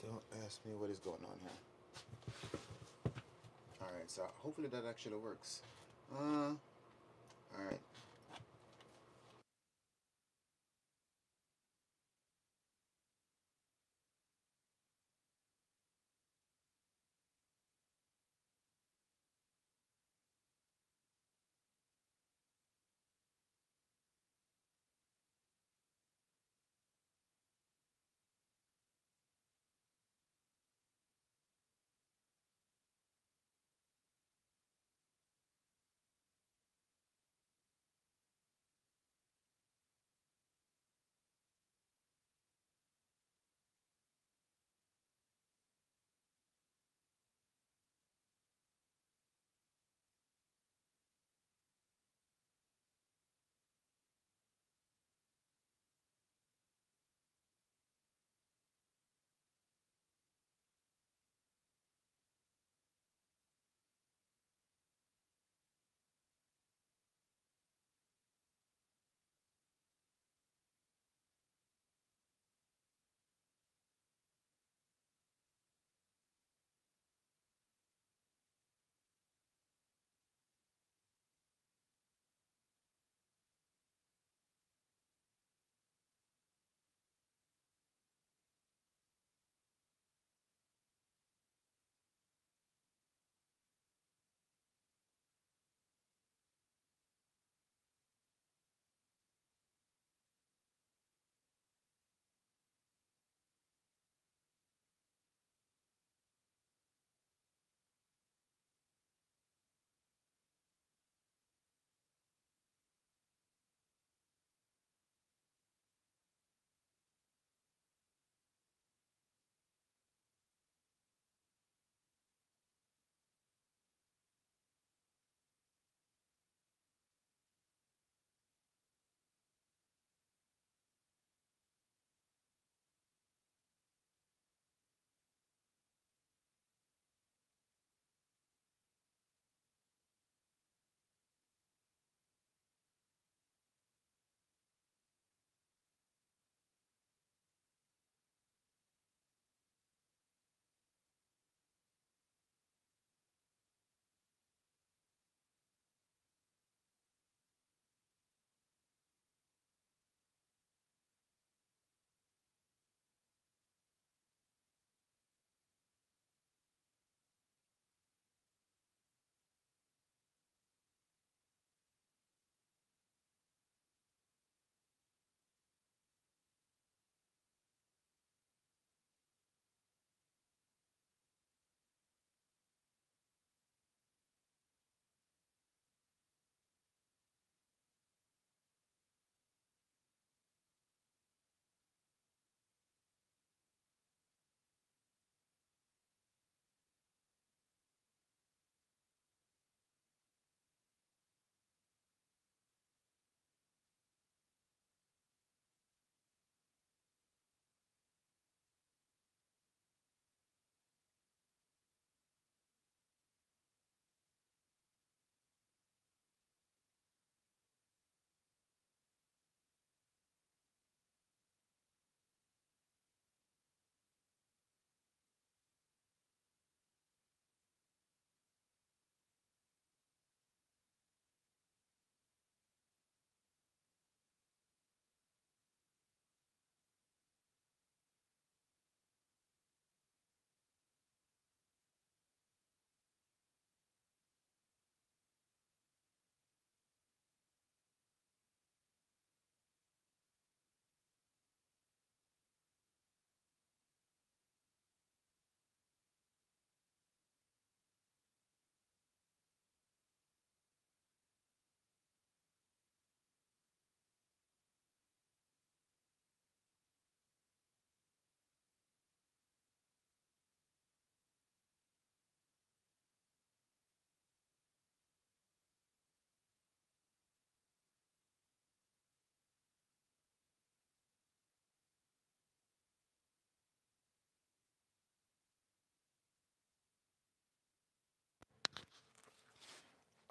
Don't ask me what is going on here. Alright, so hopefully that actually works. Alright.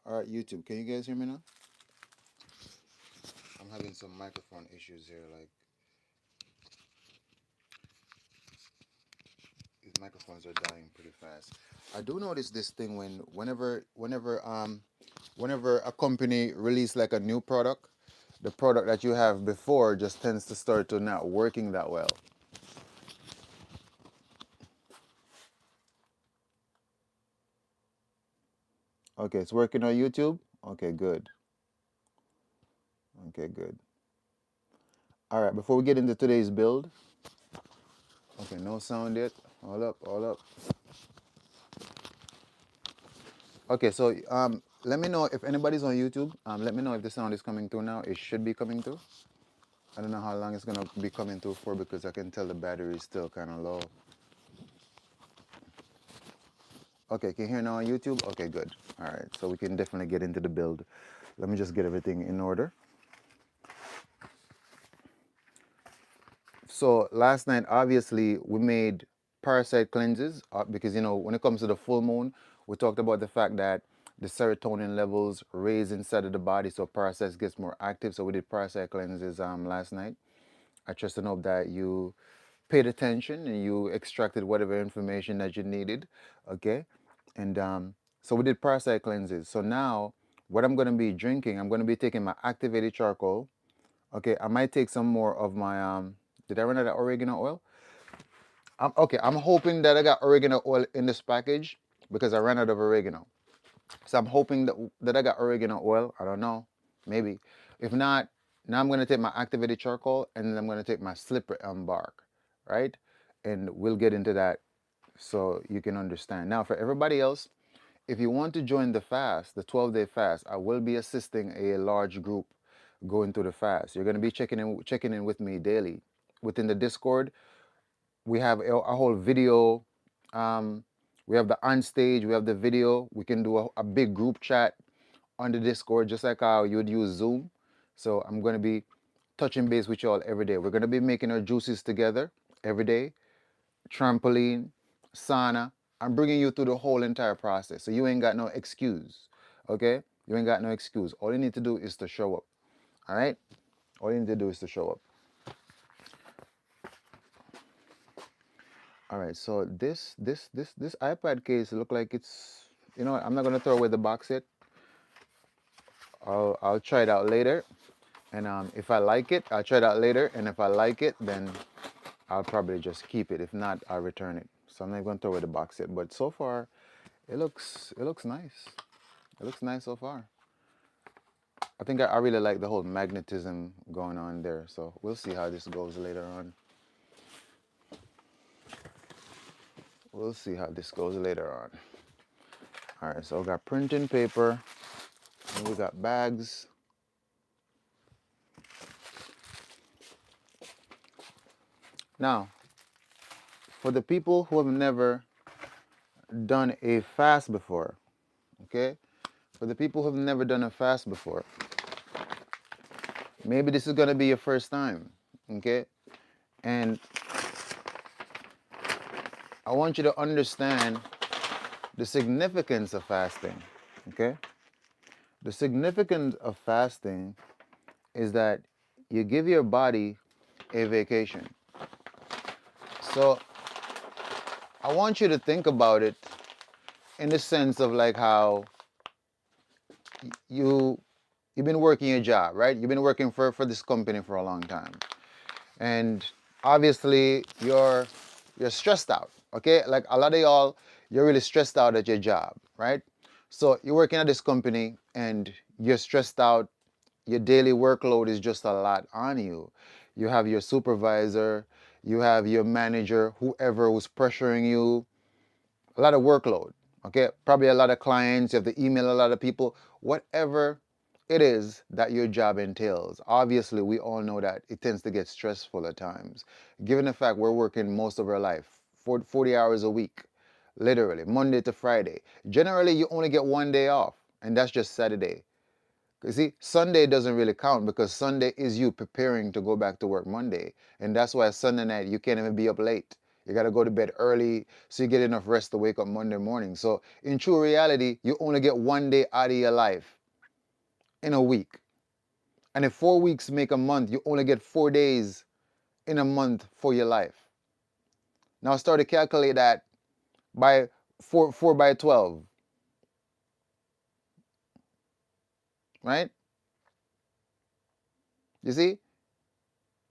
Alright, YouTube, can you guys hear me now? I'm having some microphone issues here, like Microphones are dying pretty fast. I do notice this thing whenever a company release like a new product, the product that you have before just tends to start to not working that well. Okay, it's working on YouTube. Okay, good. Okay, good. All right, before we get into today's build, okay, no sound yet. Hold up, hold up. Okay, so let me know if anybody's on YouTube. Let me know if the sound is coming through now. It should be coming through. I don't know how long it's gonna be coming through for because I can tell the battery is still kind of low. Okay, can you hear now on YouTube? Okay, good. All right, so we can definitely get into the build. Let me just get everything in order. So last night, obviously, we made parasite cleanses because, when it comes to the full moon, we talked about the fact that the serotonin levels raise inside of the body, so parasites gets more active. So we did parasite cleanses last night. I trust and hope that you paid attention and you extracted whatever information that you needed. Okay, and so we did parasite cleanses. So now, what I'm going to be drinking, I'm going to be taking my activated charcoal. Okay, I might take some more of my did I run out of oregano oil? I'm hoping that I got oregano oil in this package because I ran out of oregano. So I'm hoping that I got oregano oil. I don't know, maybe. If not, now I'm gonna take my activated charcoal and then I'm gonna take my slipper elm bark, right? And we'll get into that so you can understand. Now, for everybody else, if you want to join the fast, the 12-day fast, I will be assisting a large group going through the fast. You're going to be checking in with me daily. Within the Discord, we have a whole video. Um, we have the on stage, we have the video. We can do a big group chat on the Discord, just like how you would use Zoom. So I'm going to be touching base with you all every day. We're going to be making our juices together every day. Trampoline, sauna. I'm bringing you through the whole entire process. So you ain't got no excuse. Okay? You ain't got no excuse. All you need to do is to show up. All right? All you need to do is to show up. All right. So this iPad case look like it's, I'm not gonna throw away the box yet. I'll try it out later, and if I like it, I'll try it out later, and if I like it, then I'll probably just keep it. If not, I'll return it. So I'm not gonna throw away the box yet. But so far, it looks nice. It looks nice so far. I think I really like the whole magnetism going on there. So we'll see how this goes later on. We'll see how this goes later on. All right, so we got printing paper, and we got bags. Now, for the people who have never done a fast before, okay? For the people who have never done a fast before, maybe this is gonna be your first time, okay? And I want you to understand the significance of fasting, okay? The significance of fasting is that you give your body a vacation. So I want you to think about it in the sense of like how you've been working your job, right? You've been working for this company for a long time. And obviously you're stressed out, okay? Like a lot of y'all, you're really stressed out at your job, right? So you're working at this company and you're stressed out. Your daily workload is just a lot on you. You have your supervisor, you have your manager, whoever was pressuring you, a lot of workload, okay? Probably a lot of clients, you have to email a lot of people, whatever it is that your job entails. Obviously, we all know that it tends to get stressful at times. Given the fact we're working most of our life, 40 hours a week, literally, Monday to Friday. Generally, you only get one day off, and that's just Saturday. You see, Sunday doesn't really count because Sunday is you preparing to go back to work Monday. And that's why Sunday night you can't even be up late. You got to go to bed early so you get enough rest to wake up Monday morning. So in true reality, you only get one day out of your life in a week. And if 4 weeks make a month, you only get 4 days in a month for your life. Now start to calculate that by 4 by 12, right? You see,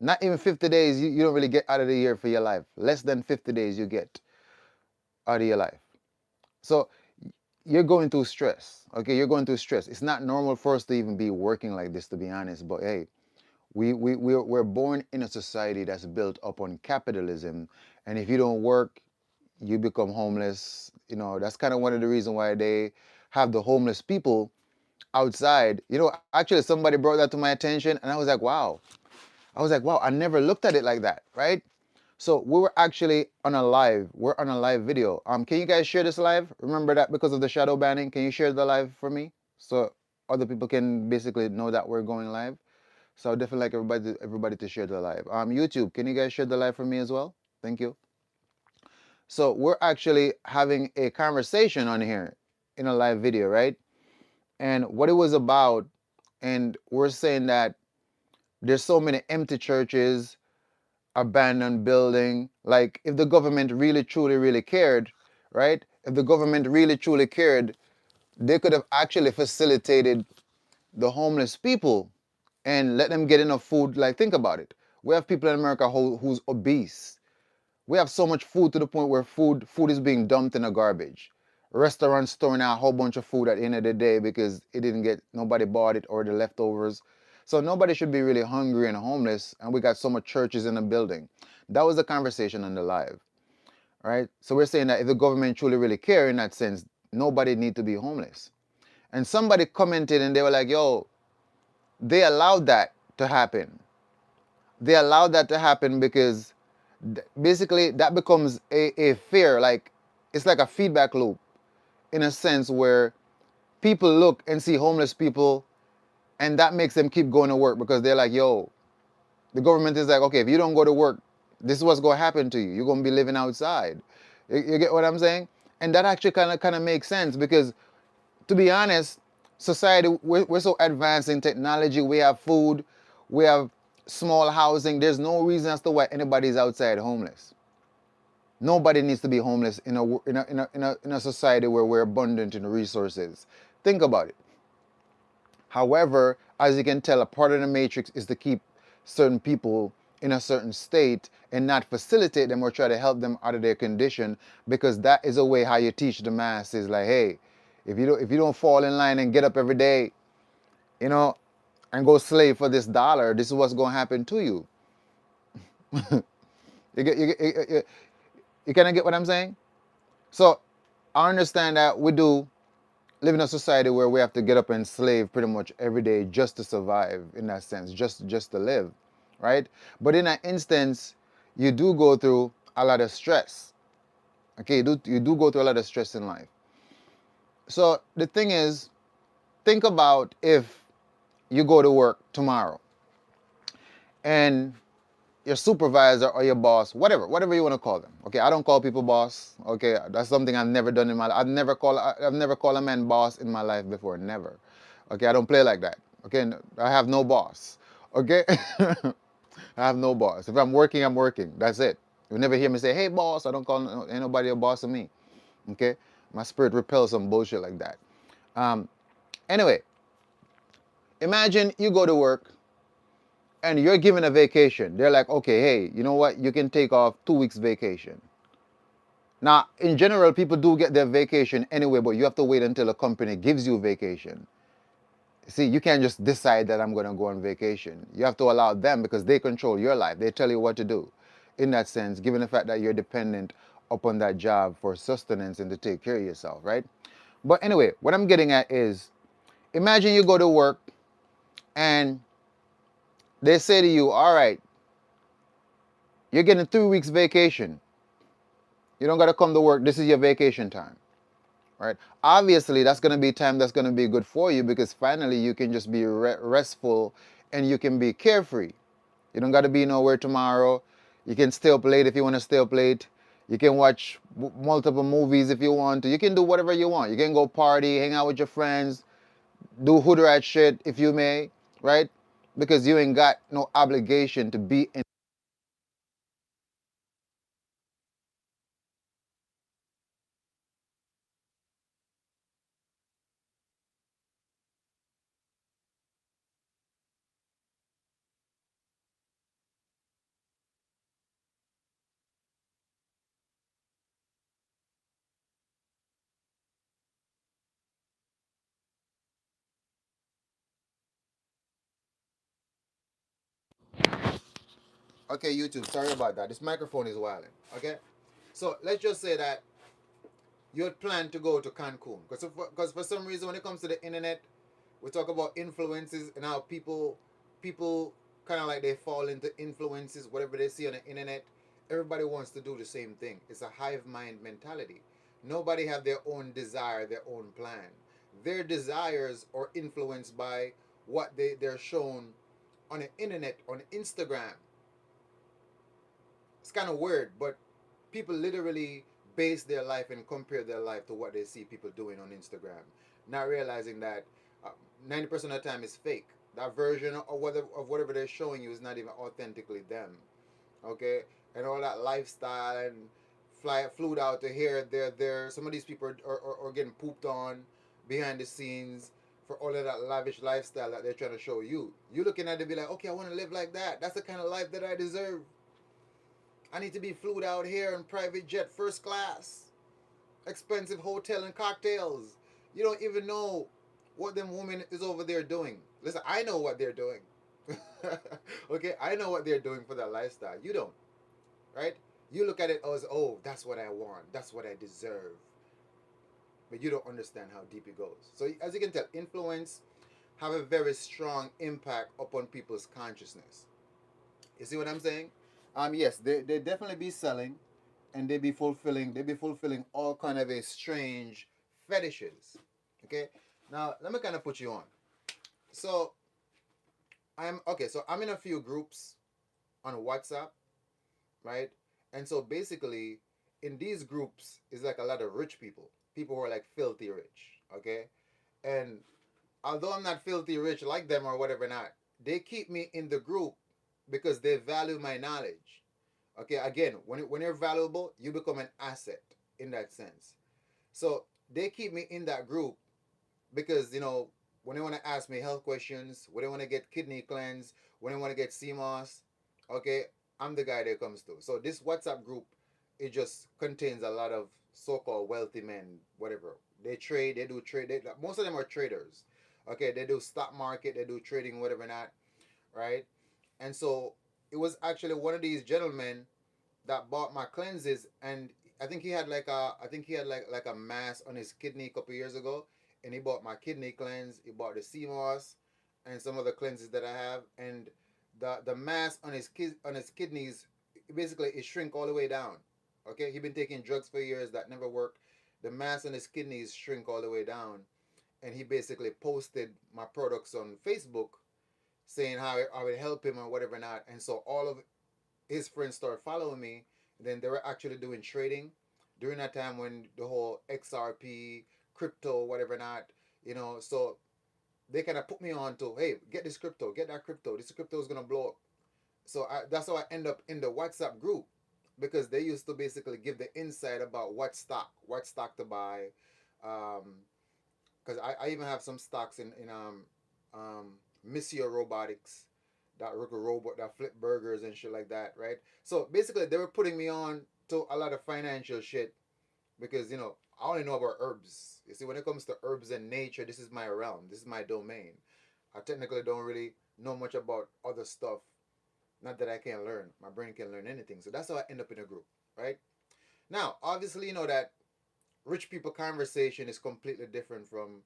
not even 50 days you don't really get out of the year for your life. Less than 50 days you get out of your life. So you're going through stress. Okay, you're going through stress. It's not normal for us to even be working like this, to be honest. But hey, we're born in a society that's built upon capitalism, and if you don't work, you become homeless. You know, that's kind of one of the reasons why they have the homeless people outside. You know, actually somebody brought that to my attention, and I was like, wow. I was like, wow, I never looked at it like that, right? So we were actually on a live. We're on a live video. Can you guys share this live? Remember that because of the shadow banning. Can you share the live for me so other people can basically know that we're going live? So I would definitely like everybody to share the live. YouTube, can you guys share the live for me as well? Thank you. So we're actually having a conversation on here in a live video, right? And what it was about, and we're saying that there's so many empty churches, abandoned building. Like if the government really truly really cared, right? If the government really truly cared, they could have actually facilitated the homeless people and let them get enough food. Like think about it. We have people in America who's obese. We have so much food to the point where food is being dumped in the garbage. Restaurants throwing out a whole bunch of food at the end of the day because it didn't get nobody bought it or the leftovers. So nobody should be really hungry and homeless, and we got so much churches in the building. That was the conversation on the live, right? So we're saying that if the government truly really care in that sense, nobody need to be homeless. And somebody commented and they were like, "Yo, they allowed that to happen. They allowed that to happen because basically that becomes a fear, like it's like a feedback loop in a sense where people look and see homeless people and that makes them keep going to work because they're like, yo, the government is like, okay, if you don't go to work, this is what's going to happen to you. You're going to be living outside. You get what I'm saying? And that actually kind of makes sense because, to be honest, society, we're so advanced in technology. We have food, we have small housing. There's no reason as to why anybody's outside homeless. Nobody needs to be homeless in a society where we're abundant in resources. Think about it. However, as you can tell, a part of the matrix is to keep certain people in a certain state and not facilitate them or try to help them out of their condition, because that is a way how you teach the masses, like, hey, if you don't fall in line and get up every day, you know, and go slave for this dollar, this is what's going to happen to you. You kind of get what I'm saying? So I understand that we do live in a society where we have to get up and slave pretty much every day just to survive, in that sense, just to live, right? But in that instance, you do go through a lot of stress. Okay, you do go through a lot of stress in life. So the thing is, think about if you go to work tomorrow and your supervisor or your boss, whatever you want to call them. Okay, I don't call people boss. Okay, that's something I've never done in my life. I've never called a man boss in my life before. Never. Okay, I don't play like that. Okay, I have no boss. Okay, I have no boss. If I'm working, I'm working. That's it. You'll never hear me say, "Hey, boss." I don't call ain't nobody a boss of me. Okay, my spirit repels some bullshit like that. Um, anyway, imagine you go to work and you're given a vacation. They're like, okay, hey, you know what? You can take off 2 weeks vacation. Now, in general, people do get their vacation anyway, but you have to wait until a company gives you vacation. See, you can't just decide that I'm going to go on vacation. You have to allow them because they control your life. They tell you what to do. In that sense, given the fact that you're dependent upon that job for sustenance and to take care of yourself, right? But anyway, what I'm getting at is, imagine you go to work and they say to you, all right, you're getting 3 weeks vacation. You don't got to come to work. This is your vacation time, right? Obviously, that's going to be time that's going to be good for you because finally you can just be restful and you can be carefree. You don't got to be nowhere tomorrow. You can stay up late if you want to stay up late. You can watch multiple movies if you want to. You can do whatever you want. You can go party, hang out with your friends, do hood rat shit if you may, right? Because you ain't got no obligation to be in. Okay, YouTube, sorry about that. This microphone is wilding. Okay, so let's just say that you had planned to go to Cancun because for some reason when it comes to the internet, we talk about influences and how people kind of like they fall into influences whatever they see on the internet. Everybody wants to do the same thing. It's a hive mind mentality. Nobody have their own desire, their own plan. Their desires are influenced by what they're shown on the internet, on Instagram. It's kind of weird, but people literally base their life and compare their life to what they see people doing on Instagram, not realizing that 90% of the time is fake. That version of whatever they're showing you is not even authentically them. Okay, and all that lifestyle and flew out to here, there. Some of these people are getting pooped on behind the scenes for all of that lavish lifestyle that they're trying to show you. You looking at it, be like, okay, I want to live like that. That's the kind of life that I deserve. I need to be flew out here in private jet first class, expensive hotel and cocktails. You don't even know what them women is over there doing. Listen, I know what they're doing. Okay, I know what they're doing for their lifestyle. You don't, right? You look at it as, oh, that's what I want, that's what I deserve, but you don't understand how deep it goes. So as you can tell, influence have a very strong impact upon people's consciousness. You see what I'm saying? Yes, they definitely be selling, and they be fulfilling all kind of a strange fetishes. Okay, now let me kind of put you on. So I'm okay. So I'm in a few groups on WhatsApp, right? And so basically, in these groups is like a lot of rich people, people who are like filthy rich. Okay, and although I'm not filthy rich like them or whatever, not they keep me in the group because they value my knowledge. Okay, again, when you're valuable, you become an asset in that sense. So they keep me in that group because when they want to ask me health questions, when they want to get kidney cleanse, when they want to get CMOS, okay, I'm the guy they comes to. So this WhatsApp group, it just contains a lot of so-called wealthy men, whatever. They trade, they do trade. Most of them are traders. Okay, they do stock market, they do trading, whatever not, right? And so it was actually one of these gentlemen that bought my cleanses, and I think he had like a mass on his kidney a couple years ago, and he bought my kidney cleanse. He bought the CMOS and some other cleanses that I have, and the mass on his kidneys basically it shrink all the way down. Okay, he been taking drugs for years that never worked. The mass on his kidneys shrink all the way down, and he basically posted my products on Facebook saying how I would help him or whatever not, and so all of his friends started following me. Then they were actually doing trading during that time when the whole XRP, crypto, whatever not, So they kind of put me on to, hey, get this crypto, get that crypto. This crypto is gonna blow up. So that's how I end up in the WhatsApp group because they used to basically give the insight about what stock to buy, because I even have some stocks in Missio Robotics, that robot that flip burgers and shit like that, right? So basically, they were putting me on to a lot of financial shit because I only know about herbs. You see, when it comes to herbs and nature, this is my realm. This is my domain. I technically don't really know much about other stuff. Not that I can't learn. My brain can learn anything. So that's how I end up in a group, right? Now, obviously, you know that rich people conversation is completely different from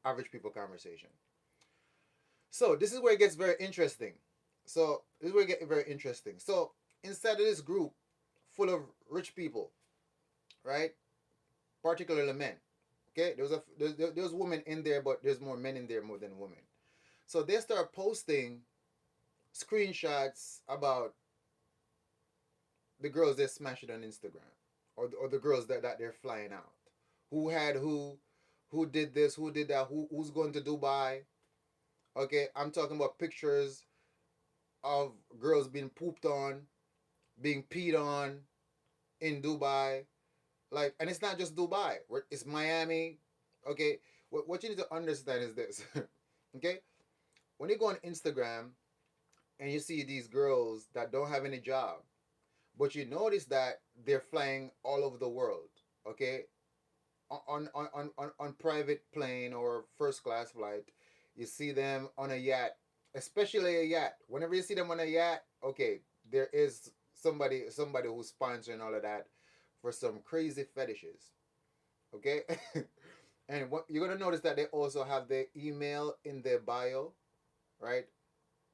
average people conversation. So this is where it gets very interesting. So this is where it gets very interesting. So inside of this group full of rich people, right? Particularly men. Okay, there's women in there, but there's more men in there more than women. So they start posting screenshots about the girls they smash it on Instagram, or the girls that they're flying out, who had who did this, who did that, who's going to Dubai. Okay, I'm talking about pictures of girls being pooped on, being peed on in Dubai. Like, and it's not just Dubai. It's Miami. Okay, what you need to understand is this. Okay, when you go on Instagram and you see these girls that don't have any job, but you notice that they're flying all over the world. Okay, on private plane or first class flight, you see them on a yacht. especially a yacht. Whenever you see them on a yacht, okay, there is somebody who's sponsoring all of that for some crazy fetishes. Okay, and what you're gonna notice that they also have their email in their bio, right?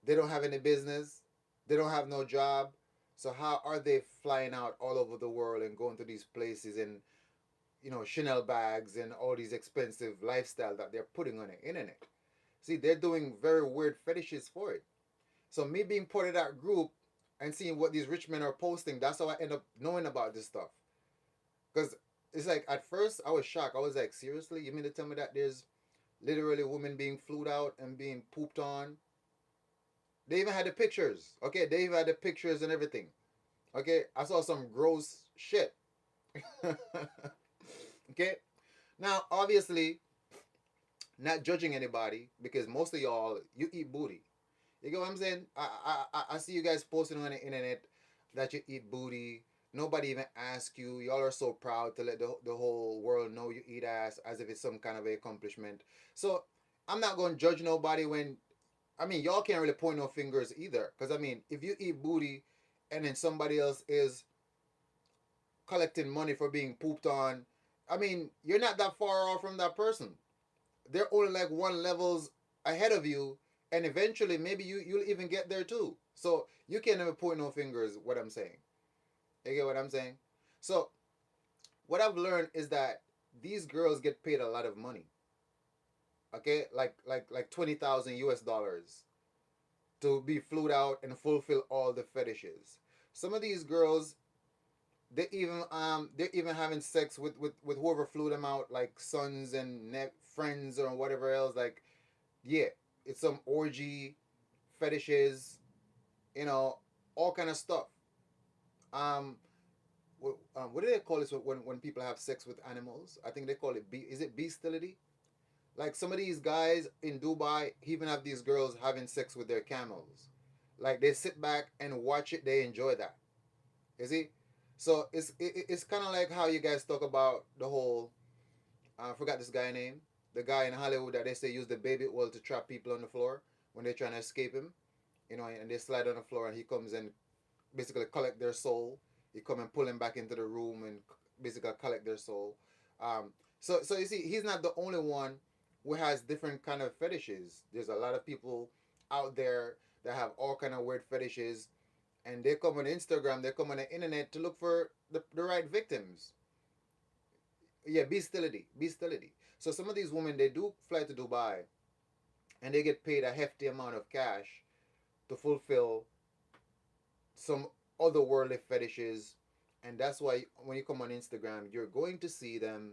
They don't have any business, they don't have no job, so how are they flying out all over the world and going to these places and Chanel bags and all these expensive lifestyle that they're putting on the internet? See, they're doing very weird fetishes for it. So me being part of that group and seeing what these rich men are posting, that's how I end up knowing about this stuff. Because it's like at first I was shocked. I was like, seriously? You mean to tell me that there's literally women being flued out and being pooped on? They even had the pictures. Okay, they even had the pictures and everything. Okay, I saw some gross shit. Okay, now obviously not judging anybody because most of y'all you eat booty. You get what I'm saying? I see you guys posting on the internet that you eat booty. Nobody even asks you. Y'all are so proud to let the whole world know you eat ass as if it's some kind of accomplishment. So I'm not going to judge nobody when, I mean, y'all can't really point no fingers either. Because, I mean, if you eat booty and then somebody else is collecting money for being pooped on, I mean, you're not that far off from that person. They're only like one levels ahead of you, and eventually maybe you'll even get there too. So you can't even point no fingers. What I'm saying, you get what I'm saying? So what I've learned is that these girls get paid a lot of money. Okay, like 20,000 US dollars to be flued out and fulfill all the fetishes. Some of these girls, they're even having sex with whoever flew them out, like sons and friends or whatever else. Like, yeah, it's some orgy, fetishes, you know, all kind of stuff. Um, what do they call this when people have sex with animals? I think they call it is it bestiality? Like some of these guys in Dubai even have these girls having sex with their camels. Like they sit back and watch it, they enjoy that. You see? So it's kind of like how you guys talk about the whole I forgot this guy name. The guy in Hollywood that they say use the baby oil to trap people on the floor when they're trying to escape him. And they slide on the floor and he comes and basically collect their soul. He come and pull them back into the room and basically collect their soul. So you see, he's not the only one who has different kind of fetishes. There's a lot of people out there that have all kind of weird fetishes, and they come on Instagram, they come on the internet to look for the right victims. Yeah, bestiality, bestiality. So some of these women they do fly to Dubai and they get paid a hefty amount of cash to fulfill some otherworldly fetishes, and that's why when you come on Instagram, you're going to see them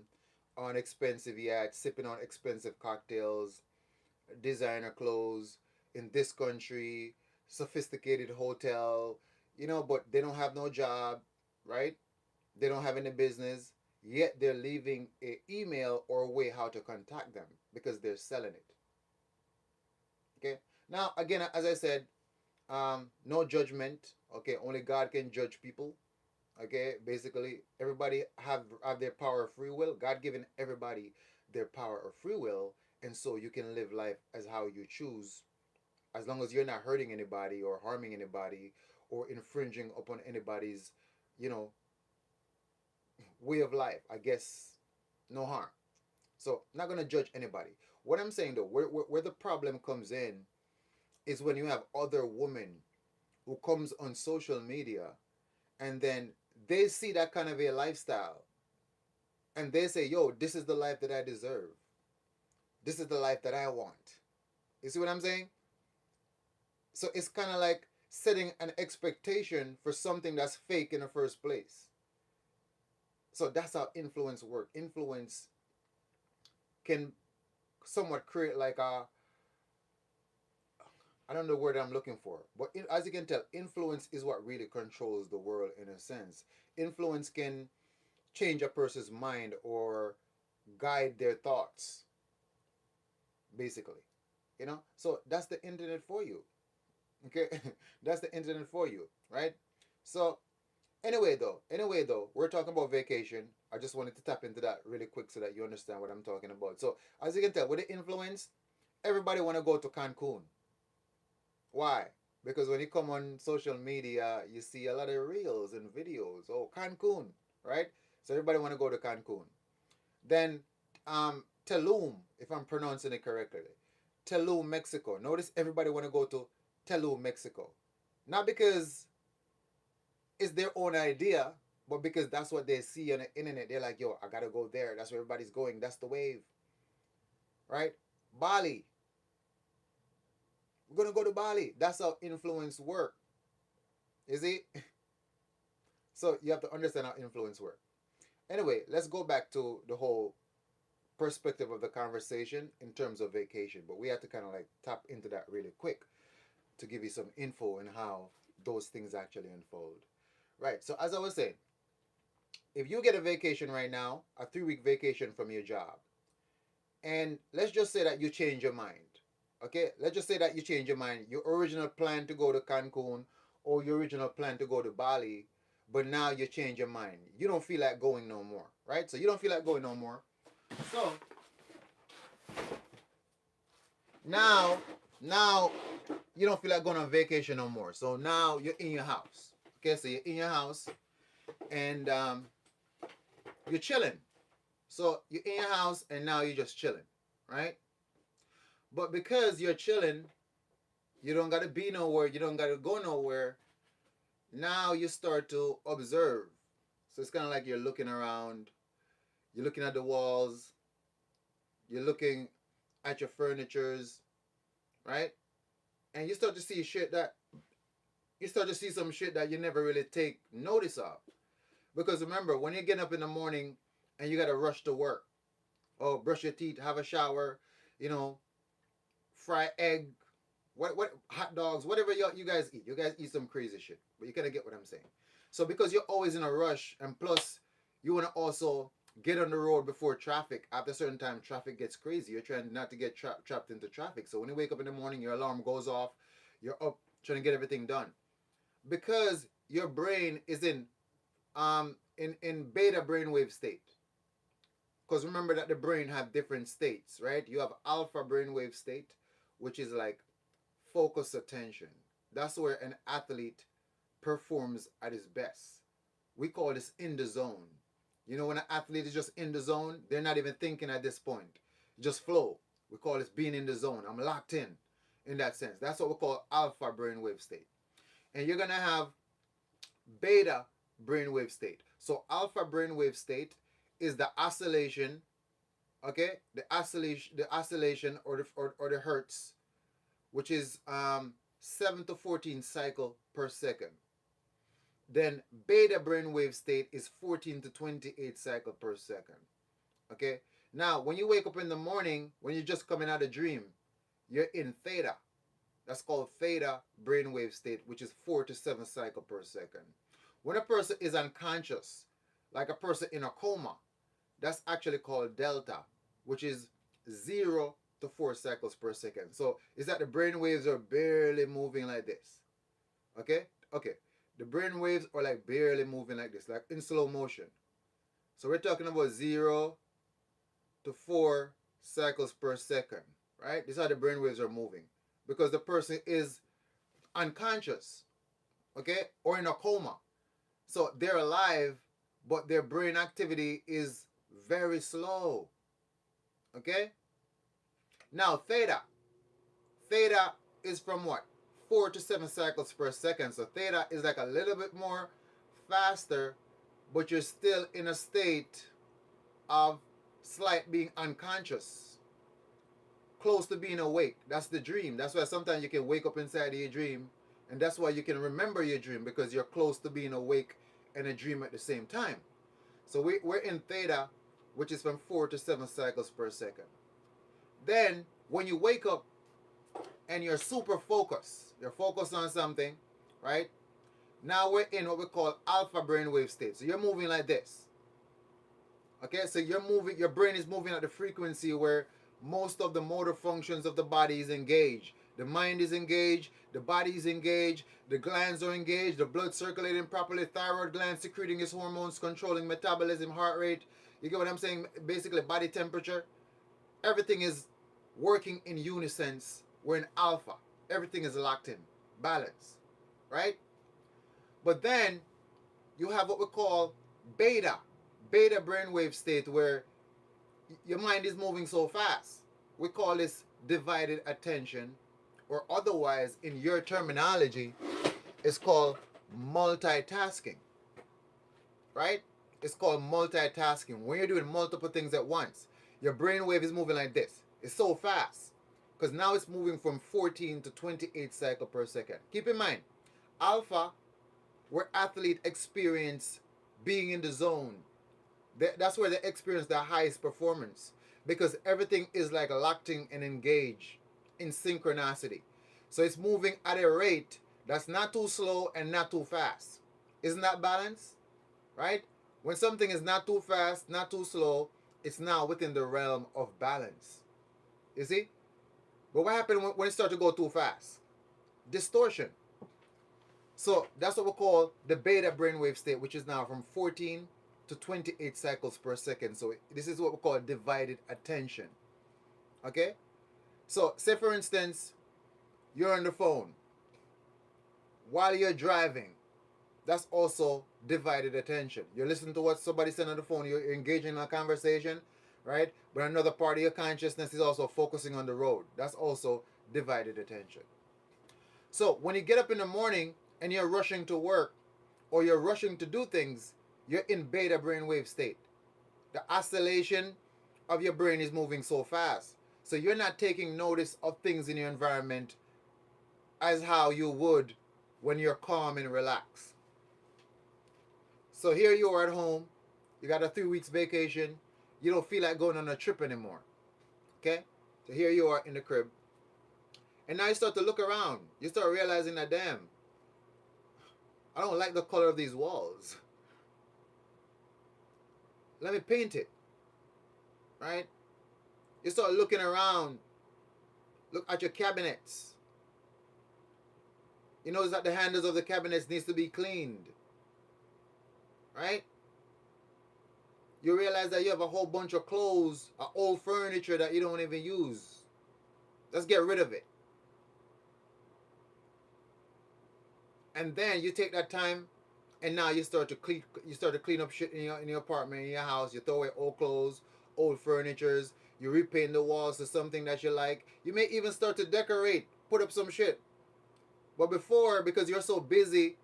on expensive yachts, sipping on expensive cocktails, designer clothes in this country, sophisticated hotel, but they don't have no job, right? They don't have any business, yet they're leaving a email or a way how to contact them because they're selling it. Okay. Now, again, as I said, no judgment. Okay, only God can judge people. Okay, basically everybody have their power of free will. God given everybody their power of free will, and so you can live life as how you choose, as long as you're not hurting anybody or harming anybody or infringing upon anybody's, you know, way of life. I guess no harm. So not gonna judge anybody. What I'm saying though, where the problem comes in is when you have other women who comes on social media and then they see that kind of a lifestyle and they say, yo, this is the life that I deserve. This is the life that I want. You see what I'm saying? So it's kind of like setting an expectation for something that's fake in the first place. So that's how influence work. Influence can somewhat create like a, I don't know the word I'm looking for, but as you can tell, influence is what really controls the world in a sense. Influence can change a person's mind or guide their thoughts, basically. So that's the internet for you. Okay, that's the internet for you, right? So anyway though, we're talking about vacation. I just wanted to tap into that really quick so that you understand what I'm talking about. So as you can tell, with the influence, everybody want to go to Cancun. Why? Because when you come on social media, you see a lot of reels and videos. Oh, Cancun, right? So everybody want to go to Cancun. Then Tulum, if I'm pronouncing it correctly. Tulum, Mexico. Notice everybody want to go to Tulum, Mexico. Not because it's their own idea, but because that's what they see on the internet. They're like, yo, I gotta go there. That's where everybody's going. That's the wave, right? Bali. We're gonna go to Bali. That's how influence work. Is it? So you have to understand how influence work. Anyway, let's go back to the whole perspective of the conversation in terms of vacation. But we have to kind of like tap into that really quick to give you some info on how those things actually unfold. Right. So as I was saying, if you get a vacation right now, a 3 week vacation from your job, and let's just say that you change your mind. Okay, let's just say that you change your mind. Your original plan to go to Cancun or your original plan to go to Bali, but now you change your mind. You don't feel like going no more, right? So you don't feel like going no more. So now, now you don't feel like going on vacation no more. So now you're in your house. Okay, so you're in your house and you're chilling. So you're in your house and now you're just chilling, right? But because you're chilling, you don't gotta be nowhere, you don't gotta go nowhere. Now you start to observe. So it's kind of like you're looking around, you're looking at the walls, you're looking at your furnitures, right? And you start to see shit that you start to see some shit that you never really take notice of. Because remember, when you get up in the morning and you gotta rush to work, or brush your teeth, have a shower, you know, fry egg, what hot dogs, whatever you guys eat. You guys eat some crazy shit, but you kind of get what I'm saying. So because you're always in a rush, and plus you want to also get on the road before traffic. After a certain time, traffic gets crazy. You're trying not to get trapped into traffic. So when you wake up in the morning, your alarm goes off. You're up trying to get everything done because your brain is in beta brainwave state. Because remember that the brain have different states, right? You have alpha brainwave state, which is like focus attention. That's where an athlete performs at his best. We call this in the zone. You know, when an athlete is just in the zone, they're not even thinking at this point. Just flow. We call this being in the zone. I'm locked in that sense. That's what we call alpha brainwave state. And you're going to have beta brainwave state. So alpha brainwave state is the oscillation, okay? The oscillation or the hertz, which is 7 to 14 cycle per second. Then beta brainwave state is 14 to 28 cycle per second. Okay? Now, when you wake up in the morning, when you're just coming out of dream, you're in theta. That's called theta brainwave state, which is 4 to 7 cycle per second. When a person is unconscious, like a person in a coma, that's actually called delta, which is 0 to 4 cycles per second. So it's that the brain waves are barely moving like this. Okay? Okay. The brain waves are like barely moving like this, like in slow motion. So we're talking about 0 to 4 cycles per second, right? This is how the brain waves are moving because the person is unconscious, okay, or in a coma. So they're alive, but their brain activity is very slow, okay? Now, theta. Theta is from what? 4 to 7 cycles per second. So theta is like a little bit more faster, but you're still in a state of slight being unconscious, close to being awake. That's the dream. That's why sometimes you can wake up inside of your dream, and that's why you can remember your dream because you're close to being awake and a dream at the same time. So we're in theta, which is from 4 to 7 cycles per second. Then when you wake up and you're super focused, you're focused on something, right? Now we're in what we call alpha brainwave state. So you're moving like this. Okay, so you're moving, your brain is moving at the frequency where most of the motor functions of the body is engaged. The mind is engaged, the body is engaged, the glands are engaged, the blood circulating properly, thyroid gland secreting its hormones, controlling metabolism, heart rate. You get what I'm saying? Basically, body temperature. Everything is working in unison. We're in alpha. everything is locked in, balance, right? But then you have what we call beta, beta brainwave state where your mind is moving so fast. We call this divided attention, or otherwise, in your terminology, it's called multitasking, right? It's called multitasking. When you're doing multiple things at once, your brainwave is moving like this. It's so fast because now it's moving from 14 to 28 cycles per second. Keep in mind, alpha, where athletes experience being in the zone. That's where they experience the highest performance because everything is like locked in and engaged in synchronicity. So it's moving at a rate that's not too slow and not too fast. Isn't that balance? Right? When something is not too fast, not too slow, it's now within the realm of balance. You see? But what happens when it starts to go too fast? Distortion. So that's what we call the beta brainwave state, which is now from 14 to 28 cycles per second. So this is what we call divided attention. Okay? So say for instance, you're on the phone while you're driving. That's also divided attention. You're listening to what somebody said on the phone, you're engaging in a conversation, right? But another part of your consciousness is also focusing on the road. That's also divided attention. So when you get up in the morning and you're rushing to work or you're rushing to do things, you're in beta brainwave state. The oscillation of your brain is moving so fast. So you're not taking notice of things in your environment as how you would when you're calm and relaxed. So here you are at home, you got a 3 weeks vacation, you don't feel like going on a trip anymore. Okay? So here you are in the crib. And now you start to look around. You start realizing that, damn, I don't like the color of these walls. Let me paint it. Right? You start looking around. Look at your cabinets. You notice that the handles of the cabinets needs to be cleaned. Right? You realize that you have a whole bunch of clothes, old furniture that you don't even use. Let's get rid of it. And then you take that time and now you start to clean up shit in your apartment, in your house. You throw away old clothes, old furnitures, you repaint the walls to something that you like. You may even start to decorate, put up some shit. But before, because you're so busy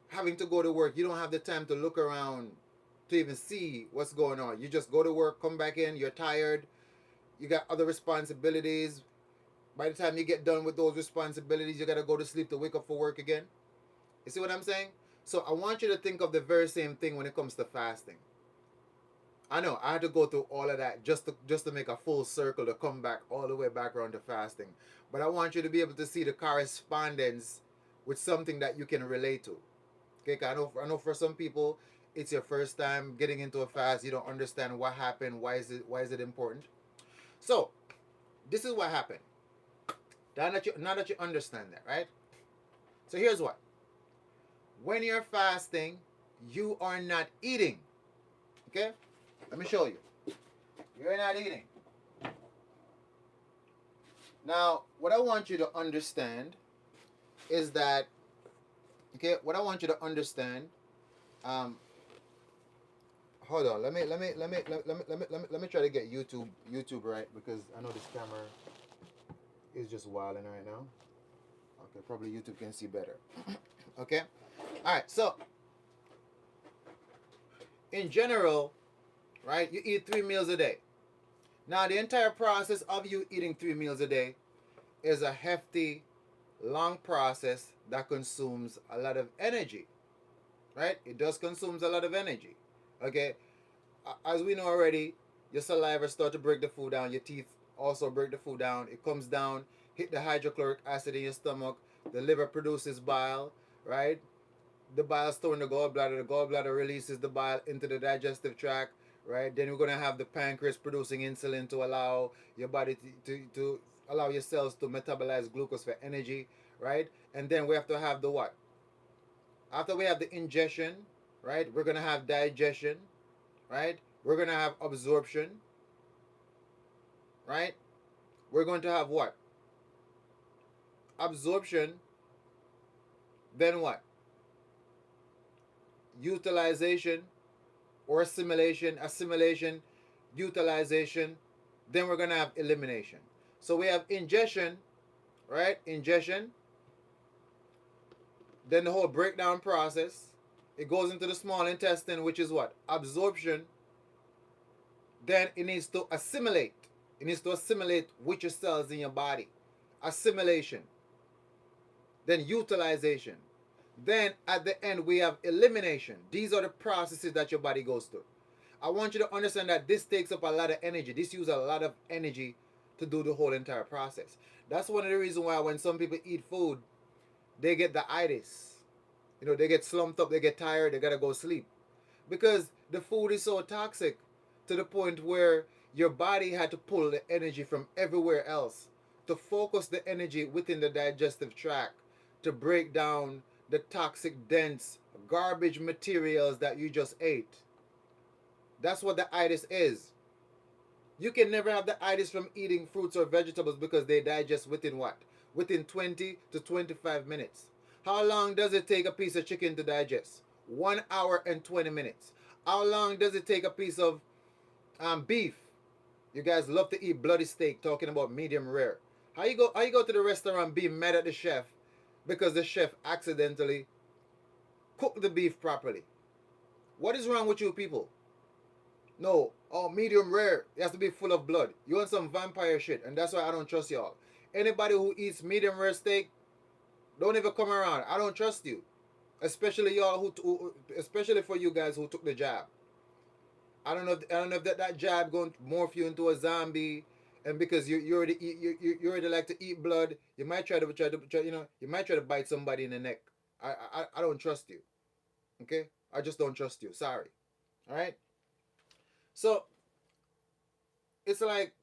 having to go to work, you don't have the time to look around to even see what's going on. You just go to work, come back in, you're tired, you got other responsibilities. By the time you get done with those responsibilities, you gotta go to sleep to wake up for work again. You see what I'm saying? So I want you to think of the very same thing when it comes to fasting. I know I had to go through all of that just to make a full circle to come back all the way back around to fasting. But I want you to be able to see the correspondence with something that you can relate to. Okay, 'cause I know for some people it's your first time getting into a fast. You don't understand what happened. Why is it important? So this is what happened. Now that you understand that, right? So here's what. When you're fasting, you are not eating. Okay? Let me show you. You're not eating. Now, what I want you to understand is that, okay, what I want you to understand, um, hold on, let me try to get YouTube right because I know this camera is just wilding right now. Okay, probably YouTube can see better. Okay? Alright, so in general, right, you eat 3 meals a day. Now the entire process of you eating 3 meals a day is a hefty, long process that consumes a lot of energy. Right? It does consumes a lot of energy. Okay? As we know already, your saliva start to break the food down, your teeth also break the food down. It comes down, hit the hydrochloric acid in your stomach, the liver produces bile, right? The bile stored in the gallbladder releases the bile into the digestive tract, right? Then we're going to have the pancreas producing insulin to allow your body to allow your cells to metabolize glucose for energy, right? And then we have to have the what? After we have the ingestion, right? We're going to have digestion, right? We're going to have absorption, right? We're going to have what? absorption, then what? Utilization or assimilation, utilization, then we're gonna have elimination. So we have ingestion, right? Ingestion, then the whole breakdown process. It goes into the small intestine, which is what? Absorption. Then it needs to assimilate. It needs to assimilate with your cells in your body. Assimilation. Then utilization. Then at the end, we have elimination. These are the processes that your body goes through. I want you to understand that this takes up a lot of energy. This uses a lot of energy to do the whole entire process. That's one of the reasons why when some people eat food, they get the itis. They get slumped up, they get tired, they gotta go sleep. Because the food is so toxic to the point where your body had to pull the energy from everywhere else to focus the energy within the digestive tract to break down the toxic, dense, garbage materials that you just ate. That's what the itis is. You can never have the itis from eating fruits or vegetables because they digest within what? Within 20 to 25 minutes. How long does it take a piece of chicken to digest? 1 hour and 20 minutes. How long does it take a piece of beef? You guys love to eat bloody steak, talking about medium rare. How you go to the restaurant being mad at the chef because the chef accidentally cooked the beef properly? What is wrong with you people? No, oh, medium rare. It has to be full of blood. You want some vampire shit, and that's why I don't trust y'all. Anybody who eats medium rare steak, don't even come around. I don't trust you, especially y'all especially for you guys who took the jab. I don't know if that jab going to morph you into a zombie, and because you already like to eat blood, you might you might try to bite somebody in the neck. I don't trust you. Okay, I just don't trust you. Sorry. All right. So it's like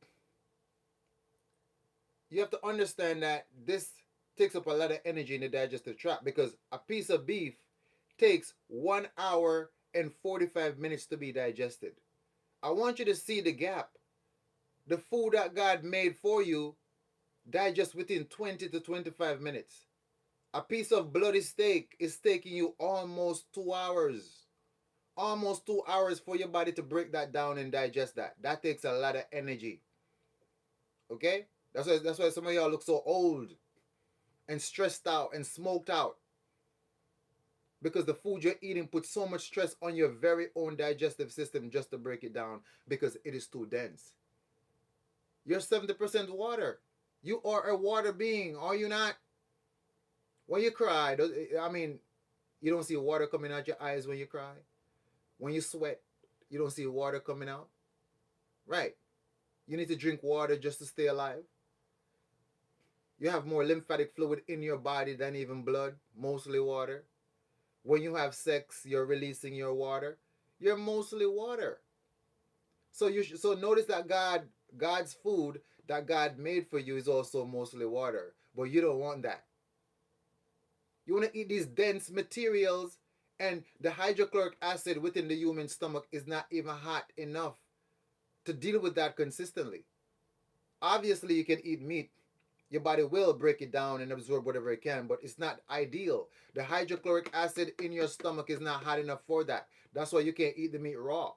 you have to understand that this takes up a lot of energy in the digestive tract because a piece of beef takes 1 hour and 45 minutes to be digested. I want you to see the gap. The food that God made for you digests within 20 to 25 minutes. A piece of bloody steak is taking you almost 2 hours. Almost 2 hours for your body to break that down and digest that. That takes a lot of energy. Okay? That's why some of y'all look so old and stressed out and smoked out. Because the food you're eating puts so much stress on your very own digestive system just to break it down because it is too dense. You're 70% water. You are a water being, are you not? When you cry, I mean, you don't see water coming out your eyes when you cry. When you sweat, you don't see water coming out. Right. You need to drink water just to stay alive. You have more lymphatic fluid in your body than even blood, mostly water. When you have sex, you're releasing your water. You're mostly water. So notice that God's food that God made for you is also mostly water, but you don't want that. You want to eat these dense materials, and the hydrochloric acid within the human stomach is not even hot enough to deal with that consistently. Obviously, you can eat meat. Your body will break it down and absorb whatever it can, but it's not ideal. The hydrochloric acid in your stomach is not hot enough for that. That's why you can't eat the meat raw.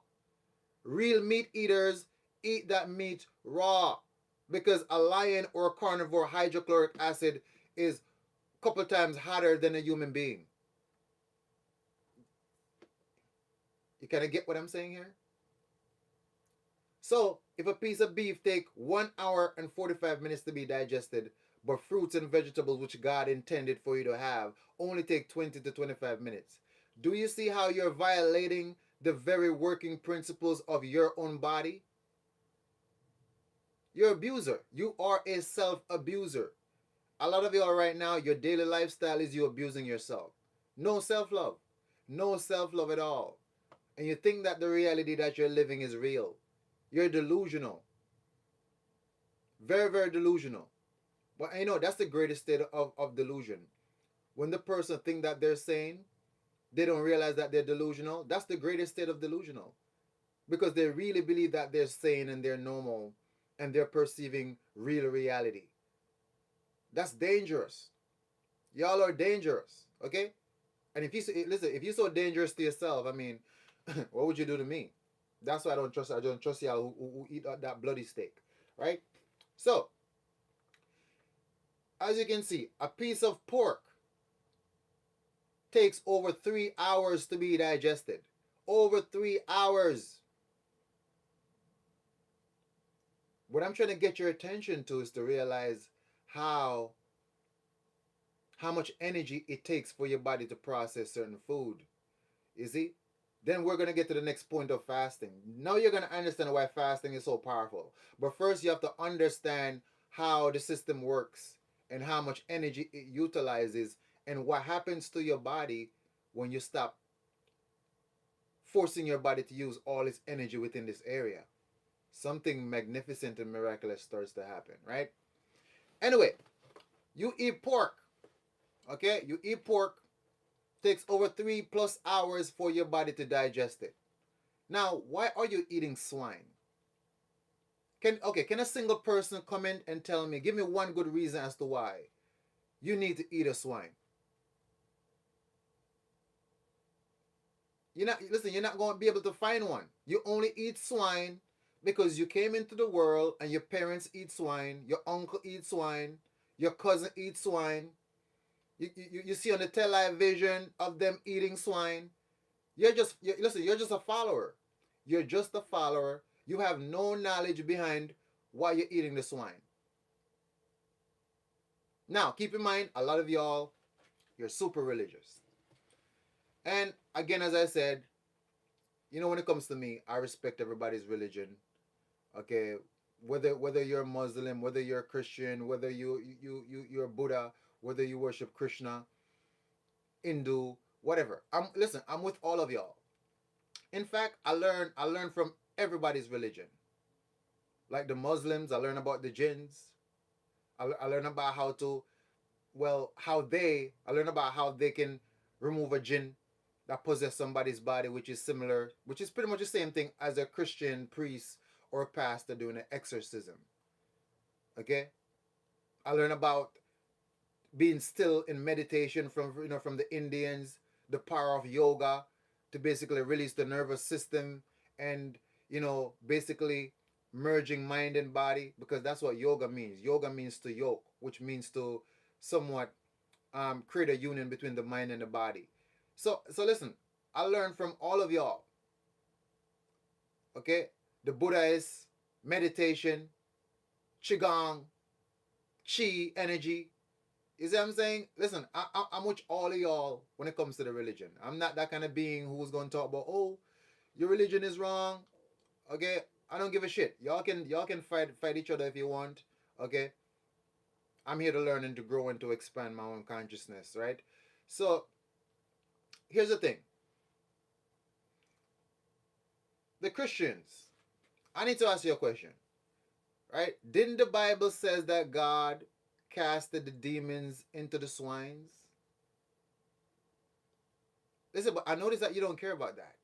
Real meat eaters eat that meat raw because a lion or a carnivore hydrochloric acid is a couple times hotter than a human being. You kind of get what I'm saying here? So, if a piece of beef take 1 hour and 45 minutes to be digested, but fruits and vegetables which God intended for you to have only take 20 to 25 minutes, do you see how you're violating the very working principles of your own body? You're an abuser. You are a self-abuser. A lot of y'all right now, your daily lifestyle is you abusing yourself. No self-love. No self-love at all. And you think that the reality that you're living is real. You're delusional. Very, very delusional. But that's the greatest state of delusion. When the person think that they're sane, they don't realize that they're delusional. That's the greatest state of delusional. Because they really believe that they're sane and they're normal and they're perceiving real reality. That's dangerous. Y'all are dangerous, okay? And if you listen, if you're so dangerous to yourself, I mean, what would you do to me? That's why I don't trust. I don't trust y'all who eat that bloody steak, right? So, as you can see, a piece of pork takes over 3 hours to be digested. Over 3 hours. What I'm trying to get your attention to is to realize how how much energy it takes for your body to process certain food. You see? Then we're going to get to the next point of fasting. Now you're going to understand why fasting is so powerful. But first, you have to understand how the system works and how much energy it utilizes and what happens to your body when you stop forcing your body to use all its energy within this area. Something magnificent and miraculous starts to happen, right? Anyway, you eat pork, okay? You eat pork, takes over 3+ hours for your body to digest it. Now, why are you eating swine? Can a single person comment and tell me, give me one good reason as to why you need to eat a swine? You're not going to be able to find one. You only eat swine because you came into the world and your parents eat swine, your uncle eats swine, your cousin eats swine. You see on the television of them eating swine. You're just a follower. You're just a follower. You have no knowledge behind why you're eating the swine. Now, keep in mind, a lot of y'all, you're super religious. And again, as I said, when it comes to me, I respect everybody's religion. Okay, whether you're Muslim, whether you're Christian, whether you're Buddha, whether you worship Krishna, Hindu, whatever. I'm with all of y'all. In fact, I learn from everybody's religion. Like the Muslims, I learn about the jinns. I learn about I learn about how they can remove a jinn that possess somebody's body, which is pretty much the same thing as a Christian priest or pastor doing an exorcism. Okay, I learn about being still in meditation from the Indians, the power of yoga to basically release the nervous system and basically merging mind and body, because that's what yoga means. Yoga means to yoke, which means to somewhat create a union between the mind and the body. So listen, I learned from all of y'all. Okay, the Buddhists, meditation, qigong, chi energy. You see what I'm saying? Listen, I'm with all of y'all when it comes to the religion. I'm not that kind of being who's going to talk about, oh, your religion is wrong. Okay, I don't give a shit. Y'all can fight each other if you want. Okay, I'm here to learn and to grow and to expand my own consciousness, right? So here's the thing. The Christians, I need to ask you a question, right? Didn't the Bible says that God casted the demons into the swines? Listen, but I notice that you don't care about that.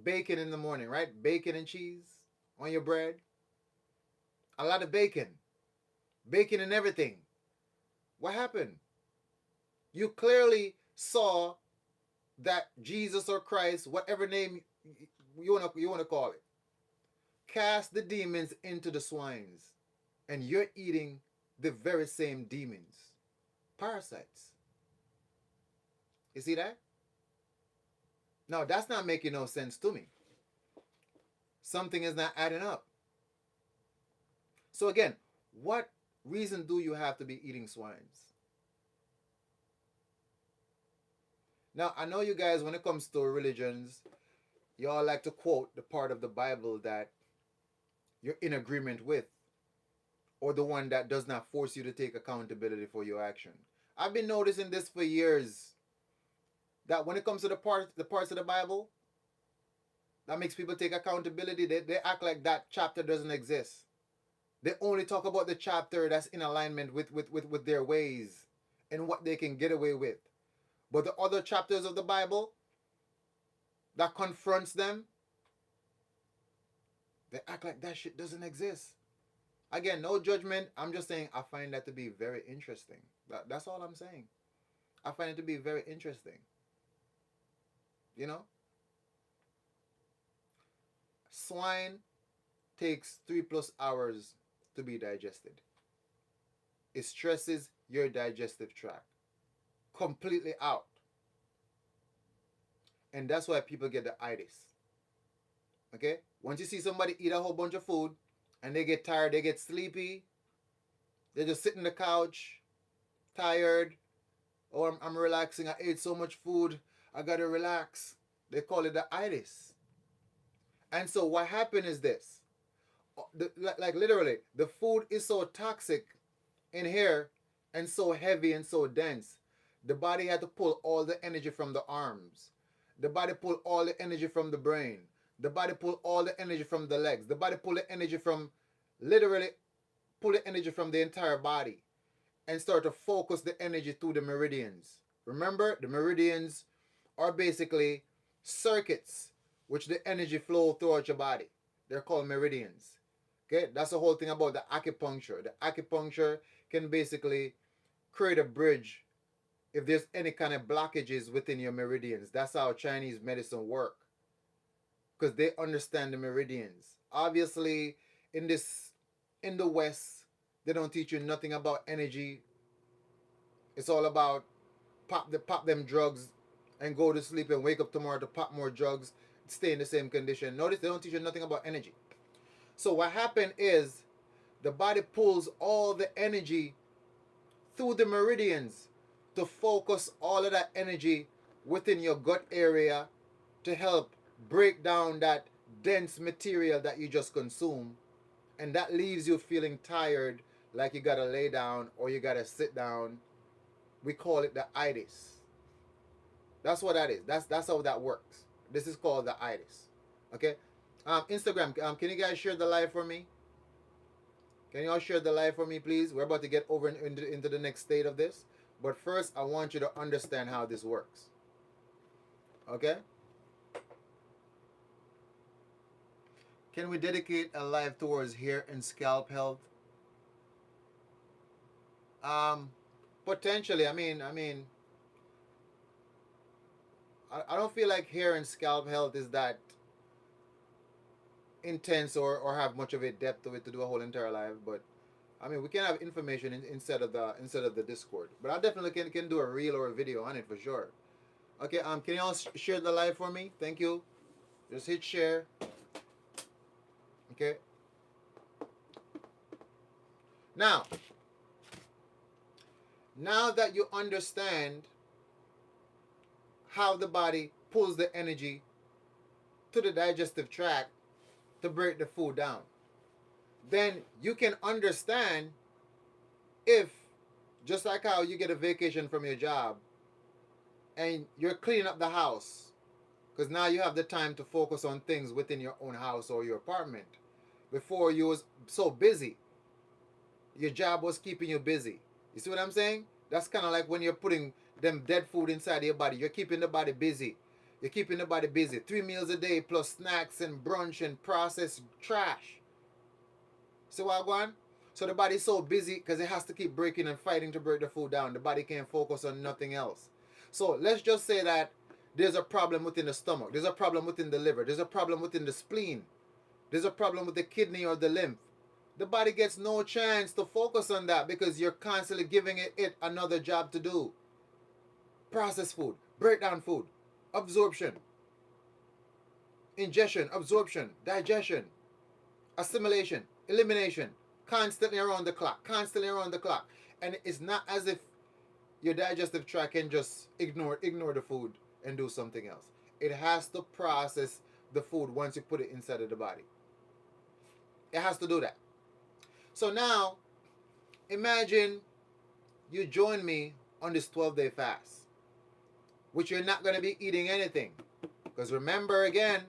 Bacon in the morning, right? Bacon and cheese on your bread. A lot of bacon. Bacon and everything. What happened? You clearly saw that Jesus or Christ, whatever name you wanna call it, cast the demons into the swines, and you're eating the very same demons, parasites. You see that? Now that's not making no sense to me. Something is not adding up. So again, what reason do you have to be eating swines? Now I know you guys, when it comes to religions, y'all like to quote the part of the Bible that you're in agreement with, or the one that does not force you to take accountability for your action. I've been noticing this for years, that when it comes to the parts of the Bible that makes people take accountability, they act like that chapter doesn't exist. They only talk about the chapter that's in alignment with their ways and what they can get away with. But the other chapters of the Bible that confronts them, they act like that shit doesn't exist. Again, no judgment. I'm just saying I find that to be very interesting. That's all I'm saying. I find it to be very interesting. You know, swine takes 3+ hours to be digested. It stresses your digestive tract completely out. And that's why people get the itis. Okay? Once you see somebody eat a whole bunch of food and they get tired, they get sleepy, they just sit in the couch, tired, or I'm relaxing, I ate so much food, I gotta relax. They call it the itis. And so what happened is this. Like literally, the food is so toxic in here and so heavy and so dense. The body had to pull all the energy from the arms. The body pull all the energy from the brain. The body pull all the energy from the legs. The body pull the energy from, literally pull the energy from the entire body and start to focus the energy through the meridians. Remember, the meridians are basically circuits which the energy flow throughout your body. They're called meridians. Okay, that's the whole thing about the acupuncture. The acupuncture can basically create a bridge if there's any kind of blockages within your meridians. That's how Chinese medicine work, because they understand the meridians. Obviously, in this in the West, they don't teach you nothing about energy. It's all about pop them drugs and go to sleep and wake up tomorrow to pop more drugs, stay in the same condition. Notice they don't teach you nothing about energy. So what happened is the body pulls all the energy through the meridians to focus all of that energy within your gut area to help break down that dense material that you just consume, and that leaves you feeling tired, like you gotta lay down or you gotta sit down. We call it the itis. That's what that is. That's how that works. This is called the itis. Okay. Instagram. Can you guys share the live for me? Can you all share the live for me, please? We're about to get over into the next state of this, but first I want you to understand how this works. Okay. Can we dedicate a live towards hair and scalp health? Um, Potentially. I don't feel like hair and scalp health is that intense or have much of a depth to it to do a whole entire live, but I mean we can have information instead of the Discord. But I definitely can do a reel or a video on it for sure. Okay, can you all share the live for me? Thank you. Just hit share. Okay. Now, now that you understand how the body pulls the energy to the digestive tract to break the food down, then you can understand if, just like how you get a vacation from your job and you're cleaning up the house, because now you have the time to focus on things within your own house or your apartment. Before you was so busy, your job was keeping you busy. You see what I'm saying? That's kind of like when you're putting them dead food inside your body. You're keeping the body busy. You're keeping the body busy. 3 meals a day plus snacks and brunch and processed trash. See what I'm going? So the body's so busy because it has to keep breaking and fighting to break the food down. The body can't focus on nothing else. So let's just say that there's a problem within the stomach. There's a problem within the liver. There's a problem within the spleen. There's a problem with the kidney or the lymph. The body gets no chance to focus on that because you're constantly giving it another job to do. Processed food, breakdown food, absorption, ingestion, absorption, digestion, assimilation, elimination, constantly around the clock, constantly around the clock. And it's not as if your digestive tract can just ignore the food and do something else. It has to process the food once you put it inside of the body. It has to do that. So now, imagine you join me on this 12-day fast, which you're not going to be eating anything. Because remember again,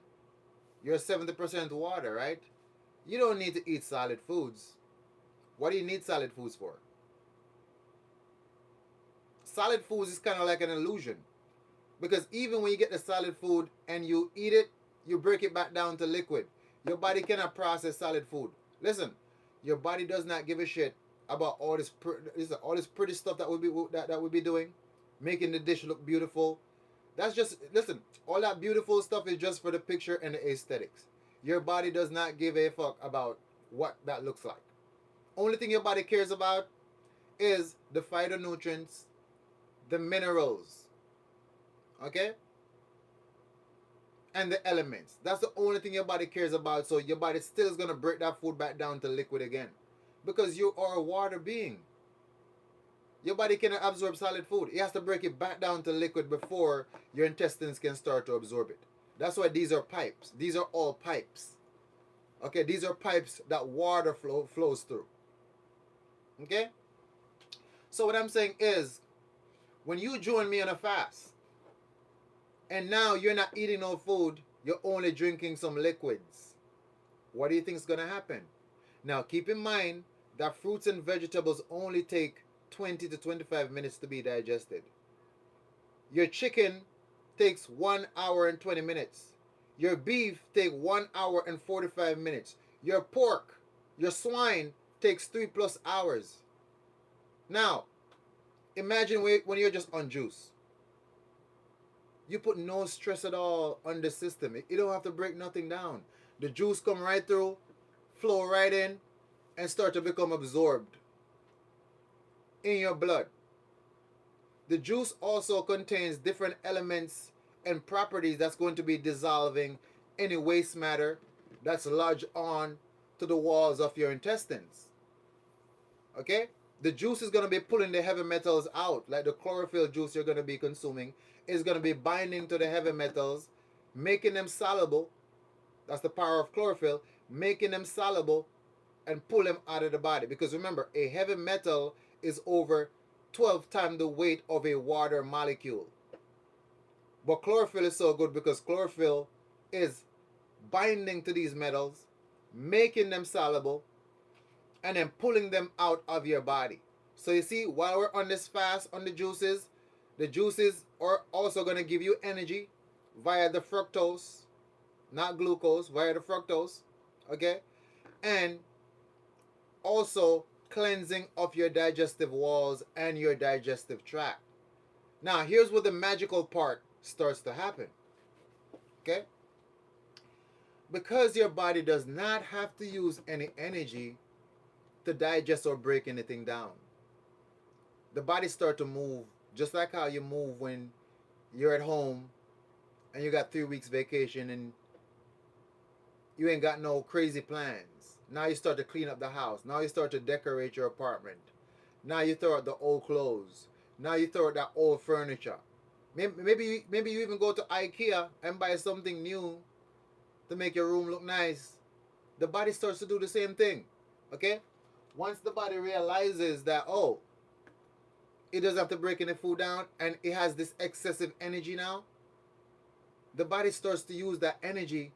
you're 70% water, right? You don't need to eat solid foods. What do you need solid foods for? Solid foods is kind of like an illusion. Because even when you get the solid food and you eat it, you break it back down to liquid. Your body cannot process solid food. Listen, Your body does not give a shit about all this pretty stuff that we be doing, making the dish look beautiful. That's just, listen. All that beautiful stuff is just for the picture and the aesthetics. Your body does not give a fuck about what that looks like. Only thing your body cares about is the phytonutrients, the minerals, okay, and the elements. That's the only thing your body cares about. So your body still is gonna break that food back down to liquid again, because you are a water being. Your body cannot absorb solid food. It has to break it back down to liquid before your intestines can start to absorb it. That's why these are pipes. These are all pipes. Okay, these are pipes that water flows through. Okay? So what I'm saying is, when you join me on a fast, and now you're not eating no food, you're only drinking some liquids, what do you think is going to happen? Now, keep in mind that fruits and vegetables only take 20 to 25 minutes to be digested. Your chicken takes 1 hour and 20 minutes. Your beef takes 1 hour and 45 minutes. Your pork, your swine takes 3+ hours. Now, imagine when you're just on juice. You put no stress at all on the system. You don't have to break nothing down. The juice come right through, flow right in, and start to become absorbed in your blood. The juice also contains different elements and properties that's going to be dissolving any waste matter that's lodged on to the walls of your intestines. Okay? The juice is going to be pulling the heavy metals out, like the chlorophyll juice you're going to be consuming is going to be binding to the heavy metals, making them soluble. That's the power of chlorophyll, making them soluble and pull them out of the body. Because remember, a heavy metal is over 12 times the weight of a water molecule. But chlorophyll is so good because chlorophyll is binding to these metals, making them soluble, and then pulling them out of your body. So you see, while we're on this fast on the juices are also going to give you energy via the fructose, not glucose, via the fructose, okay? And also cleansing of your digestive walls and your digestive tract. Now, here's where the magical part starts to happen, okay? Because your body does not have to use any energy to digest or break anything down. The body starts to move just like how you move when you're at home and you got 3 weeks vacation and you ain't got no crazy plans. Now you start to clean up the house. Now you start to decorate your apartment. Now you throw out the old clothes. Now you throw out that old furniture. Maybe you even go to IKEA and buy something new to make your room look nice. The body starts to do the same thing. Okay? Once the body realizes that, oh, it doesn't have to break any food down and it has this excessive energy now, the body starts to use that energy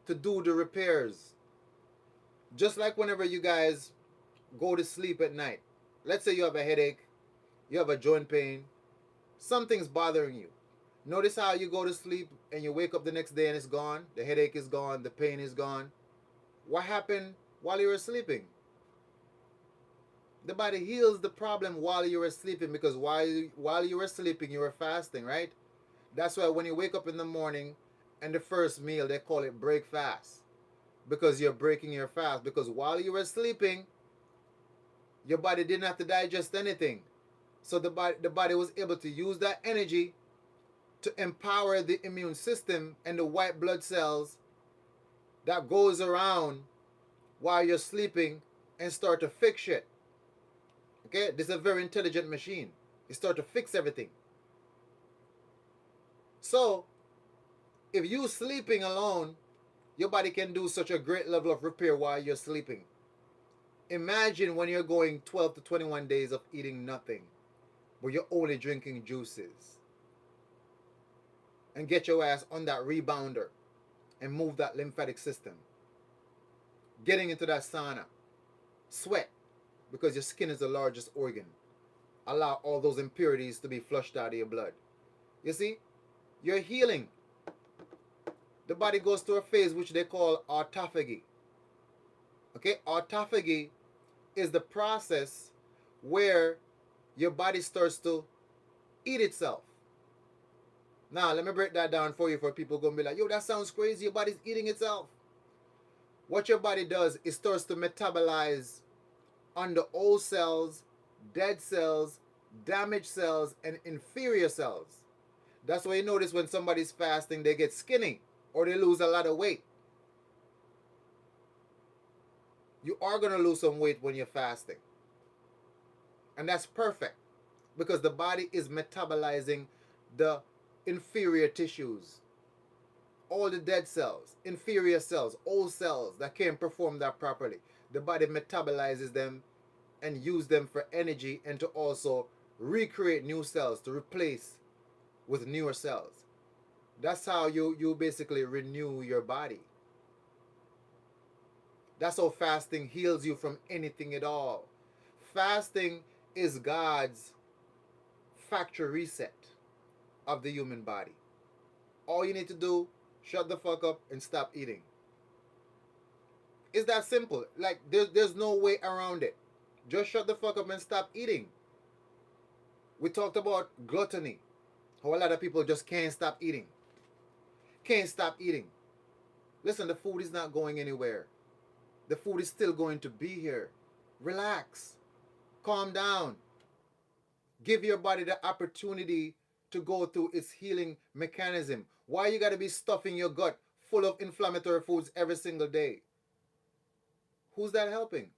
to do the repairs. Just like whenever you guys go to sleep at night. Let's say you have a headache, you have a joint pain, something's bothering you. Notice how you go to sleep and you wake up the next day and it's gone. The headache is gone, the pain is gone. What happened while you were sleeping? The body heals the problem while you were sleeping, because while you were sleeping, you were fasting, right? That's why when you wake up in the morning and the first meal, they call it break fast, because you're breaking your fast. Because while you were sleeping, your body didn't have to digest anything. So the body was able to use that energy to empower the immune system and the white blood cells that goes around while you're sleeping and start to fix shit. Okay, this is a very intelligent machine. It start to fix everything. So if you sleeping alone, your body can do such a great level of repair while you're sleeping. Imagine when you're going 12 to 21 days of eating nothing, but you're only drinking juices. And get your ass on that rebounder and move that lymphatic system. Getting into that sauna. Sweat, because your skin is the largest organ. Allow all those impurities to be flushed out of your blood. You see, you're healing. The body goes through a phase which they call autophagy. Okay, autophagy is the process where your body starts to eat itself. Now, let me break that down for you for people going to be like, yo, that sounds crazy. Your body's eating itself. What your body does is starts to metabolize on the old cells, dead cells, damaged cells, and inferior cells. That's why you notice when somebody's fasting, they get skinny or they lose a lot of weight. You are going to lose some weight when you're fasting. And that's perfect because the body is metabolizing the inferior tissues, all the dead cells, inferior cells, old cells that can't perform that properly. The body metabolizes them and use them for energy and to also recreate new cells to replace with newer cells. That's how you basically renew your body. That's how fasting heals you from anything at all. Fasting is God's factory reset of the human body. All you need to do, shut the fuck up and stop eating. It's that simple. Like there's no way around it. Just shut the fuck up and stop eating. We talked about gluttony. How a lot of people just can't stop eating. Can't stop eating. Listen, the food is not going anywhere. The food is still going to be here. Relax. Calm down. Give your body the opportunity to go through its healing mechanism. Why you got to be stuffing your gut full of inflammatory foods every single day? Who's that helping?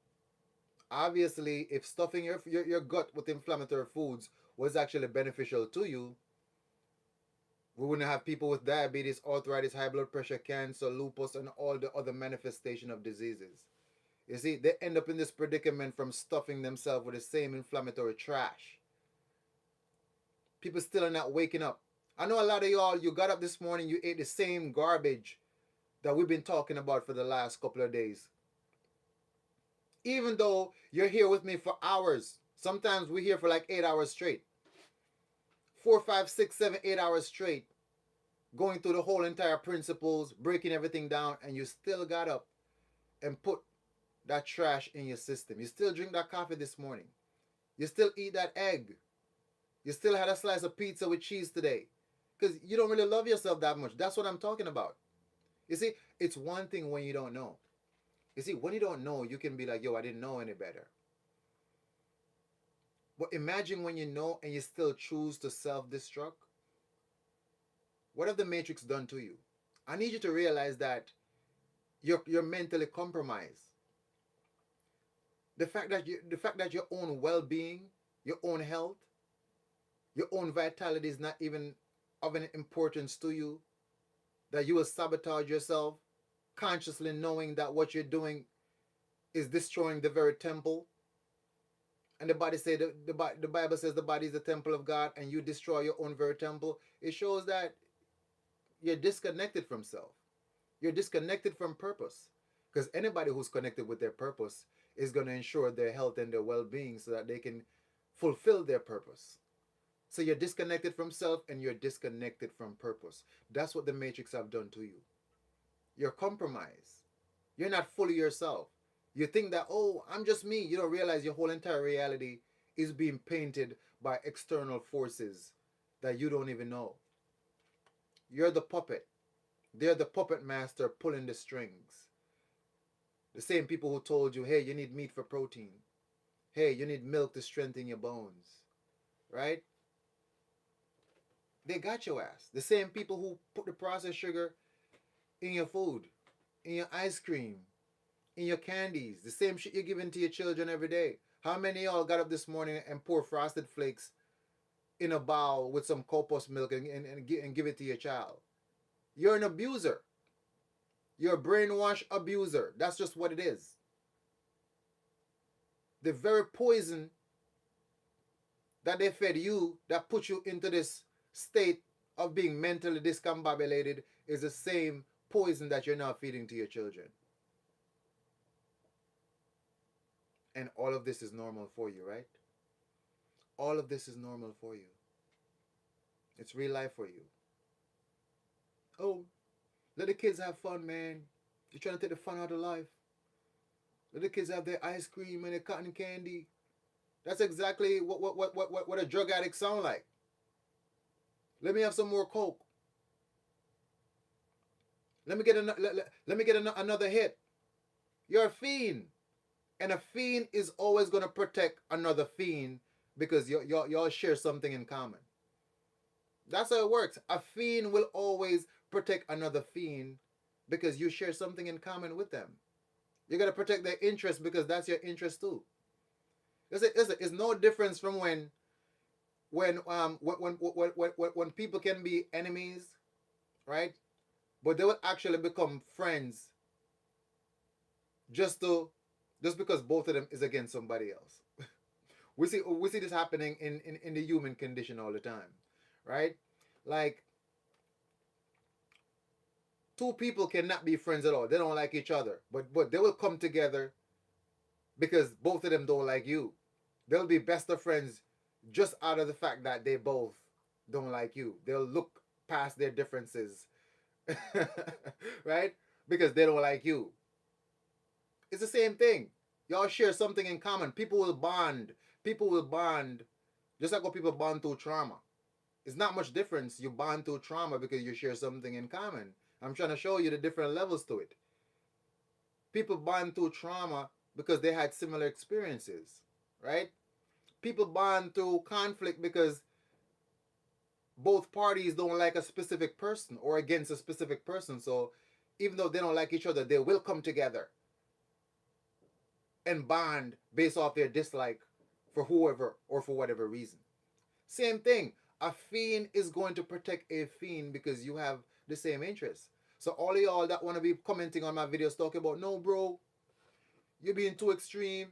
Obviously, if stuffing your gut with inflammatory foods was actually beneficial to you, we wouldn't have people with diabetes, arthritis, high blood pressure, cancer, lupus, and all the other manifestation of diseases. You see, they end up in this predicament from stuffing themselves with the same inflammatory trash. People still are not waking up. I know a lot of y'all, you got up this morning, you ate the same garbage that we've been talking about for the last couple of days. Even though you're here with me for hours, sometimes we're here for like 8 hours straight. 4, 5, 6, 7, 8 hours straight, going through the whole entire principles, breaking everything down, and you still got up and put that trash in your system. You still drink that coffee this morning. You still eat that egg. You still had a slice of pizza with cheese today. Because you don't really love yourself that much. That's what I'm talking about. You see, it's one thing when you don't know. You see, when you don't know, you can be like, yo, I didn't know any better. But imagine when you know and you still choose to self-destruct. What have the Matrix done to you? I need you to realize that you're mentally compromised. The fact that your own well-being, your own health, your own vitality is not even of any importance to you, that you will sabotage yourself consciously knowing that what you're doing is destroying the very temple. And the body say the Bible says the body is the temple of God, and you destroy your own very temple. It shows that you're disconnected from self. You're disconnected from purpose. Because anybody who's connected with their purpose is going to ensure their health and their well-being so that they can fulfill their purpose. So you're disconnected from self and you're disconnected from purpose. That's what the Matrix have done to you. You're compromised. You're not fully yourself. You think that, oh, I'm just me. You don't realize your whole entire reality is being painted by external forces that you don't even know. You're the puppet. They're the puppet master pulling the strings. The same people who told you, hey, you need meat for protein. Hey, you need milk to strengthen your bones. Right? They got your ass. The same people who put the processed sugar in your food, in your ice cream, in your candies. The same shit you're giving to your children every day. How many of y'all got up this morning and pour frosted flakes in a bowl with some copos milk and give it to your child? You're an abuser. You're a brainwash abuser. That's just what it is. The very poison that they fed you that put you into this state of being mentally discombobulated is the same poison that you're now feeding to your children. And all of this is normal for you, right? All of this is normal for you. It's real life for you. Oh, let the kids have fun, man. You're trying to take the fun out of life. Let the kids have their ice cream and their cotton candy. That's exactly what a drug addict sound like. Let me have some more coke. Let me get another hit. You're a fiend, and a fiend is always gonna protect another fiend because y'all share something in common. That's how it works. A fiend will always protect another fiend because you share something in common with them. You gotta protect their interest because that's your interest too. It's no difference from when people can be enemies, right? But they will actually become friends just to just because both of them is against somebody else. We see this happening in the human condition all the time, right? Like two people cannot be friends at all. They don't like each other, but they will come together because both of them don't like you. They'll be best of friends just out of the fact that they both don't like you. They'll look past their differences, right? Because they don't like you. It's the same thing. Y'all share something in common. People will bond. People will bond just like what people bond through trauma. It's not much difference. You bond through trauma because you share something in common. I'm trying to show you the different levels to it. People bond through trauma because they had similar experiences, right? People bond through conflict because both parties don't like a specific person or against a specific person. So even though they don't like each other, they will come together and bond based off their dislike for whoever or for whatever reason. Same thing. A fiend is going to protect a fiend because you have the same interests. So all of y'all that want to be commenting on my videos talking about, no, bro, you're being too extreme.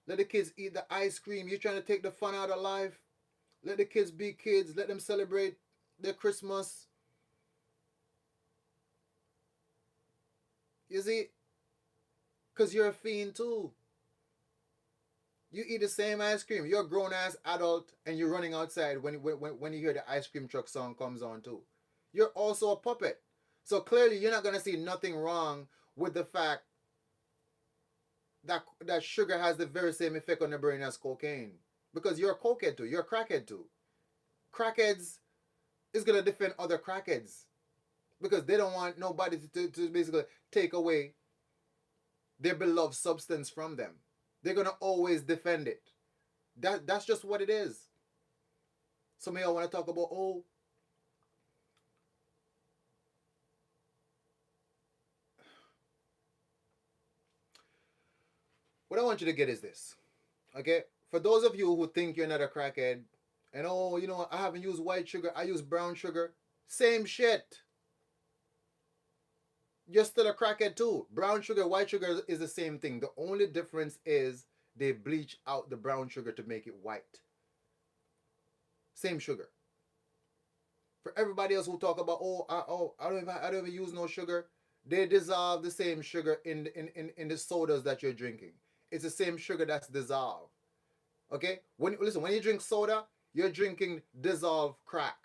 Let the kids eat the ice cream. You're trying to take the fun out of life. Let the kids be kids. Let them celebrate their Christmas. You see? Because you're a fiend too. You eat the same ice cream. You're a grown ass adult and you're running outside when you hear the ice cream truck song comes on too. You're also a puppet. So clearly you're not gonna see nothing wrong with the fact that sugar has the very same effect on the brain as cocaine. Because you're a cokehead too. You're a crackhead too. Crackheads is gonna defend other crackheads because they don't want nobody to basically take away their beloved substance from them. They're gonna always defend it. That's just what it is. Some of y'all want to talk about, oh, what I want you to get is this. Okay? For those of you who think you're not a crackhead, and oh, you know, I haven't used white sugar, I use brown sugar. Same shit. You're still a crackhead too. Brown sugar, white sugar is the same thing. The only difference is they bleach out the brown sugar to make it white. Same sugar. For everybody else who talk about, I don't even use no sugar, they dissolve the same sugar in the sodas that you're drinking. It's the same sugar that's dissolved. Okay? When you drink soda, you're drinking dissolved crack.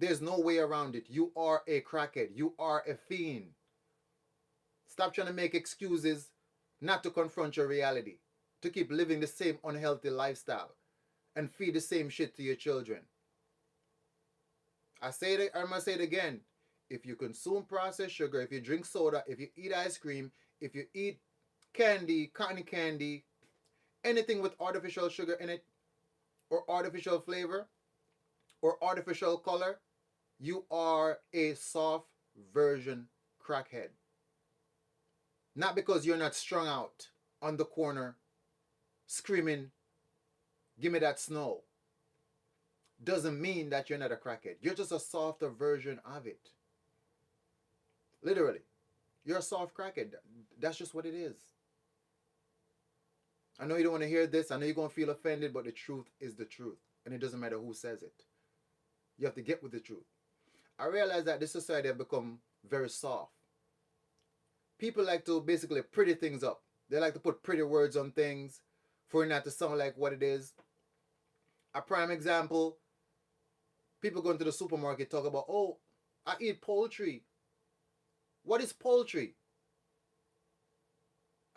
There's no way around it. You are a crackhead. You are a fiend. Stop trying to make excuses not to confront your reality, to keep living the same unhealthy lifestyle and feed the same shit to your children. I'm gonna say it again. If you consume processed sugar, if you drink soda, if you eat ice cream, if you eat candy, cotton candy, anything with artificial sugar in it, or artificial flavor, or artificial color, you are a soft version crackhead. Not because you're not strung out on the corner screaming, give me that snow. Doesn't mean that you're not a crackhead. You're just a softer version of it. Literally. You're a soft crackhead. That's just what it is. I know you don't want to hear this. I know you're going to feel offended, but the truth is the truth. And it doesn't matter who says it. You have to get with the truth. I realize that this society has become very soft. People like to basically pretty things up. They like to put pretty words on things for it not to sound like what it is. A prime example, people going to the supermarket talk about, oh, I eat poultry. What is poultry?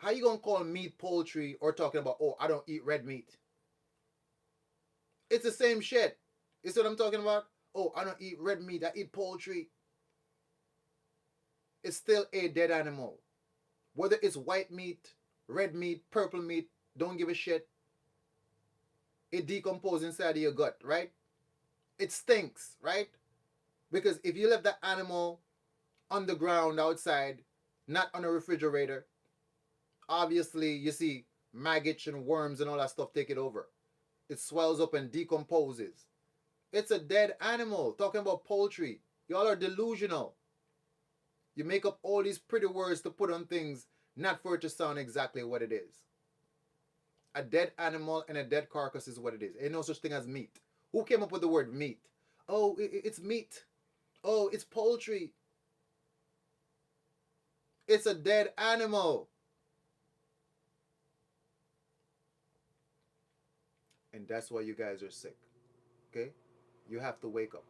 How you gonna call meat poultry or talking about, oh, I don't eat red meat? It's the same shit. You see what I'm talking about? Oh, I don't eat red meat, I eat poultry. It's still a dead animal. Whether it's white meat, red meat, purple meat, don't give a shit. It decomposes inside of your gut, right? It stinks, right? Because if you left that animal on the ground outside, not on a refrigerator, obviously you see maggots and worms and all that stuff take it over. It swells up and decomposes. It's a dead animal. Talking about poultry. Y'all are delusional. You make up all these pretty words to put on things, not for it to sound exactly what it is. A dead animal and a dead carcass is what it is. Ain't no such thing as meat. Who came up with the word meat? Oh, it's meat. Oh, it's poultry. It's a dead animal. And that's why you guys are sick. Okay? You have to wake up.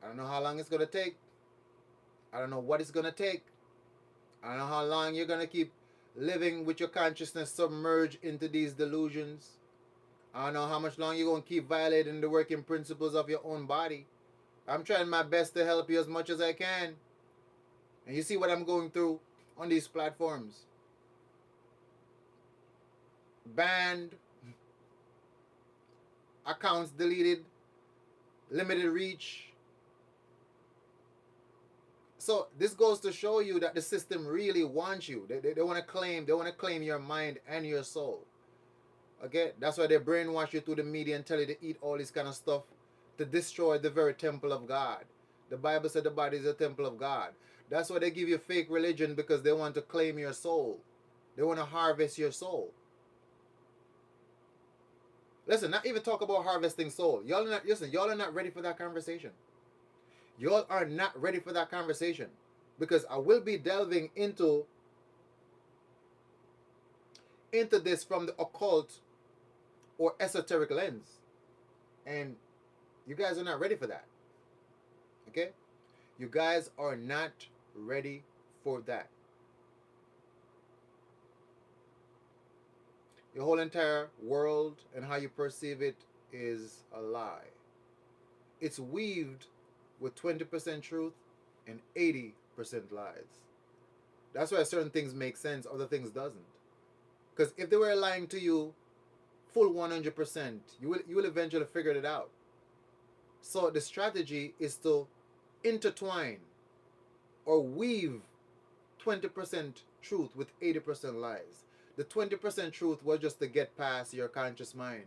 I don't know how long it's going to take. I don't know what it's going to take. I don't know how long you're going to keep living with your consciousness submerged into these delusions. I don't know how much longer you're going to keep violating the working principles of your own body. I'm trying my best to help you as much as I can. And you see what I'm going through on these platforms. Banned, accounts deleted, limited reach. So this goes to show you that the system really wants you. They want to claim your mind and your soul. Okay? That's why they brainwash you through the media and tell you to eat all this kind of stuff to destroy the very temple of God. The Bible said the body is a temple of God. That's why they give you fake religion, because they want to claim your soul. They want to harvest your soul. Listen, not even talk about harvesting soul. Y'all are not ready for that conversation. Y'all are not ready for that conversation. Because I will be delving into this from the occult or esoteric lens. And you guys are not ready for that. Okay? You guys are not ready for that. Your whole entire world and how you perceive it is a lie. It's weaved with 20% truth and 80% lies. That's why certain things make sense, other things doesn't. Because if they were lying to you full 100%, you will eventually figure it out. So the strategy is to intertwine or weave 20% truth with 80% lies. The 20% truth was just to get past your conscious mind,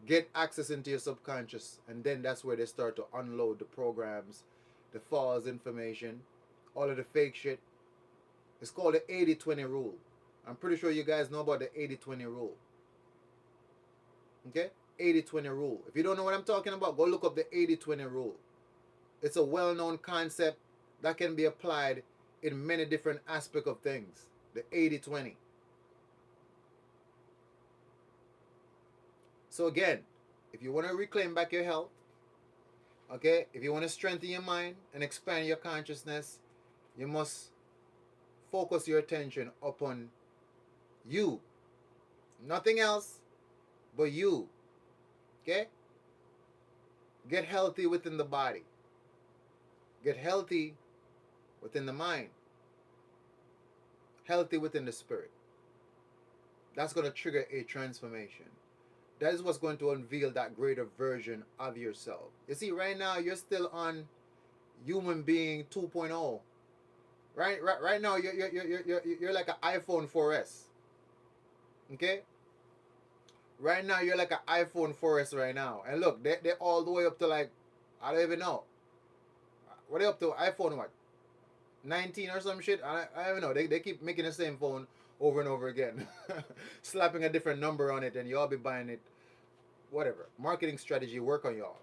get access into your subconscious, and then that's where they start to unload the programs, the false information, all of the fake shit. It's called the 80-20 rule. I'm pretty sure you guys know about the 80-20 rule. Okay? 80-20 rule. If you don't know what I'm talking about, go look up the 80-20 rule. It's a well-known concept that can be applied in many different aspects of things. The 80-20. So again, if you want to reclaim back your health, okay, if you want to strengthen your mind and expand your consciousness, you must focus your attention upon you. Nothing else but you. Okay? Get healthy within the body. Get healthy within the mind. Healthy within the spirit. That's going to trigger a transformation. That is what's going to unveil that greater version of yourself. You see, right now you're still on human being 2.0. Right now you're like an iPhone 4S. Okay? Right now you're like an iPhone 4S right now. And look, they're all the way up to like, I don't even know. What are they up to? iPhone what? 19 or some shit? I don't know. They keep making the same phone over and over again. Slapping a different number on it and y'all be buying it. Whatever. Marketing strategy work on y'all.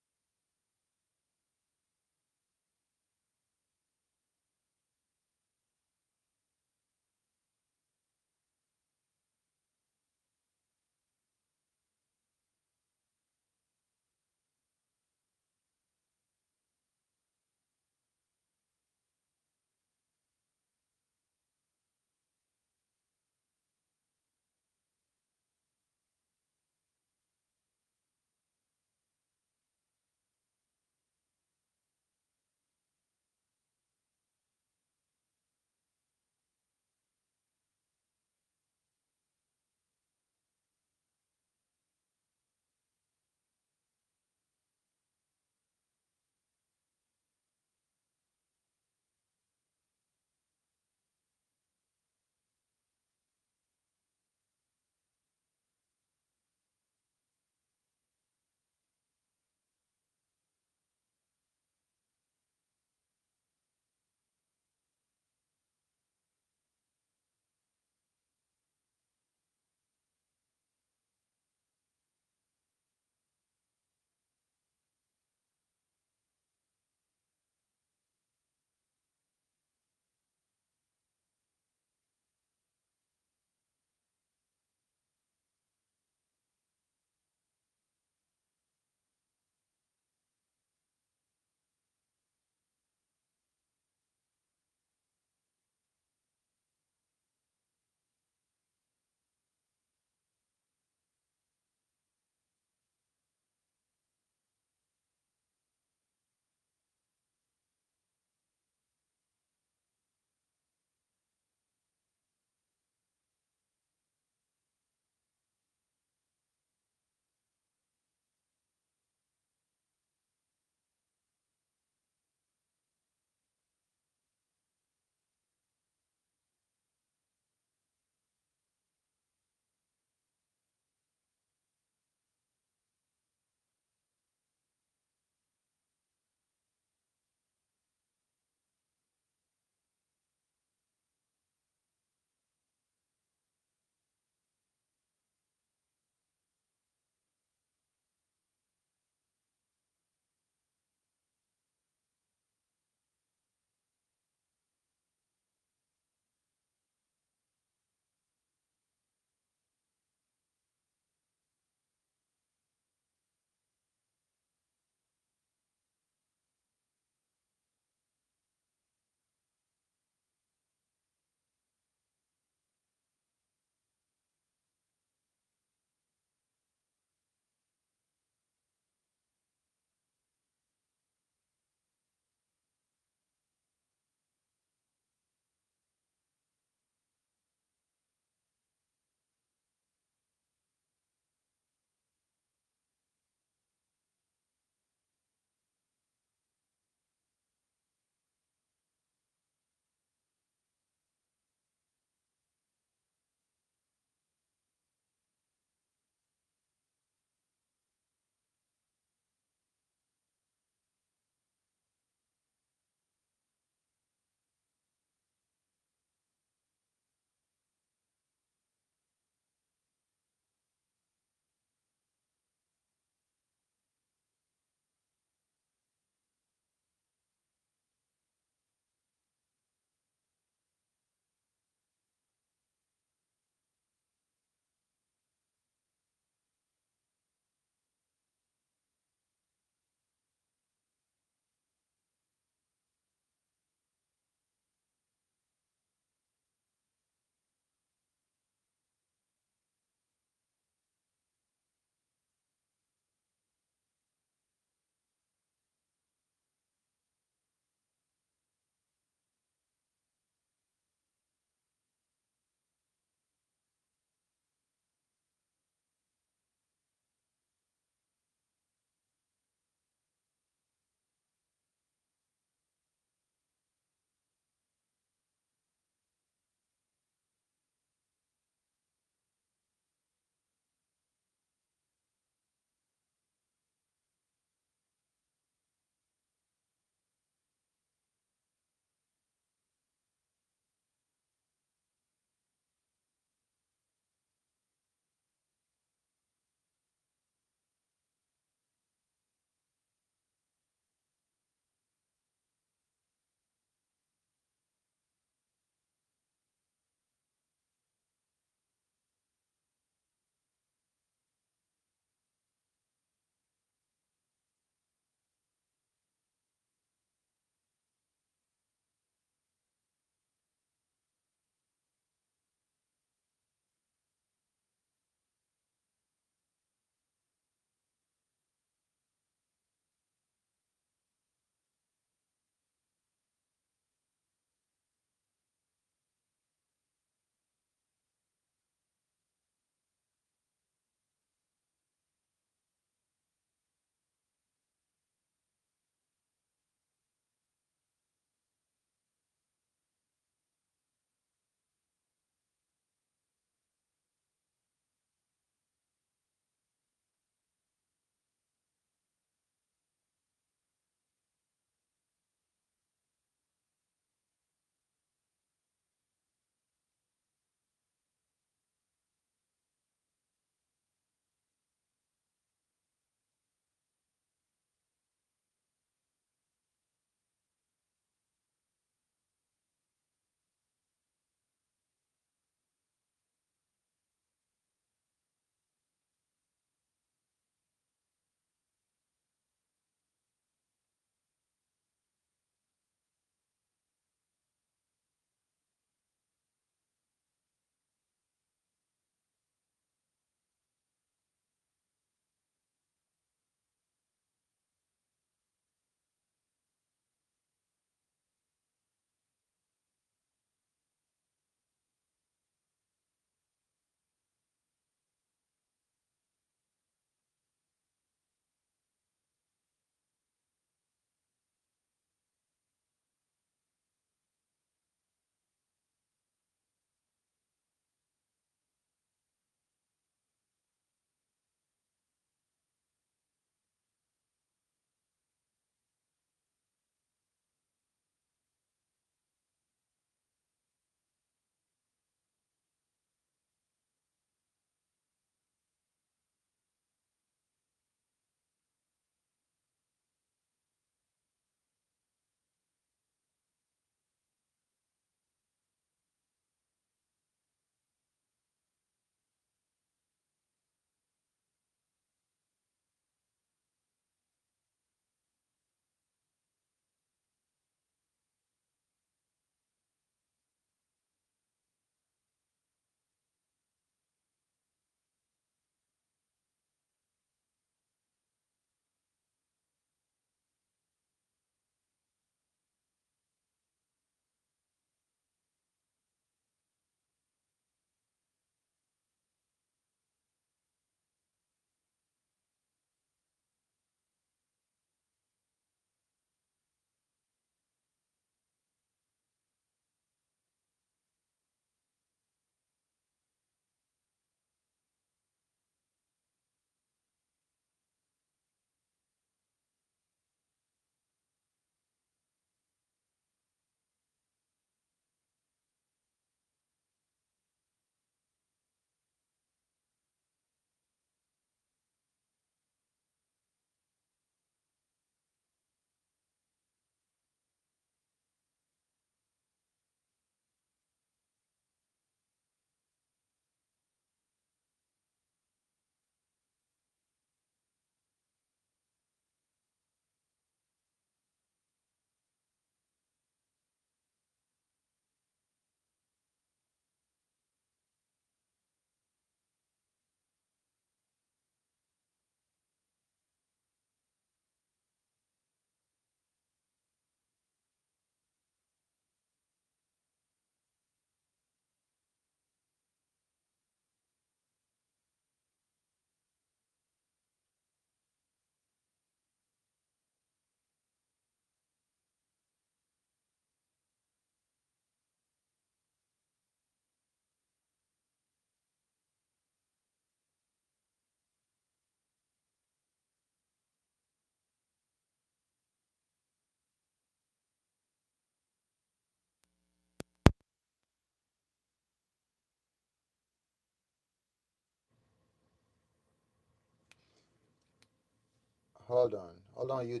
Hold on. Hold on, you.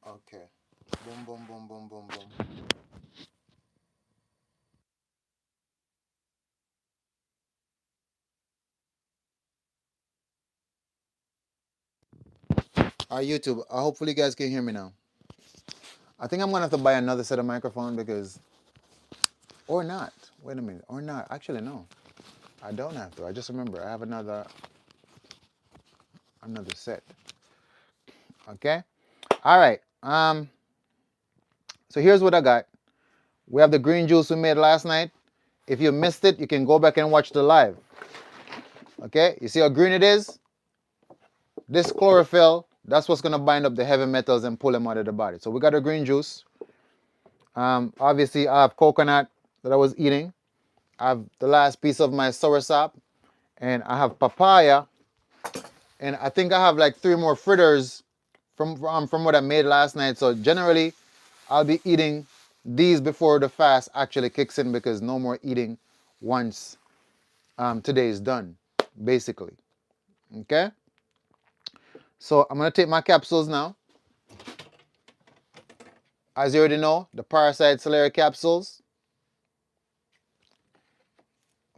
Okay. Boom, boom, boom, boom, boom, boom. YouTube. Hopefully, you guys can hear me now. I think I'm gonna have to buy another set of microphone because, or not. Wait a minute, or not. Actually, no. I don't have to. I just remember I have another set. Okay. All right. So here's what I got. We have the green juice we made last night. If you missed it, you can go back and watch the live. Okay. You see how green it is? This chlorophyll, that's what's gonna bind up the heavy metals and pull them out of the body. So we got a green juice. Obviously, I have coconut that I was eating. I have the last piece of my soursop, and I have papaya, and I think I have like 3 more fritters from what I made last night. So generally, I'll be eating these before the fast actually kicks in because no more eating once today is done, basically. Okay. So I'm gonna take my capsules now. As you already know, the parasite cellular capsules,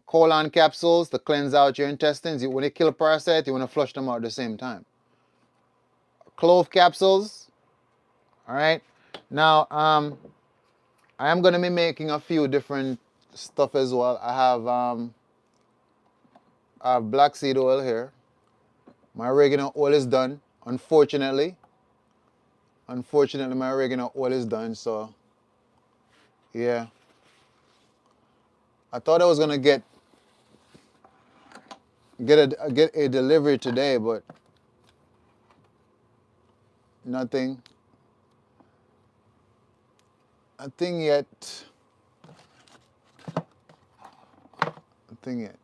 colon capsules to cleanse out your intestines. When you kill a parasite, you want to flush them out at the same time. Clove capsules. All right. Now, I am going to be making a few different stuff as well. I have black seed oil here. My oregano oil is done. Unfortunately, my oregano oil is done. So, yeah. I thought I was going to get a delivery today, but nothing. Nothing yet. Nothing yet.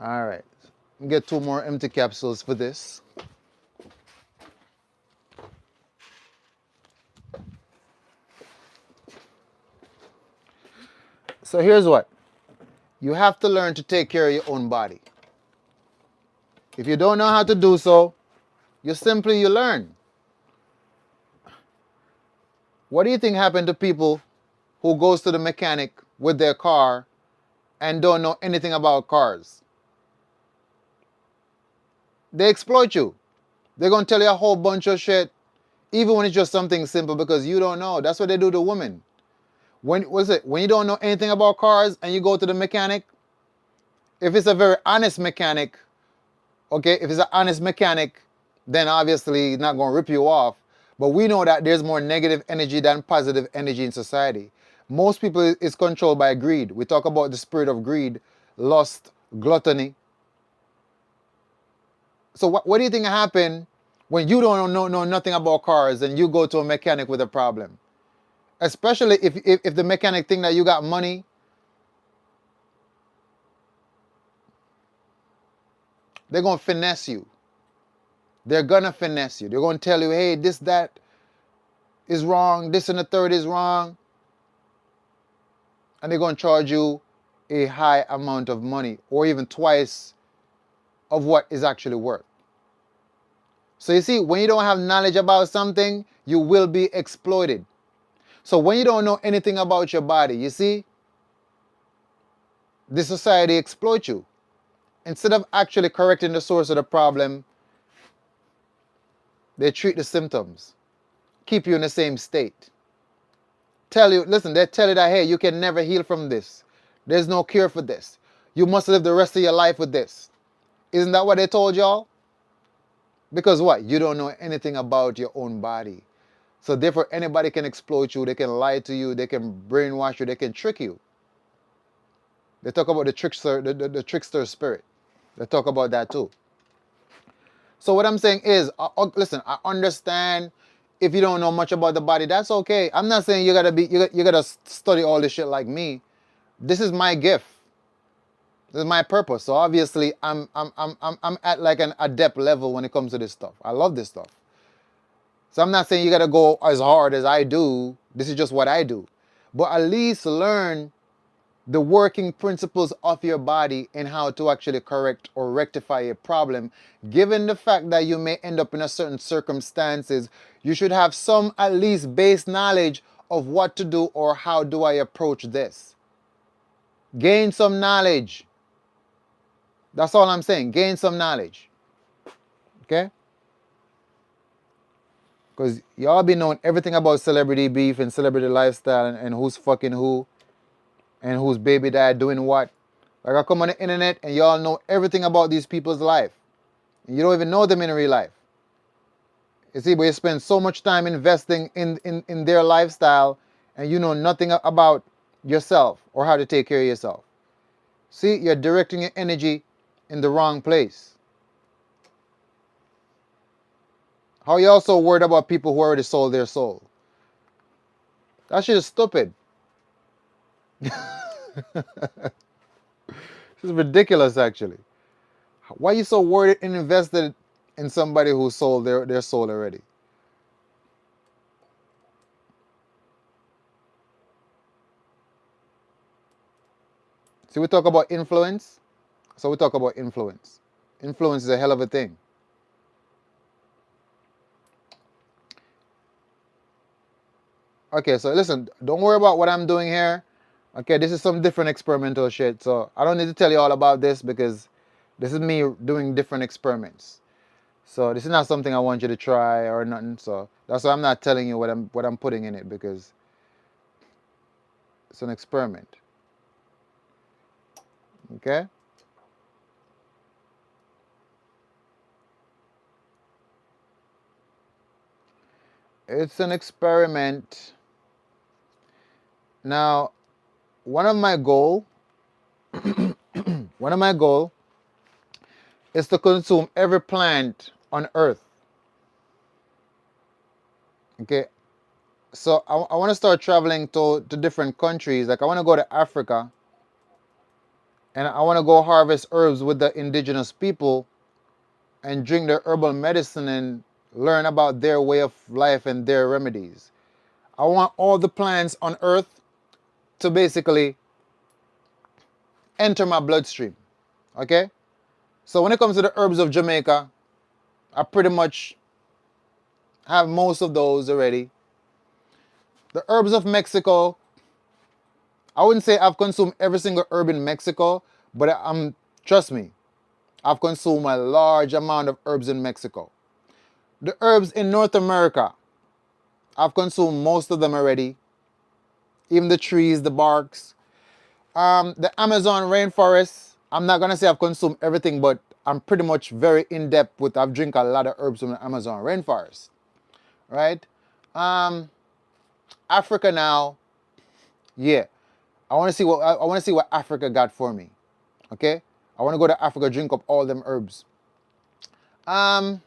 All right. Get 2 more empty capsules for this. So here's what. You have to learn to take care of your own body. If you don't know how to do so, you learn. What do you think happened to people who goes to the mechanic with their car and don't know anything about cars? They exploit you. They're going to tell you a whole bunch of shit, even when it's just something simple because you don't know. That's what they do to women. When you don't know anything about cars and you go to the mechanic, if it's a very honest mechanic, okay, if it's an honest mechanic, then obviously he's not going to rip you off. But we know that there's more negative energy than positive energy in society. Most people is controlled by greed. We talk about the spirit of greed, lust, gluttony. So what do you think happened when you don't know nothing about cars and you go to a mechanic with a problem? Especially if the mechanic think that you got money, they're going to finesse you. They're going to finesse you. They're going to tell you, hey, this, that is wrong. This and the third is wrong. And they're going to charge you a high amount of money or even twice of what is actually worth. So you see, when you don't have knowledge about something, you will be exploited. So when you don't know anything about your body, you see, the society exploits you. Instead of actually correcting the source of the problem, they treat the symptoms, keep you in the same state. Listen, they tell you that, hey, you can never heal from this. There's no cure for this. You must live the rest of your life with this. Isn't that what they told y'all? Because what? You don't know anything about your own body. So therefore, anybody can exploit you. They can lie to you. They can brainwash you. They can trick you. They talk about the trickster spirit. They talk about that too. So what I'm saying is, listen, I understand if you don't know much about the body, that's okay. I'm not saying you gotta study all this shit like me. This is my gift. This is my purpose. So obviously, I'm at like an adept level when it comes to this stuff. I love this stuff. So I'm not saying you gotta go as hard as I do. This is just what I do. But at least learn the working principles of your body and how to actually correct or rectify a problem. Given the fact that you may end up in a certain circumstances, you should have some at least base knowledge of what to do or how do I approach this. Gain some knowledge. That's all I'm saying. Gain some knowledge. Okay? Because y'all be knowing everything about celebrity beef and celebrity lifestyle and who's fucking who and whose baby dad doing what. Like I come on the internet and y'all know everything about these people's life. And you don't even know them in real life. You see, but you spend so much time investing in their lifestyle and you know nothing about yourself or how to take care of yourself. See, you're directing your energy in the wrong place. How you also worried about people who already sold their soul? That shit is stupid. This is ridiculous, actually. Why are you so worried and invested in somebody who sold their soul already? See, we talk about influence. So we talk about influence. Influence is a hell of a thing. Okay, so listen, don't worry about what I'm doing here. Okay, this is some different experimental shit. So I don't need to tell you all about this because this is me doing different experiments. So this is not something I want you to try or nothing. So that's why I'm not telling you what I'm putting in it because it's an experiment. Okay? It's an experiment. Now, one of my goal is to consume every plant on earth. Okay? So I want to start traveling to different countries. Like I want to go to Africa and I want to go harvest herbs with the indigenous people and drink their herbal medicine and learn about their way of life and their remedies. I want all the plants on earth to basically enter my bloodstream. Okay? So when it comes to the herbs of Jamaica, I pretty much have most of those already. The herbs of Mexico, I wouldn't say I've consumed every single herb in Mexico, but trust me, I've consumed a large amount of herbs in Mexico. The herbs in North America, I've consumed most of them already. Even the trees, the barks. The Amazon rainforest, I'm not gonna say I've consumed everything, but I'm pretty much very in depth with. I've drank a lot of herbs from the Amazon rainforest, right? Africa now, yeah. I want to see what Africa got for me. Okay, I want to go to Africa, drink up all them herbs. I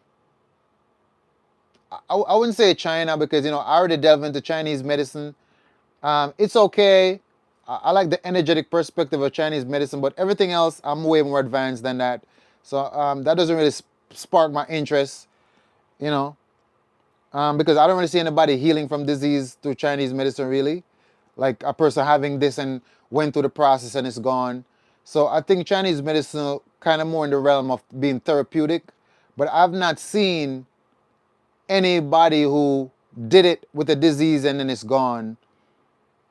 wouldn't say China because I already delved into Chinese medicine. It's okay. I like the energetic perspective of Chinese medicine, but everything else I'm way more advanced than that. So that doesn't really spark my interest, you know, because I don't really see anybody healing from disease through Chinese medicine really. Like a person having this and went through the process and it's gone. So I think Chinese medicine kind of more in the realm of being therapeutic, but I've not seen anybody who did it with a disease and then it's gone,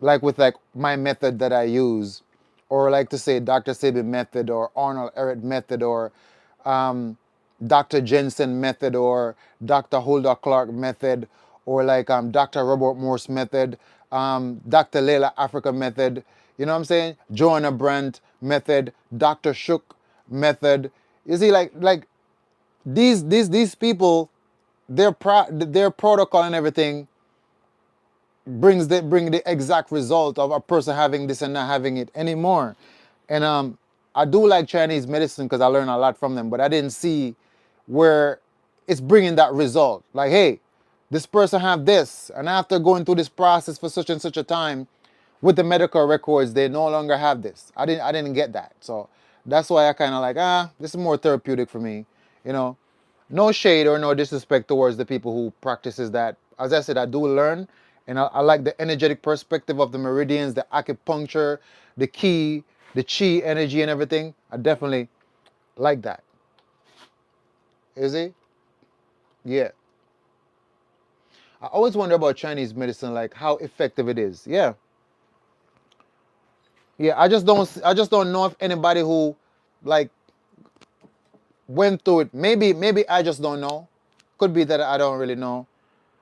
like with like my method that I use, or like to say Dr. Sebi method or Arnold Ehret method or Dr. Jensen method or Dr. Hulda Clark method or like Dr. Robert Morse method, Dr. Layla Africa method, you know what I'm saying? Joanna Brandt method, Dr. Shook method. You see, like these people, their protocol and everything bring the exact result of a person having this and not having it anymore. And I do like Chinese medicine because I learn a lot from them, but I didn't see where it's bringing that result. Like, hey, This person have this, and after going through this process for such and such a time, with the medical records, they no longer have this. I didn't get that. So that's why I kind of like, this is more therapeutic for me. You know, no shade or no disrespect towards the people who practices that. As I said, I do learn, and I like the energetic perspective of the meridians, the acupuncture, the key, the chi energy, and everything. I definitely like that. Is it? Yeah. I always wonder about Chinese medicine, like how effective it is. Yeah, yeah. I just don't know if anybody who like went through it. Maybe I just don't know. Could be that I don't really know,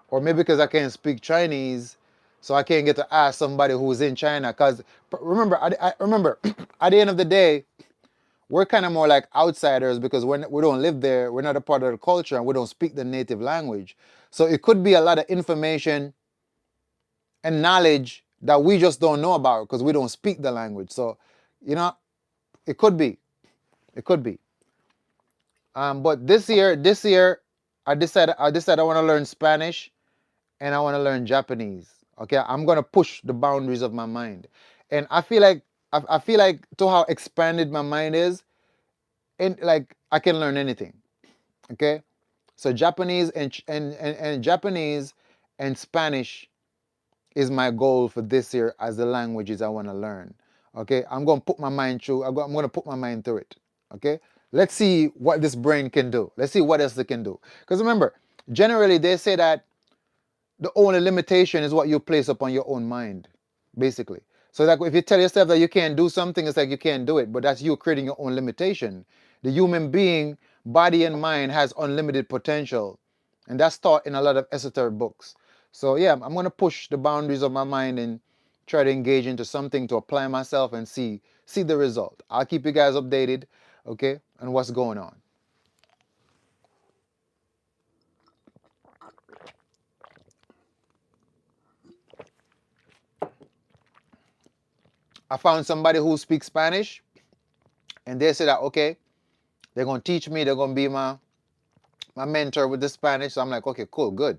or maybe because I can't speak Chinese, so I can't get to ask somebody who's in China. Cause remember, I remember at the end of the day, we're kind of more like outsiders because we don't live there. We're not a part of the culture, and we don't speak the native language. So it could be a lot of information and knowledge that we just don't know about because we don't speak the language. So, you know, it could be. It could be. But this year, I decided I want to learn Spanish and I want to learn Japanese. Okay, I'm gonna push the boundaries of my mind, and I feel like to how expanded my mind is, and like I can learn anything. Okay, so Japanese and Japanese and Spanish is my goal for this year as the languages I want to learn. Okay, I'm going to put my mind through. I'm going to put my mind through it. Okay, let's see what this brain can do. Let's see what else it can do. Because remember, generally they say that the only limitation is what you place upon your own mind, basically. So that if you tell yourself that you can't do something, it's like you can't do it, but that's you creating your own limitation. The human being, body and mind, has unlimited potential, and that's taught in a lot of esoteric books. So yeah, I'm gonna push the boundaries of my mind and try to engage into something to apply myself and see the result. I'll keep you guys updated, okay, on what's going on. I found somebody who speaks Spanish, and they said that okay, they're gonna teach me. They're gonna be my mentor with the Spanish. So I'm like, okay, cool, good,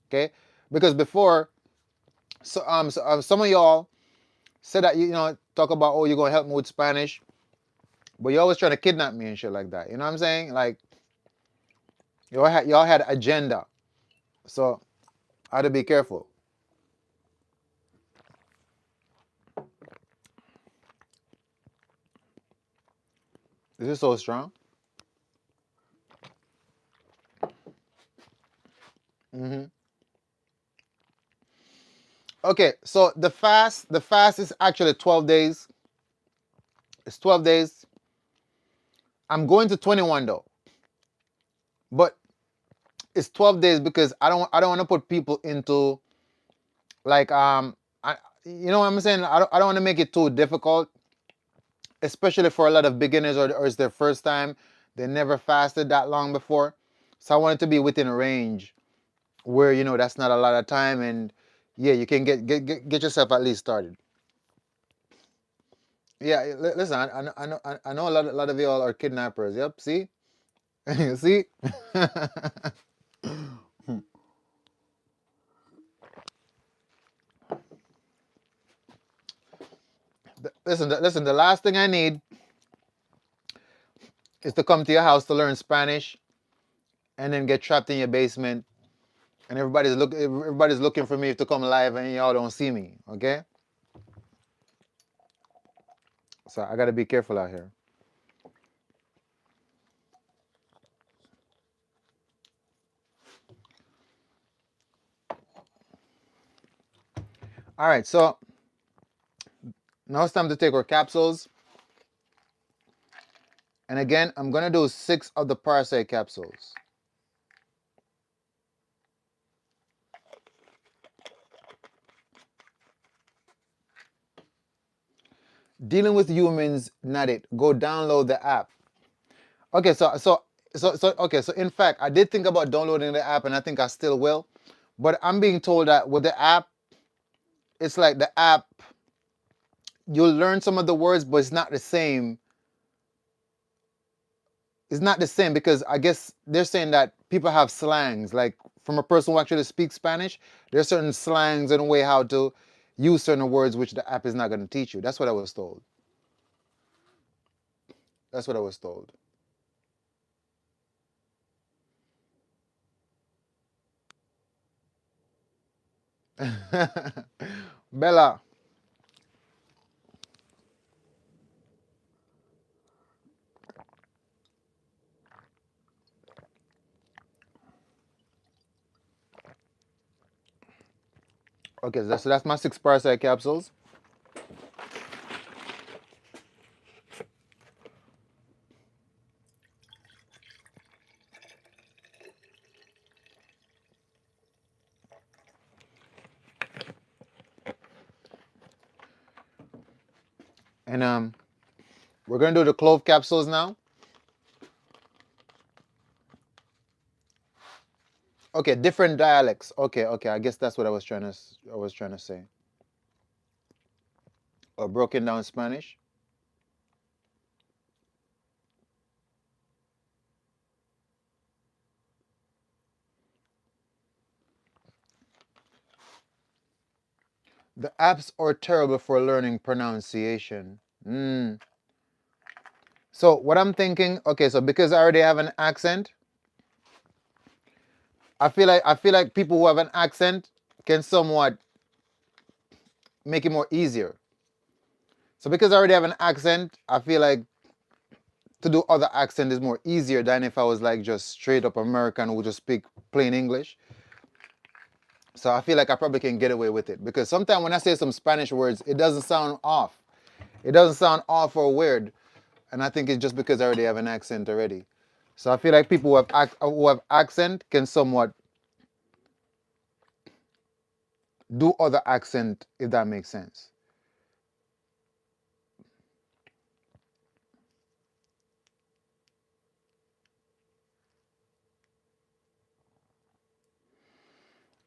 okay. Because before, some of y'all said that talk about, oh, you're gonna help me with Spanish, but you're always trying to kidnap me and shit like that. You know what I'm saying? Like y'all had agenda, so I had to be careful. This is so strong. hmm Okay, so the fast is actually 12 days. It's 12 days. I'm going to 21 though, but it's 12 days because I don't want to put people into like you know what I'm saying. I don't want to make it too difficult, especially for a lot of beginners, or it's their first time. They never fasted that long before, so I want it to be within a range where that's not a lot of time, and yeah, you can get yourself at least started. Yeah, listen, I know a lot of y'all are kidnappers. Yep, see, see. Listen. The last thing I need is to come to your house to learn Spanish and then get trapped in your basement, and everybody's looking for me to come live, and y'all don't see me. Okay, so I gotta be careful out here. All right, so now it's time to take our capsules, and again, I'm gonna do 6 of the parasite capsules. Dealing with humans, not it. Go download the app. Okay, so in fact, I did think about downloading the app, and I think I still will, but I'm being told that with the app, it's like the app, you'll learn some of the words, but it's not the same. It's not the same because I guess they're saying that people have slangs. Like from a person who actually speaks Spanish, there's certain slangs and way how to use certain words which the app is not going to teach you. That's what I was told. That's what I was told. Bella. Okay, so that's my 6 parasite capsules. And we're gonna do the clove capsules now. Okay, different dialects. Okay, okay. I guess that's what I was trying to say. Or broken down Spanish. The apps are terrible for learning pronunciation. So what I'm thinking, okay, so because I already have an accent, I feel like people who have an accent can somewhat make it more easier. So because I already have an accent, I feel like to do other accent is more easier than if I was like just straight up American who just speak plain English. So I feel like I probably can get away with it because sometimes when I say some Spanish words, it doesn't sound off. It doesn't sound off or weird, and I think it's just because I already have an accent already. So I feel like people who have accent can somewhat do other accent if that makes sense.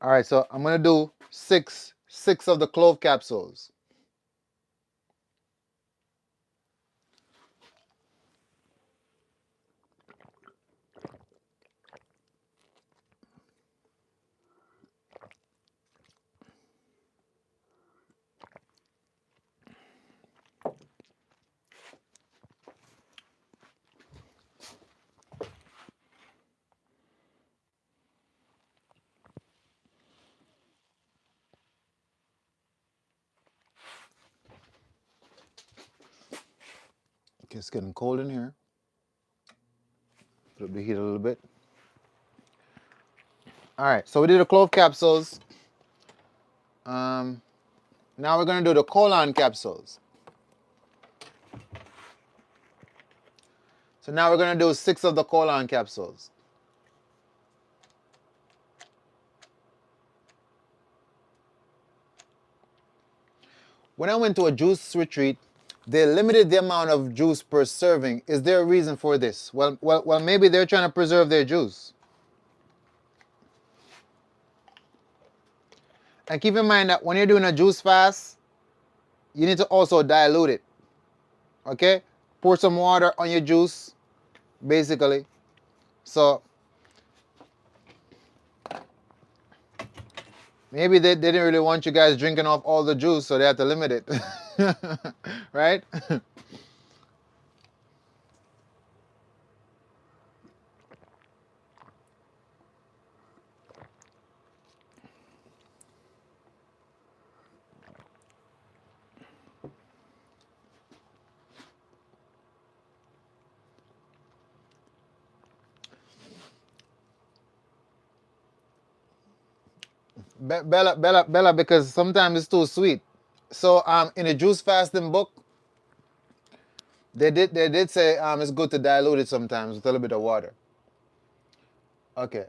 All right, so I'm gonna do six of the clove capsules. Okay, it's getting cold in here. Put up the heat a little bit. All right, so we did the clove capsules. Um, Now we're gonna do the colon capsules. So now we're gonna do 6 of the colon capsules. When I went to a juice retreat, they limited the amount of juice per serving. Is there a reason for this? Well, maybe they're trying to preserve their juice. And keep in mind that when you're doing a juice fast, you need to also dilute it. Okay? Pour some water on your juice, basically. So maybe they didn't really want you guys drinking off all the juice, so they had to limit it. Right? Bella, because sometimes it's too sweet. So in the juice fasting book, they did say it's good to dilute it sometimes with a little bit of water. Okay.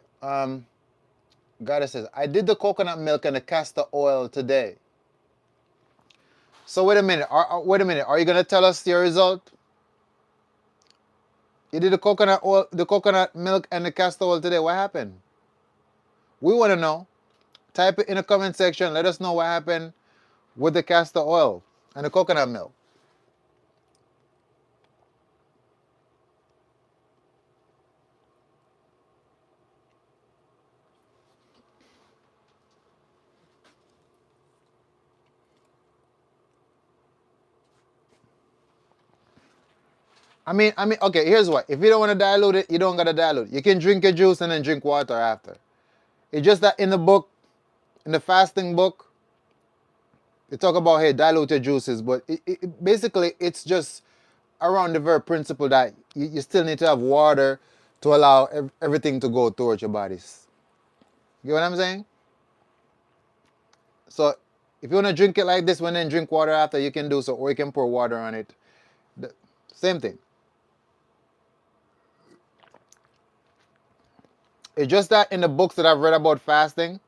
Goddess says I did the coconut milk and the castor oil today. So wait a minute. Wait a minute. Are you gonna tell us your result? You did the coconut oil, the coconut milk, and the castor oil today. What happened? We want to know. Type it in the comment section. Let us know what happened with the castor oil and the coconut milk. Okay, here's what. If you don't want to dilute it, you don't gotta dilute it. You can drink your juice and then drink water after. It's just that in the book, in the fasting book, they talk about, hey, dilute your juices, but basically it's just around the very principle that you still need to have water to allow everything to go towards your bodies. You get what I'm saying? So if you want to drink it like this, when then drink water after, you can do so, or you can pour water on it. Same thing. It's just that in the books that I've read about fasting,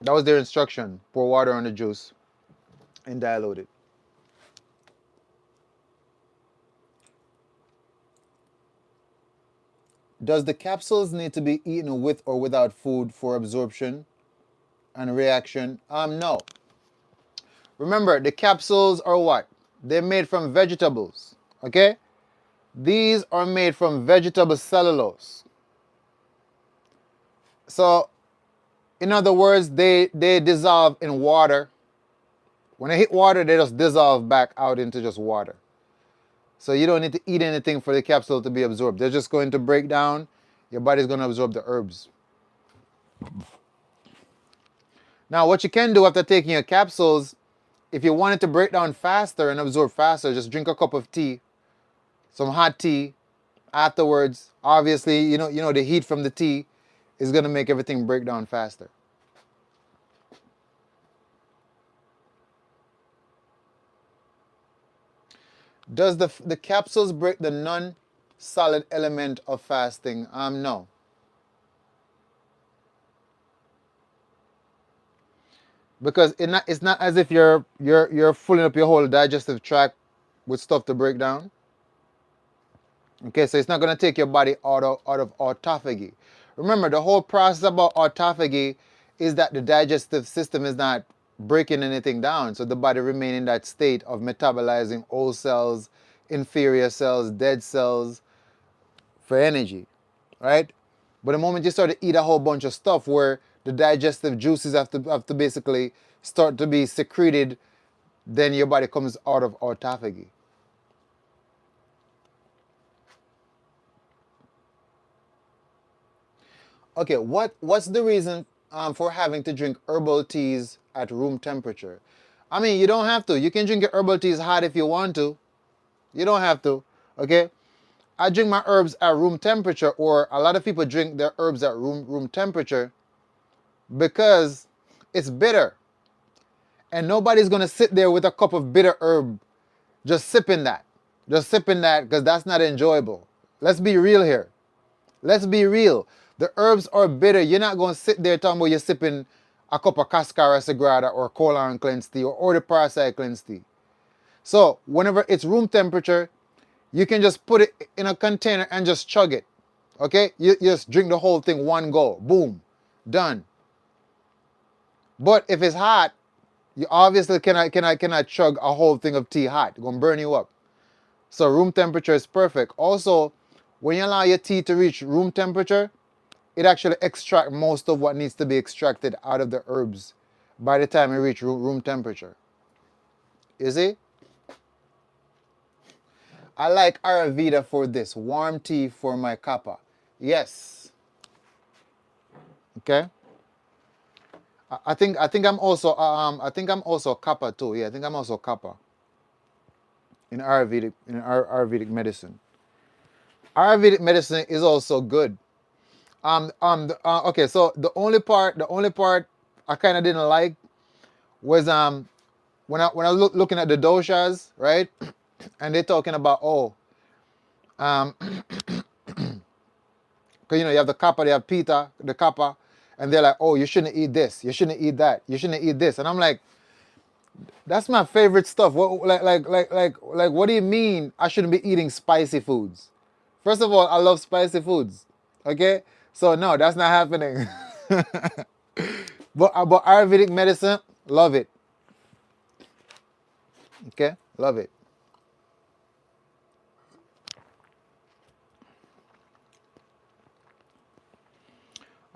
that was their instruction. Pour water on the juice and dilute it. Does the capsules need to be eaten with or without food for absorption and reaction? No. Remember, the capsules are what? They're made from vegetables. Okay? These are made from vegetable cellulose. So, in other words, they dissolve in water. When they hit water, they just dissolve back out into just water. So you don't need to eat anything for the capsule to be absorbed. They're just going to break down. Your body's going to absorb the herbs. Now, what you can do after taking your capsules, if you want it to break down faster and absorb faster, just drink a cup of tea, some hot tea. Afterwards, obviously, you know the heat from the tea is going to make everything break down faster. Does the capsules break the non-solid element of fasting? No. Because it's not as if you're filling up your whole digestive tract with stuff to break down. Okay, so it's not going to take your body out of autophagy. Remember, the whole process about autophagy is that the digestive system is not breaking anything down, so the body remain in that state of metabolizing old cells, inferior cells, dead cells for energy, right? But the moment you start to eat a whole bunch of stuff where the digestive juices have to basically start to be secreted, then your body comes out of autophagy. Okay, what's the reason for having to drink herbal teas at room temperature? You don't have to. You can drink your herbal teas hot if you want to. You don't have to. Okay? I drink my herbs at room temperature, or a lot of people drink their herbs at room temperature because it's bitter. And nobody's gonna sit there with a cup of bitter herb just sipping that. Just sipping that because that's not enjoyable. Let's be real here. Let's be real. The herbs are bitter. You're not going to sit there talking about you're sipping a cup of Cascara Sagrada or Colon Cleanse tea or the Parasite Cleanse tea. So whenever it's room temperature, you can just put it in a container and just chug it. Okay? You just drink the whole thing one go. Boom. Done. But if it's hot, you obviously cannot chug a whole thing of tea hot. It's going to burn you up. So room temperature is perfect. Also, when you allow your tea to reach room temperature, it actually extracts most of what needs to be extracted out of the herbs by the time you reach room temperature. You see? I like Ayurveda for this. Warm tea for my kapha. Yes. Okay. I think I'm also kapha too. Yeah, I think I'm also kapha in Ayurvedic medicine. Ayurvedic medicine is also good. Okay, so the only part I kind of didn't like was when I looking at the doshas, right? And they're talking about, um, because you have the kapha, they have pita, the kapha, and they're like, oh, you shouldn't eat this, you shouldn't eat that, you shouldn't eat this, and I'm like, that's my favorite stuff. What like what do you mean I shouldn't be eating spicy foods? First of all, I love spicy foods. Okay, so no, that's not happening. But Ayurvedic medicine, love it. Okay, love it.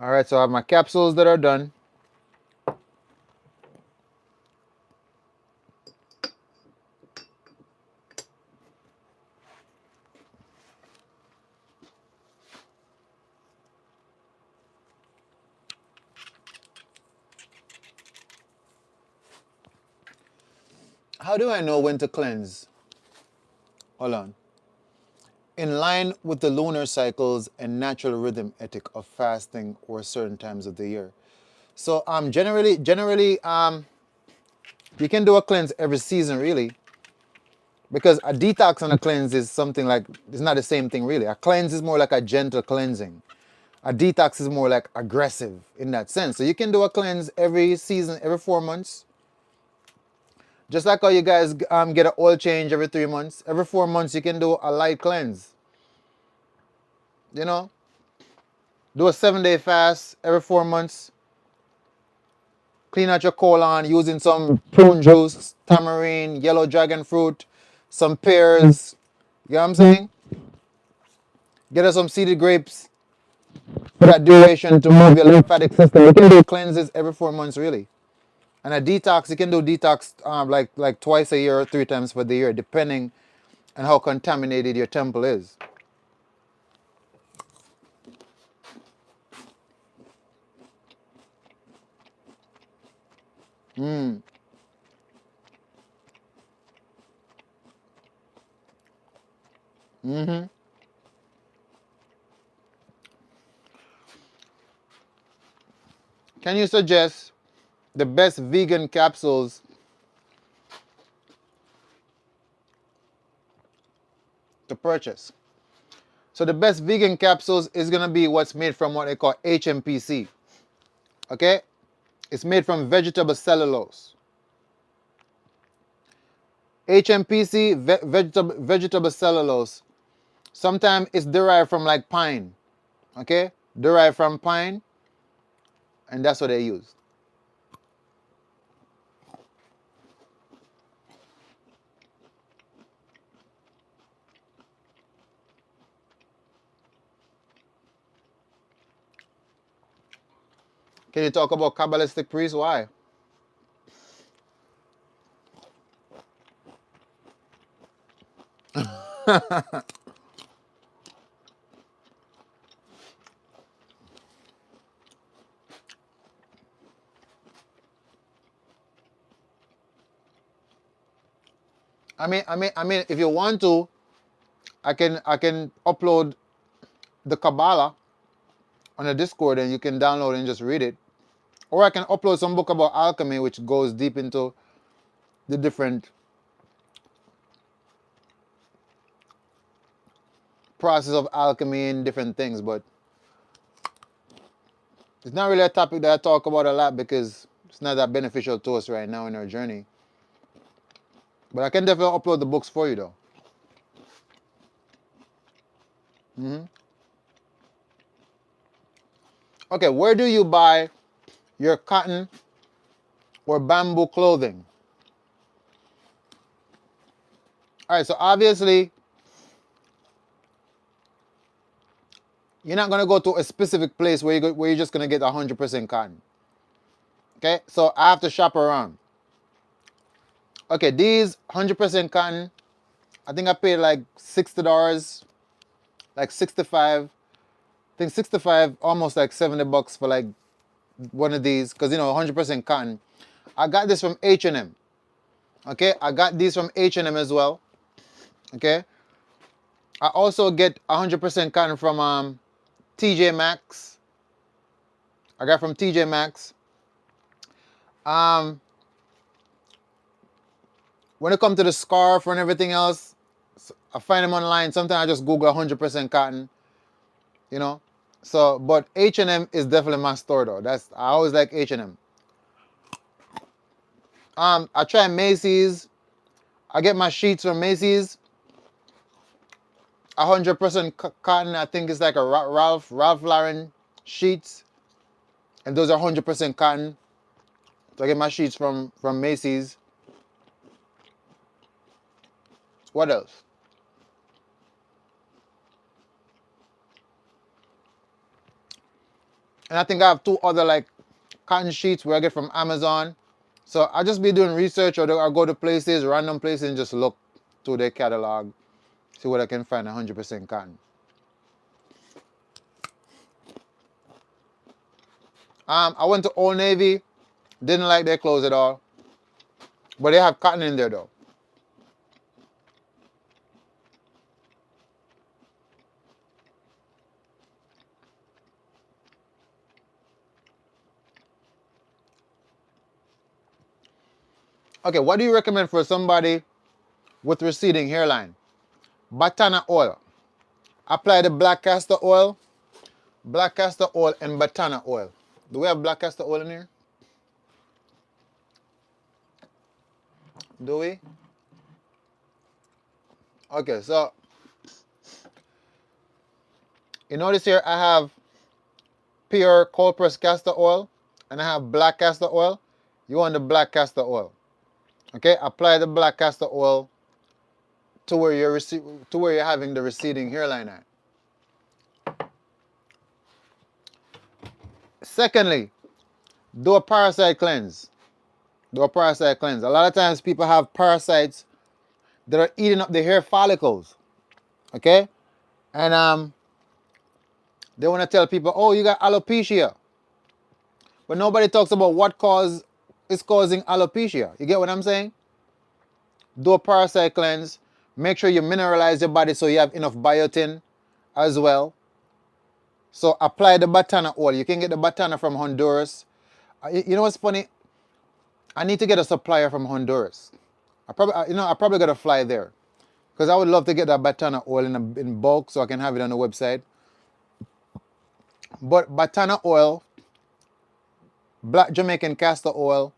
All right, so I have my capsules that are done. How do I know when to cleanse? Hold on. In line with the lunar cycles and natural rhythm ethic of fasting or certain times of the year. So generally you can do a cleanse every season really, because a detox and a cleanse is something like, it's not the same thing really. A cleanse is more like a gentle cleansing. A detox is more like aggressive in that sense. So you can do a cleanse every season, every 4 months. Just like how you guys get an oil change every 3 months. Every 4 months you can do a light cleanse. You know, do a 7-day fast every 4 months. Clean out your colon using some prune juice, tamarind, yellow dragon fruit, some pears. You know what I'm saying? Get us some seeded grapes for that duration to move your lymphatic system. You can do cleanses every 4 months really. And a detox, you can do detox like twice a year or 3 times for the year, depending on how contaminated your temple is. Can you suggest the best vegan capsules to purchase? So the best vegan capsules is gonna be what's made from what they call HMPC. Okay, it's made from vegetable cellulose. HMPC, vegetable cellulose. Sometimes it's derived from like pine. Okay, derived from pine, and that's what they use. Can you talk about Kabbalistic priests? Why? I mean, if you want to, I can upload the Kabbalah on the Discord, and you can download and just read it. Or I can upload some book about alchemy, which goes deep into the different process of alchemy and different things. But it's not really a topic that I talk about a lot because it's not that beneficial to us right now in our journey. But I can definitely upload the books for you though. Okay, where do you buy your cotton or bamboo clothing? All right, so obviously you're not gonna go to a specific place where you're just gonna get 100% cotton. Okay, so I have to shop around. Okay, these 100% cotton, I think I paid like $60, like 65. I think 65, almost like $70 for like one of these, because 100% cotton. I got this from H&M. Okay, I got these from H&M as well. Okay, I also get 100% cotton from TJ Maxx. I got from TJ Maxx. Um, when it comes to the scarf and everything else, I find them online. Sometimes I just Google 100% cotton, you know. So, but H&M is definitely my store though. I always like H&M. I try Macy's. I get my sheets from Macy's. 100% cotton. I think it's like a Ralph Lauren sheets, and those are 100% cotton. So I get my sheets from Macy's. What else? And I think I have two other like cotton sheets where I get from Amazon. So I just be doing research, or I go to places, random places, and just look through their catalog, see what I can find 100% cotton. I went to Old Navy, didn't like their clothes at all. But they have cotton in there though. Okay, what do you recommend for somebody with receding hairline? Batana oil. Apply the black castor oil and batana oil. Do we have black castor oil in here? Do we? Okay, so you notice here I have pure cold pressed castor oil and I have black castor oil. You want the black castor oil. Okay, apply the black castor oil to where you're having the receding hairline at. Secondly, do a parasite cleanse. Do a parasite cleanse. A lot of times people have parasites that are eating up the hair follicles. Okay? And they want to tell people, oh, you got alopecia. But nobody talks about what cause is causing alopecia. You get what I'm saying? Do a parasite cleanse. Make sure you mineralize your body so you have enough biotin as well. So apply the batana oil. You can get the batana from Honduras. You know what's funny? I need to get a supplier from Honduras. I probably got to fly there because I would love to get that batana oil in bulk so I can have it on the website. But batana oil, black Jamaican castor oil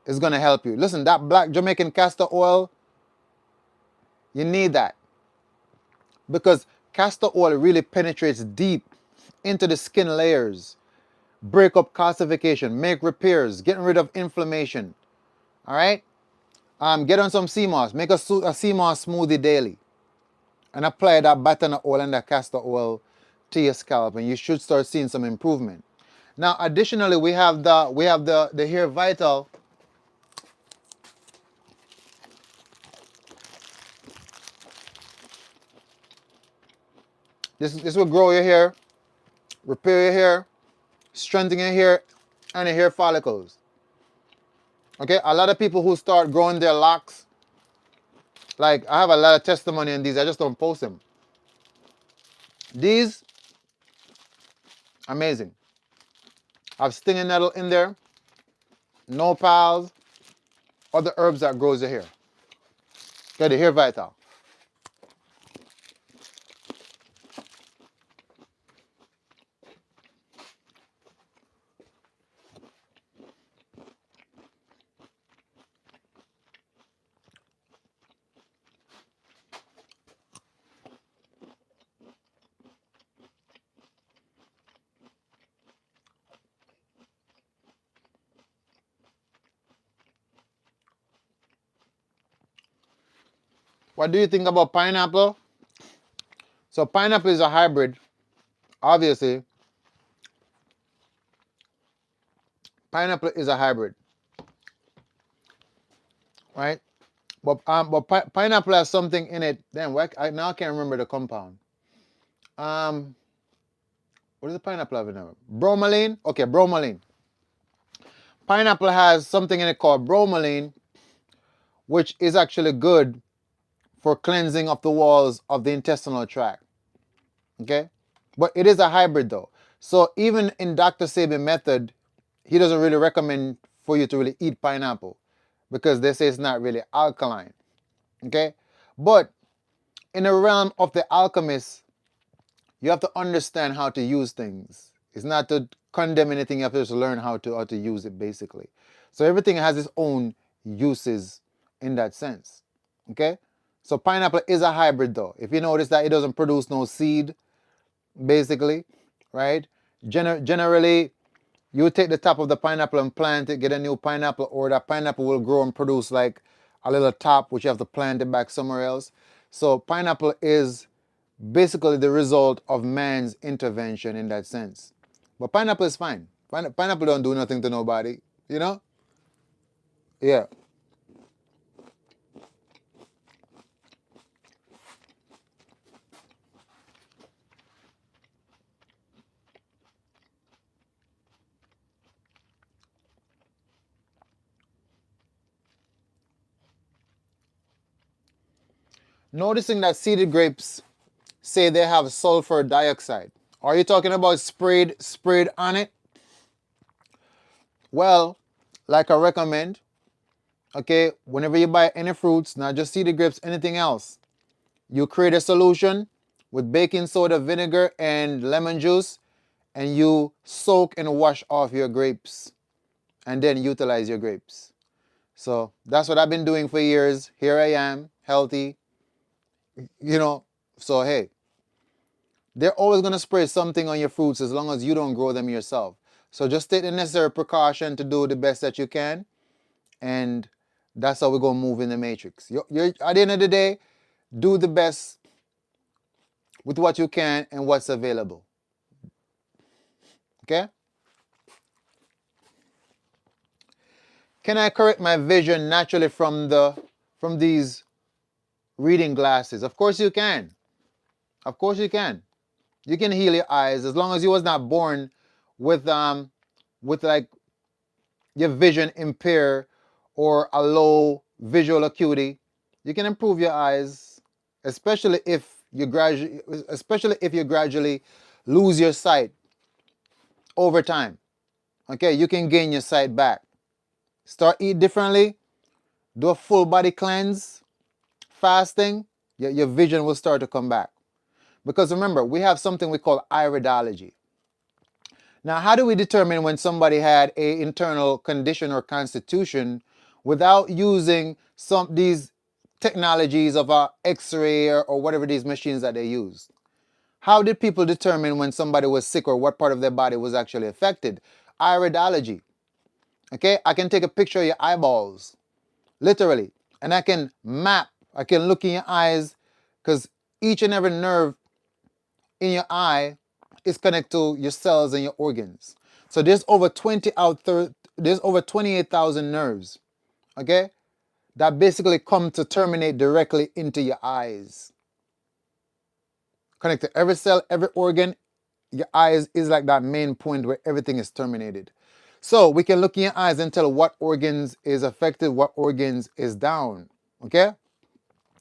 is gonna help you. Listen, that black Jamaican castor oil, you need that because castor oil really penetrates deep into the skin layers, break up calcification, make repairs, getting rid of inflammation. All right. Get on some sea moss. Make a sea moss smoothie daily, and apply that batana oil and that castor oil to your scalp, and you should start seeing some improvement. Now, additionally, we have the Hair Vital. This will grow your hair, repair your hair, strengthen your hair, and your hair follicles. Okay, a lot of people who start growing their locks, like I have a lot of testimony on these. I just don't post them. These, amazing. I have stinging nettle in there, nopals, other herbs that grows your hair. Okay, the Hair Vital. What do you think about pineapple? So pineapple is a hybrid. Obviously, pineapple is a hybrid, right? But pineapple has something in it. Damn, now I can't remember the compound. Um, what does the pineapple have in it? Bromelain. Okay, bromelain. Pineapple has something in it called bromelain, which is actually good for cleansing of the walls of the intestinal tract. Okay, but it is a hybrid though. So even in Dr. Sabi method, he doesn't really recommend for you to really eat pineapple because they say it's not really alkaline. Okay, but in the realm of the alchemist, you have to understand how to use things. It's not to condemn anything. You have to just learn how to use it basically. So everything has its own uses in that sense. Okay, so pineapple is a hybrid though. If you notice that it doesn't produce no seed, basically, right? Generally, you take the top of the pineapple and plant it, get a new pineapple, or that pineapple will grow and produce like a little top, which you have to plant it back somewhere else. So pineapple is basically the result of man's intervention in that sense. But pineapple is fine. Pineapple don't do nothing to nobody, you know? Yeah. Noticing that seeded grapes say they have sulfur dioxide. Are you talking about sprayed on it? Well, like I recommend, okay, whenever you buy any fruits, not just seeded grapes, anything else, you create a solution with baking soda, vinegar, and lemon juice, and you soak and wash off your grapes and then utilize your grapes. So that's what I've been doing for years. Here I am, healthy, you know. So hey, they're always going to spray something on your fruits as long as you don't grow them yourself. So just take the necessary precaution to do the best that you can, and that's how we're going to move in the matrix. At the end of the day, do the best with what you can and what's available. Okay? Can I correct my vision naturally from these reading glasses? Of course you can. Of course you can. You can heal your eyes as long as you was not born with like your vision impaired or a low visual acuity. You can improve your eyes, especially if you gradually lose your sight over time. Okay, you can gain your sight back. Start eat differently, do a full body cleanse, fasting, your vision will start to come back. Because remember, we have something we call iridology. Now, how do we determine when somebody had a internal condition or constitution without using these technologies of X-ray or whatever these machines that they use? How did people determine when somebody was sick or what part of their body was actually affected? Iridology. Okay, I can take a picture of your eyeballs, literally, and I can look in your eyes, because each and every nerve in your eye is connected to your cells and your organs. So there's over 28,000 nerves, okay, that basically come to terminate directly into your eyes. Connect to every cell, every organ. Your eyes is like that main point where everything is terminated. So we can look in your eyes and tell what organs is affected, what organs is down. Okay?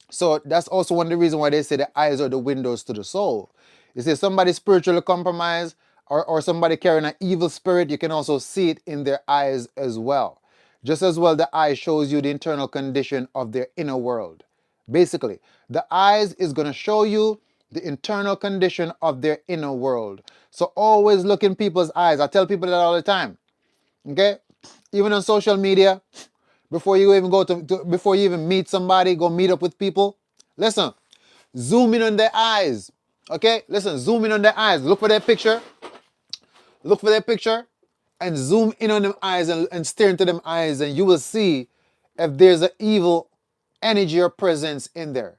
So that's also one of the reasons why they say the eyes are the windows to the soul. You see, somebody spiritually compromised or somebody carrying an evil spirit, you can also see it in their eyes as well. Just as well, the eye shows you the internal condition of their inner world. Basically, the eyes is going to show you the internal condition of their inner world. So always look in people's eyes. I tell people that all the time. Okay? Even on social media, before you even before you even meet somebody, go meet up with people. Listen, zoom in on their eyes. Okay? Listen, zoom in on their eyes. Look for their picture. Look for their picture and zoom in on them eyes and stare into them eyes, and you will see if there's an evil energy or presence in there.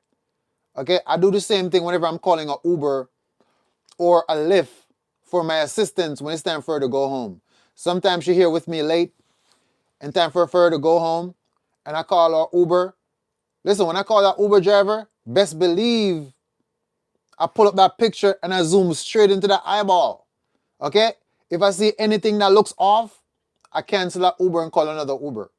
Okay? I do the same thing whenever I'm calling an Uber or a Lyft for my assistants when it's time for her to go home. Sometimes she's here with me late and time for her to go home, and I call her Uber. Listen, when I call that Uber driver, best believe I pull up that picture and I zoom straight into that eyeball. Okay? If I see anything that looks off, I cancel that Uber and call another Uber.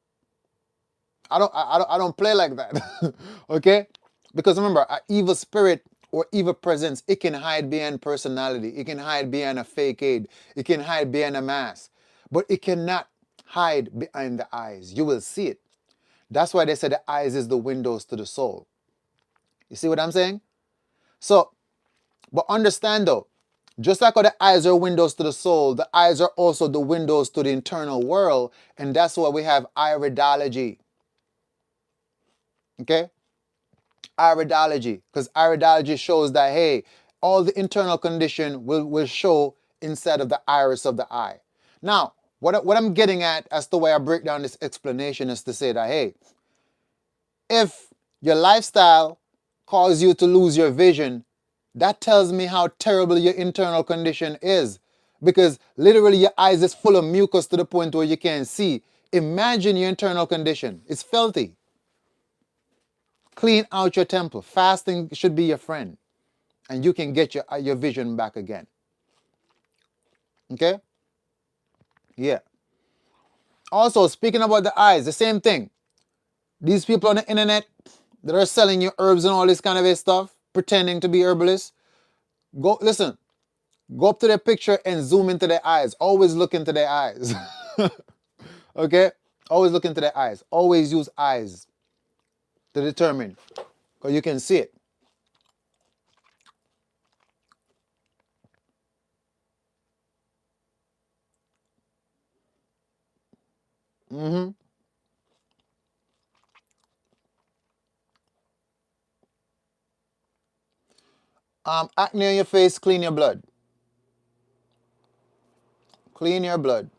I don't play like that. Okay? Because remember, an evil spirit or evil presence, it can hide behind personality. It can hide behind a facade. It can hide behind a mask. But it cannot hide behind the eyes. You will see it. That's why they say the eyes is the windows to the soul. You see what I'm saying? So, but understand though, just like how the eyes are windows to the soul, the eyes are also the windows to the internal world. And that's why we have iridology. Okay? Iridology. Because iridology shows that, hey, all the internal condition will show inside of the iris of the eye. Now, what I'm getting at as the way I break down this explanation is to say that, hey, if your lifestyle causes you to lose your vision, that tells me how terrible your internal condition is. Because literally your eyes is full of mucus to the point where you can't see. Imagine your internal condition. It's filthy. Clean out your temple. Fasting should be your friend. And you can get your vision back again. Okay? Yeah. Also, speaking about the eyes, the same thing. These people on the internet, that are selling you herbs and all this kind of stuff, pretending to be herbalists, go listen. Go up to their picture and zoom into their eyes. Always look into their eyes. Okay? Always look into their eyes. Always use eyes to determine, because you can see it. Mm-hmm. Acne on your face, clean your blood. Clean your blood.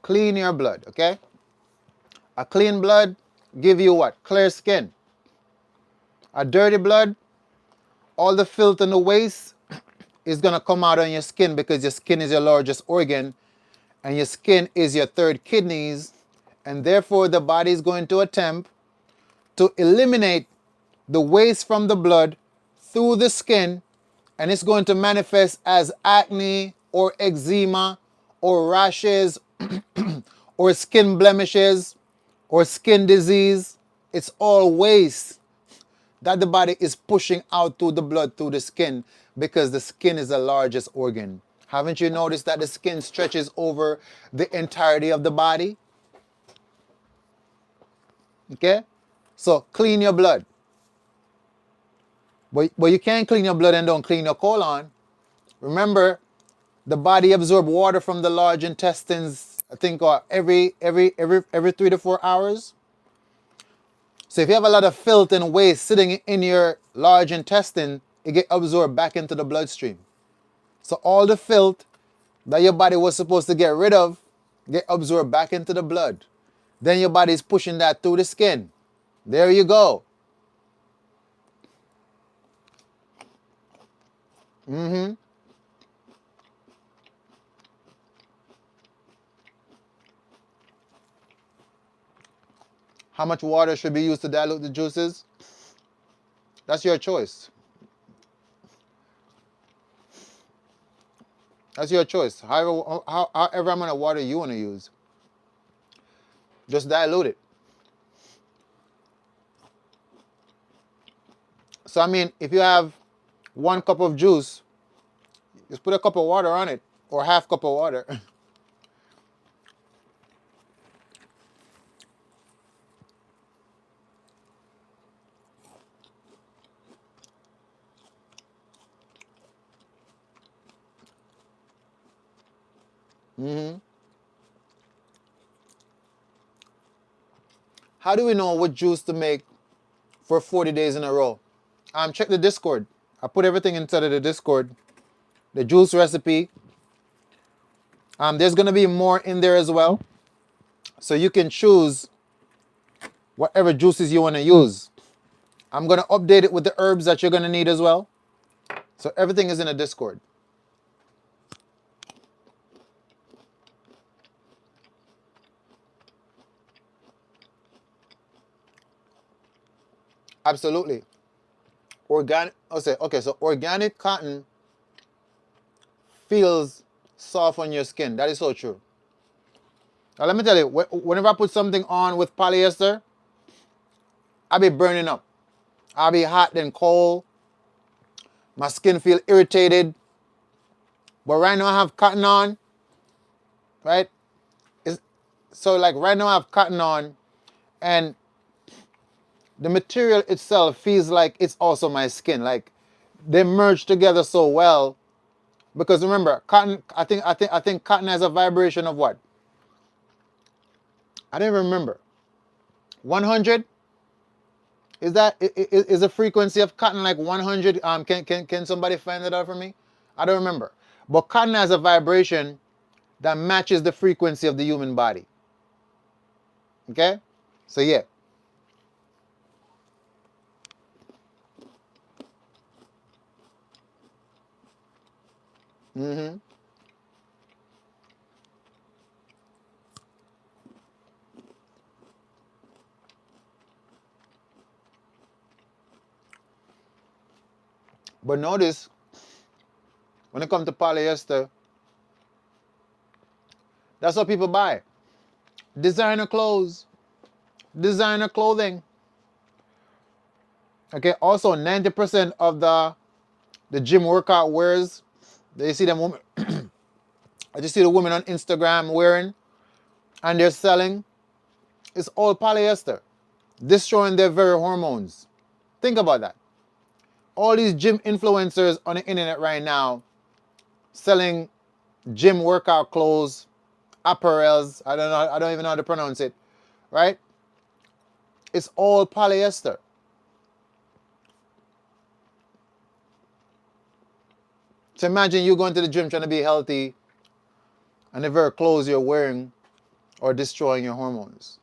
Clean your blood, okay? A clean blood give you what? Clear skin. A dirty blood, all the filth and the waste is going to come out on your skin because your skin is your largest organ and your skin is your third kidneys, and therefore the body is going to attempt to eliminate the waste from the blood through the skin, and it's going to manifest as acne or eczema or rashes or skin blemishes or skin disease. It's all waste that the body is pushing out through the blood, through the skin, because the skin is the largest organ. Haven't you noticed that the skin stretches over the entirety of the body? Okay? So clean your blood. But you can't clean your blood and don't clean your colon. Remember, the body absorbs water from the large intestines, I think, every 3 to 4 hours. So if you have a lot of filth and waste sitting in your large intestine, it get absorbed back into the bloodstream. So all the filth that your body was supposed to get rid of get absorbed back into the blood. Then your body is pushing that through the skin. There you go. Mm-hmm. How much water should be used to dilute the juices? That's your choice. That's your choice. However amount of water you want to use, just dilute it. So I mean, if you have 1 cup of juice, just put a cup of water on it, or half cup of water. Mm-hmm. How do we know what juice to make for 40 days in a row? Check the Discord. I put everything inside of the Discord. The juice recipe. There's gonna be more in there as well, so you can choose whatever juices you want to use. I'm gonna update it with the herbs that you're gonna need as well. So everything is in a Discord. Absolutely. Organic. Okay. So organic cotton feels soft on your skin. That is so true. Now let me tell you, whenever I put something on with polyester, I be burning up. I be hot then cold. My skin feel irritated. But right now I have cotton on, right? So like right now I have cotton on, and the material itself feels like it's also my skin. Like they merge together so well. Because remember, cotton. I think cotton has a vibration of what? I don't even remember. 100. Is the frequency of cotton like 100? Can somebody find that out for me? I don't remember. But cotton has a vibration that matches the frequency of the human body. Okay? So yeah. Hmm. But notice when it comes to polyester, That's what people buy. Designer clothes, designer clothing. Okay, also 90% of the gym workout wears, you see them women, I just see the women on Instagram wearing and they're selling, it's all polyester, destroying their very hormones. Think about that. All these gym influencers on the internet right now selling gym workout clothes, apparels, I don't even know how to pronounce it, right? It's all polyester. So imagine you going to the gym trying to be healthy and the very clothes you're wearing are destroying your hormones.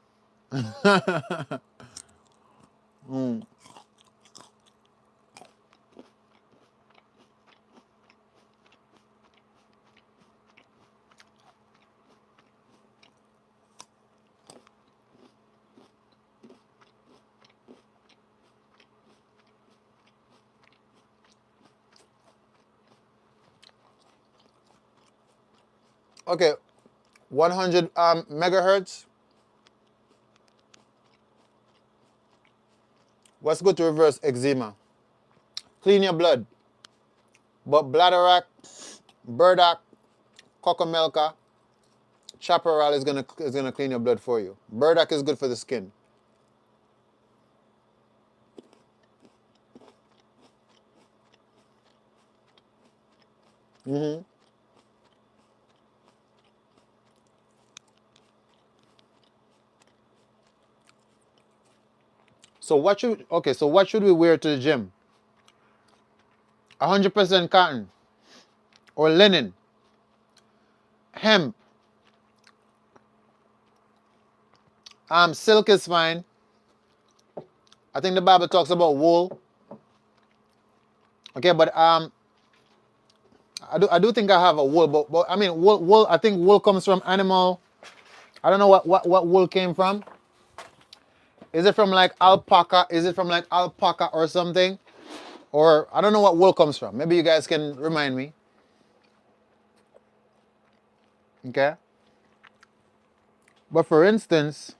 Okay, 100 megahertz. What's good to reverse eczema? Clean your blood. But bladderwrack, burdock, cocomelca, chaparral is gonna clean your blood for you. Burdock is good for the skin. Hmm. So what should we wear to the gym? 100% cotton or linen, hemp, silk is fine. I think the Bible talks about wool. Okay, but I do think I have a wool, but I mean wool. I think wool comes from animal. I don't know what wool came from. Is it from like alpaca? Is it from like alpaca or something? Or I don't know what wool comes from. Maybe you guys can remind me. Okay. But for instance,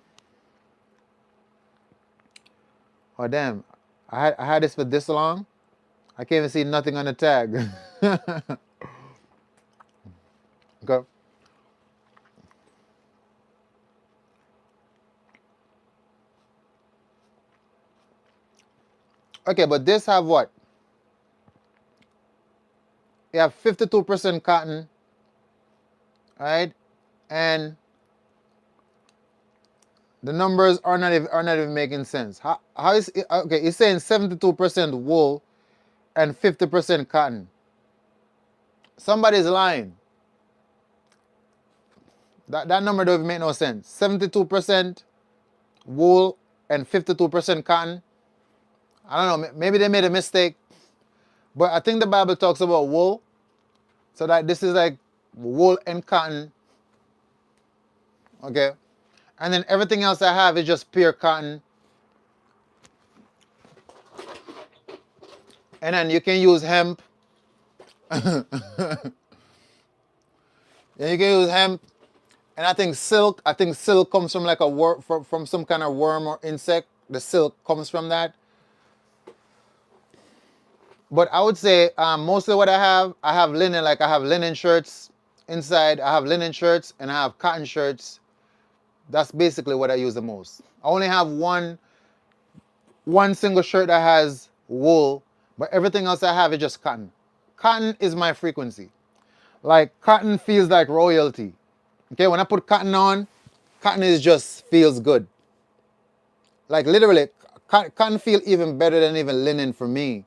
oh damn, I had this for this long. I can't even see nothing on the tag. Okay. Okay, but this have what? You have 52% cotton, right? And the numbers are not even making sense. How is it, okay? It's saying 72% wool and 50% cotton. Somebody's lying. That number doesn't make no sense. 72% wool and 52% cotton. I don't know. Maybe they made a mistake, but I think the Bible talks about wool, so that this is like wool and cotton. Okay, and then everything else I have is just pure cotton. And then you can use hemp. And you can use hemp. And I think silk. I think silk comes from like a worm, from some kind of worm or insect. The silk comes from that. But I would say mostly what I have linen. Like I have linen shirts inside. I have linen shirts and I have cotton shirts. That's basically what I use the most. I only have one single shirt that has wool, but everything else I have is just cotton. Cotton is my frequency. Like cotton feels like royalty. Okay, when I put cotton on, cotton is just feels good. Like literally, cotton feel even better than even linen for me.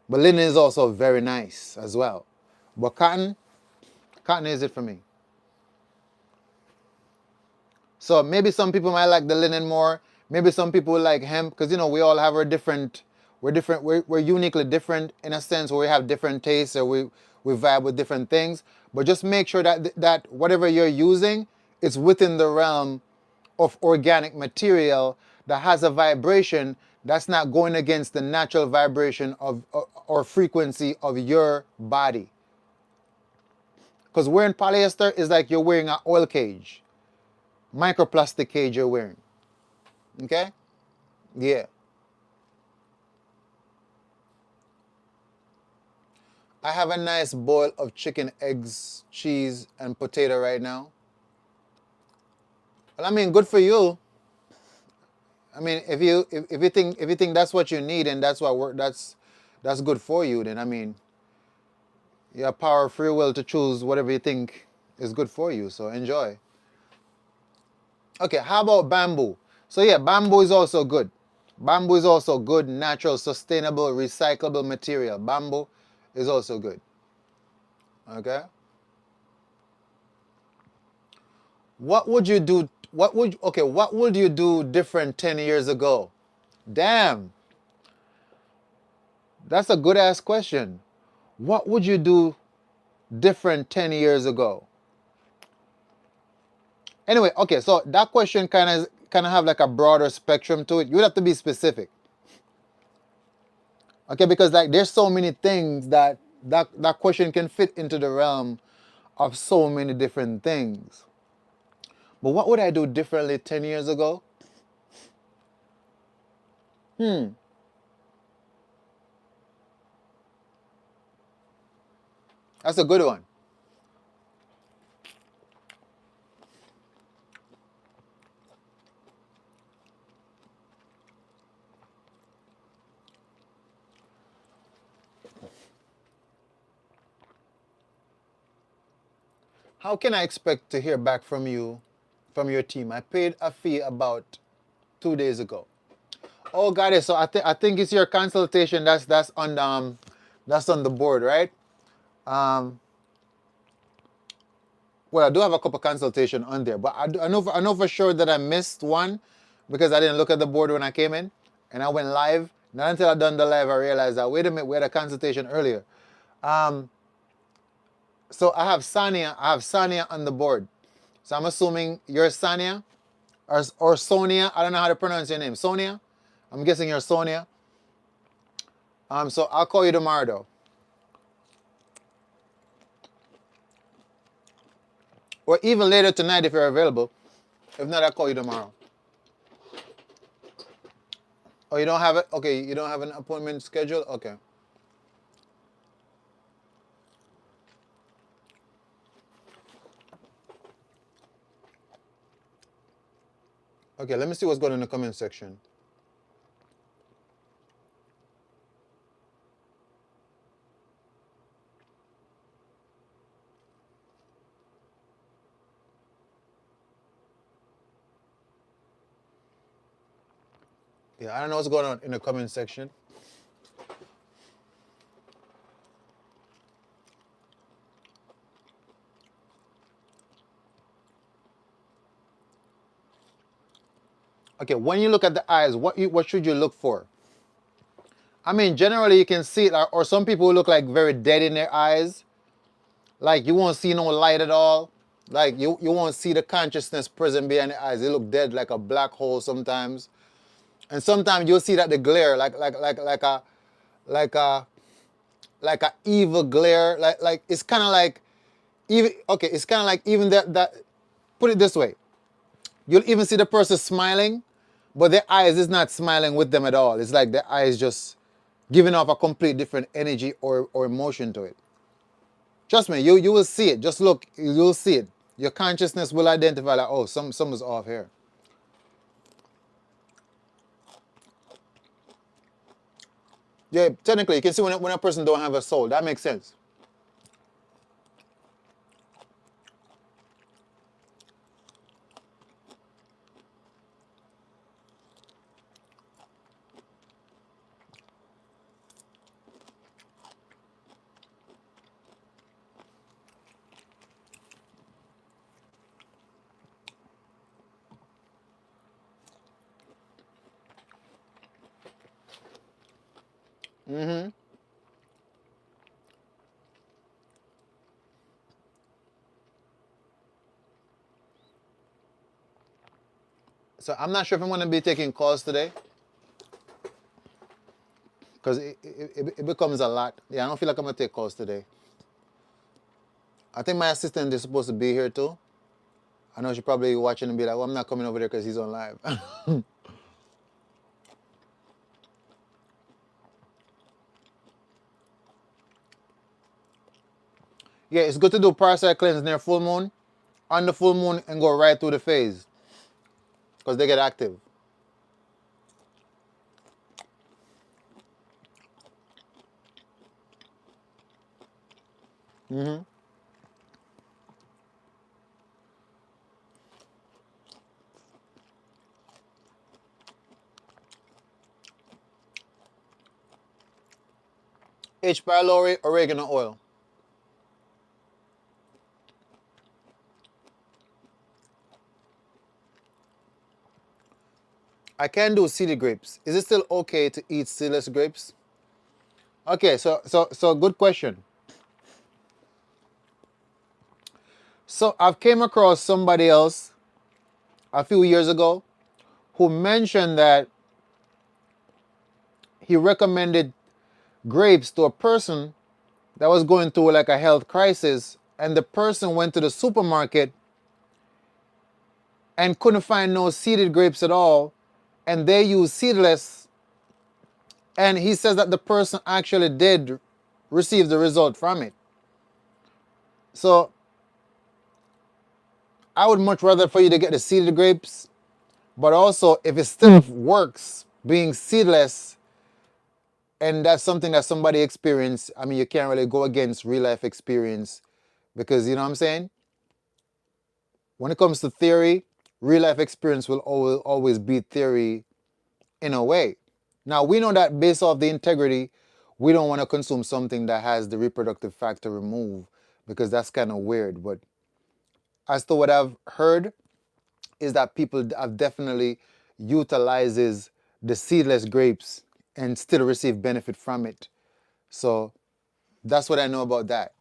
But linen is also very nice as well. But cotton is it for me. So maybe some people might like the linen more. Maybe some people like hemp because we all have our different. We're different. We're uniquely different in a sense where we have different tastes or we vibe with different things. But just make sure that whatever you're using is within the realm of organic material that has a vibration that's not going against the natural vibration of or frequency of your body. Because wearing polyester is like you're wearing an oil cage, microplastic cage you're wearing. Okay? Yeah. I have a nice boil of chicken, eggs, cheese, and potato right now. Well, I mean, good for you. I mean, if you think that's what you need and that's what work that's good for you, then I mean, you have power of free will to choose whatever you think is good for you. So enjoy. Okay, how about bamboo? So yeah, bamboo is also good. Bamboo is also good, natural, sustainable, recyclable material. Bamboo is also good. Okay? What would you do? What would you do different 10 years ago? Damn, that's a good ass question. What would you do different 10 years ago? Anyway, okay, so that question kind of have like a broader spectrum to it. You would have to be specific. Okay, because like there's so many things that question can fit into the realm of so many different things. But what would I do differently 10 years ago? Hmm, that's a good one. How can I expect to hear back from you, from your team? I paid a fee about 2 days ago. Oh, got it. So I think it's your consultation that's on the board, right? Um, well, I do have a couple consultation on there, but I know for sure that I missed one because I didn't look at the board when I came in, and I went live. Not until I done the live I realized that wait a minute, we had a consultation earlier. Um, so I have Sania on the board. So I'm assuming you're Sania or Sonia. I don't know how to pronounce your name. Sonia. I'm guessing you're Sonia. So I'll call you tomorrow though, or even later tonight if you're available. If not, I'll call you tomorrow. Oh, you don't have it? Okay, you don't have an appointment scheduled? Okay. Okay, let me see what's going on in the comment section. Yeah, I don't know what's going on in the comment section. Okay, when you look at the eyes, what should you look for? I mean, generally you can see it, or some people look like very dead in their eyes. Like you won't see no light at all. Like you won't see the consciousness present behind the eyes. They look dead like a black hole sometimes. And sometimes you'll see that the glare, like a like a evil glare. Like it's kinda like even okay, it's kinda like even that put it this way. You'll even see the person smiling, but their eyes is not smiling with them at all. It's like their eyes just giving off a complete different energy or emotion to it. Trust me, you will see it. Just look, you'll see it. Your consciousness will identify like, oh, something's off here. Yeah, technically, you can see when a person don't have a soul. That makes sense. Mm-hmm. So I'm not sure if I'm going to be taking calls today because it becomes a lot. Yeah, I don't feel like I'm going to take calls today. I think my assistant is supposed to be here too. I know she's probably watching and be like, well, I'm not coming over there because he's on live. Yeah, it's good to do parasite cleanse near full moon, on the full moon, and go right through the phase because they get active. H. pylori, oregano oil. I can do seeded grapes. Is it still okay to eat seedless grapes? Okay, so good question. So I've came across somebody else a few years ago who mentioned that he recommended grapes to a person that was going through like a health crisis, and the person went to the supermarket and couldn't find no seeded grapes at all, and they used seedless, and he says that the person actually did receive the result from it. So I would much rather for you to get the seeded grapes, but also if it still works being seedless and that's something that somebody experienced, I mean, you can't really go against real life experience because you know what I'm saying? When it comes to theory, real life experience will always beat theory in a way. Now, we know that based off the integrity, we don't want to consume something that has the reproductive factor removed because that's kind of weird. But as to what I've heard, is that people have definitely utilizes the seedless grapes and still receive benefit from it. So that's what I know about that.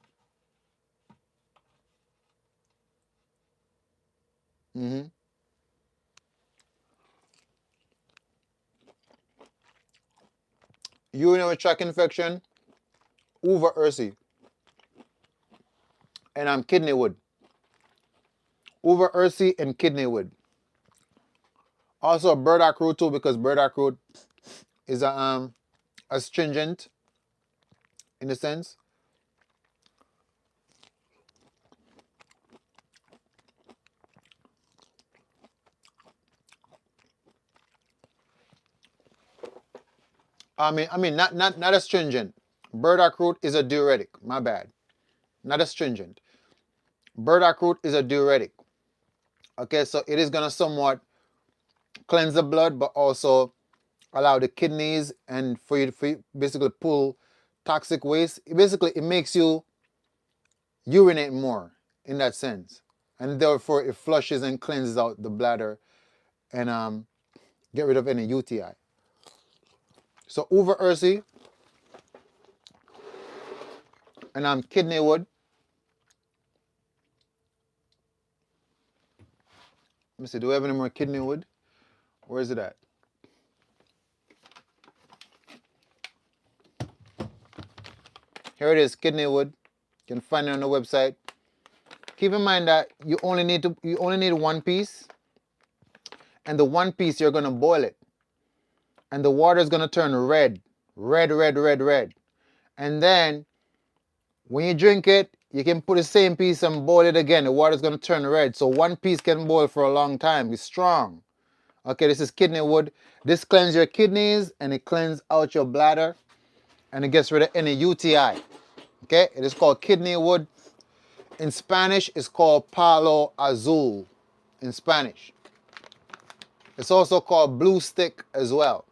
Hmm. Urinary tract infection, uva ursi, and kidney wood. Uva ursi and kidney wood. Also burdock root too, because burdock root is a astringent in a sense. I mean, not astringent. Burdock root is a diuretic. My bad. Not astringent. Burdock root is a diuretic. Okay, so it is gonna somewhat cleanse the blood, but also allow the kidneys and for you basically pull toxic waste. It makes you urinate more in that sense, and therefore it flushes and cleanses out the bladder and get rid of any UTI. So uva ursi and kidney wood. Let me see. Do we have any more kidney wood? Where is it at? Here it is, kidney wood. You can find it on the website. Keep in mind that you only need one piece, and the one piece you're gonna boil it, and the water is gonna turn red, red. And then when you drink it, you can put the same piece and boil it again. The water is gonna turn red. So one piece can boil for a long time. It's strong. Okay, this is kidney wood. This cleanses your kidneys and it cleanses out your bladder and it gets rid of any UTI. Okay, it is called kidney wood. In Spanish, it's called palo azul in Spanish. It's also called blue stick as well.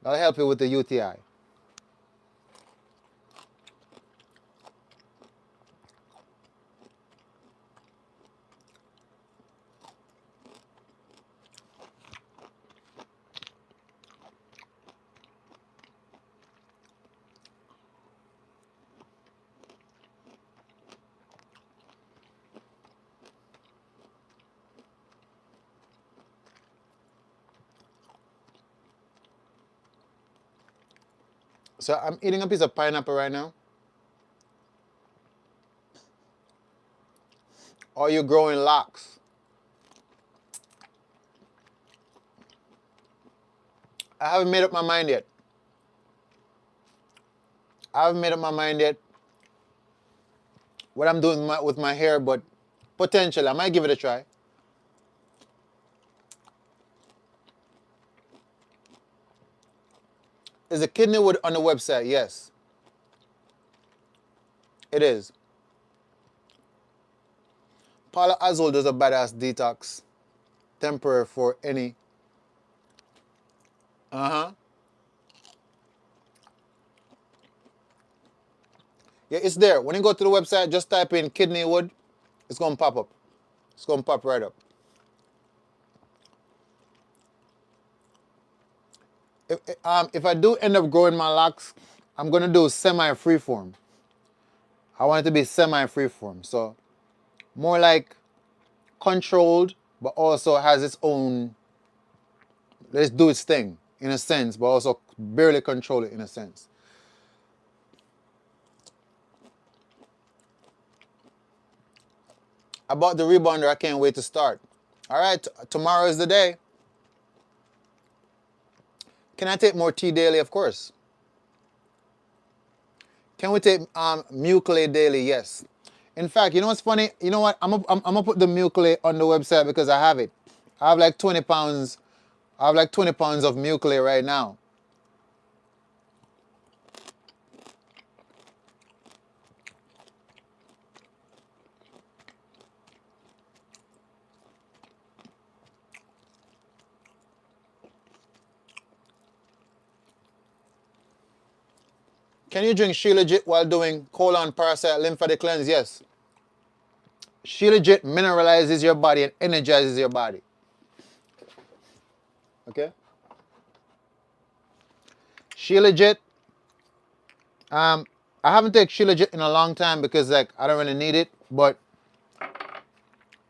That'll help you with the UTI. So I'm eating a piece of pineapple right now. Or you're growing locks. I haven't made up my mind yet. I haven't made up my mind yet what I'm doing with my hair, but potentially I might give it a try. Is the kidney wood on the website? Yes, it is. Paula Azul does a badass detox, temporary for any. Uh-huh. Yeah, it's there. When you go to the website, just type in kidney wood. It's going to pop up. It's going to pop right up. If I do end up growing my locks, I'm going to do semi-freeform. I want it to be semi-freeform. So more like controlled, but also has its own, let's do its thing in a sense, but also barely control it in a sense. About the rebounder, I can't wait to start. All right, tomorrow is the day. Can I take more tea daily? Of course. Can we take mucilate daily? Yes. In fact, you know what's funny? You know what? I'm gonna put the mucilate on the website because I have it. I have like 20 pounds. I have like 20 pounds of mucilate right now. Can you drink Shilajit while doing colon parasite lymphatic cleanse? Yes. Shilajit mineralizes your body and energizes your body. Okay? Shilajit, I haven't taken Shilajit in a long time because like I don't really need it, but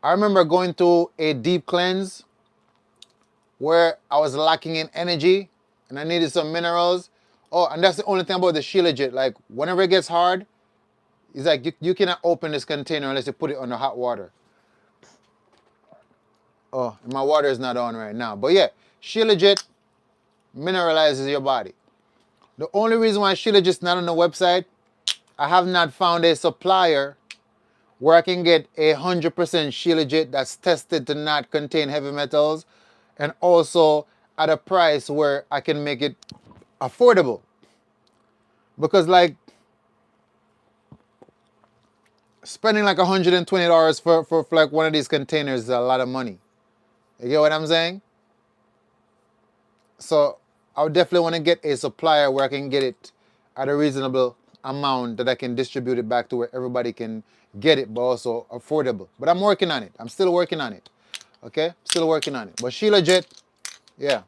I remember going through a deep cleanse where I was lacking in energy and I needed some minerals. Oh, and that's the only thing about the Shilajit. Like whenever it gets hard, it's like you cannot open this container unless you put it under hot water. Oh, and my water is not on right now. But yeah, Shilajit mineralizes your body. The only reason why Shilajit is not on the website, I have not found a supplier where I can get 100% Shilajit that's tested to not contain heavy metals and also at a price where I can make it affordable. Because like spending like $120 for like one of these containers is a lot of money. You get what I'm saying? So I would definitely want to get a supplier where I can get it at a reasonable amount that I can distribute it back to where everybody can get it, but also affordable. But I'm working on it. I'm still working on it. Okay? Still working on it. But Shilajit, yeah.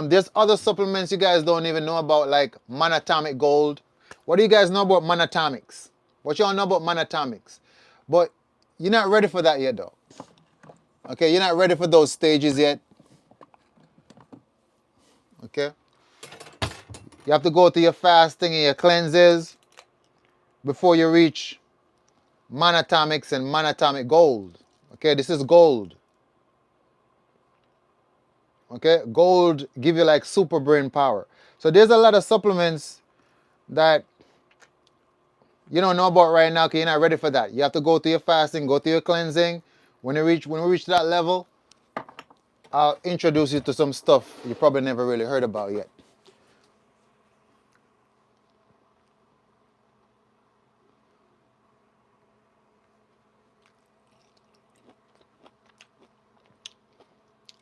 There's other supplements you guys don't even know about, like monatomic gold. What do you guys know about monatomics? What y'all know about monatomics? But you're not ready for that yet, though. Okay, you're not ready for those stages yet. Okay? You have to go through your fasting and your cleanses before you reach monatomics and monatomic gold. Okay, this is gold. Okay, gold give you like super brain power. So there's a lot of supplements that you don't know about right now because you're not ready for that. You have to go through your fasting, go through your cleansing. When we reach that level, I'll introduce you to some stuff you probably never really heard about yet.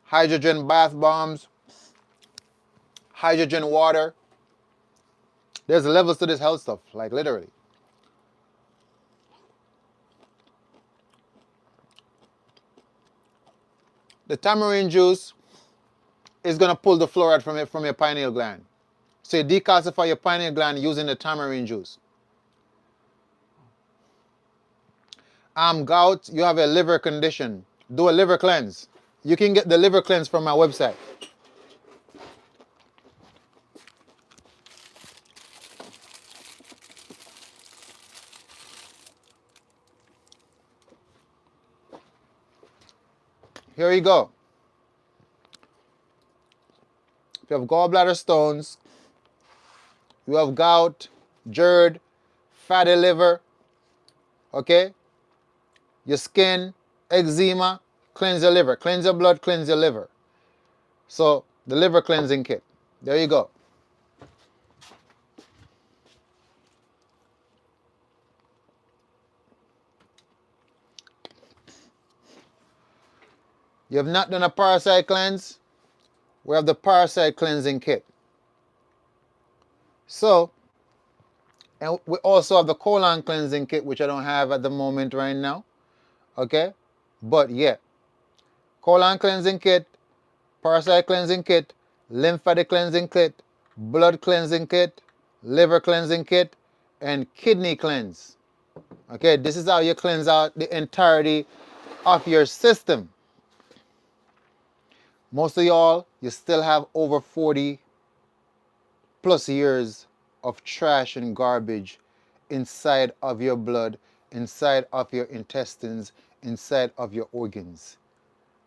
Hydrogen bath bombs, hydrogen water. There's levels to this health stuff, like literally. The tamarind juice is gonna pull the fluoride from your pineal gland. So you decalcify your pineal gland using the tamarind juice. Gout, you have a liver condition. Do a liver cleanse. You can get the liver cleanse from my website. Here you go. If you have gallbladder stones, you have gout, GERD, fatty liver, okay? Your skin, eczema, cleanse your liver. Cleanse your blood, cleanse your liver. So, the liver cleansing kit. There you go. You have not done a parasite cleanse? We have the parasite cleansing kit. So, and we also have the colon cleansing kit, which I don't have at the moment right now. Okay? But yeah, colon cleansing kit, parasite cleansing kit, lymphatic cleansing kit, blood cleansing kit, liver cleansing kit, and kidney cleanse. Okay, this is how you cleanse out the entirety of your system. Most of y'all, you still have over 40 plus years of trash and garbage inside of your blood, inside of your intestines, inside of your organs.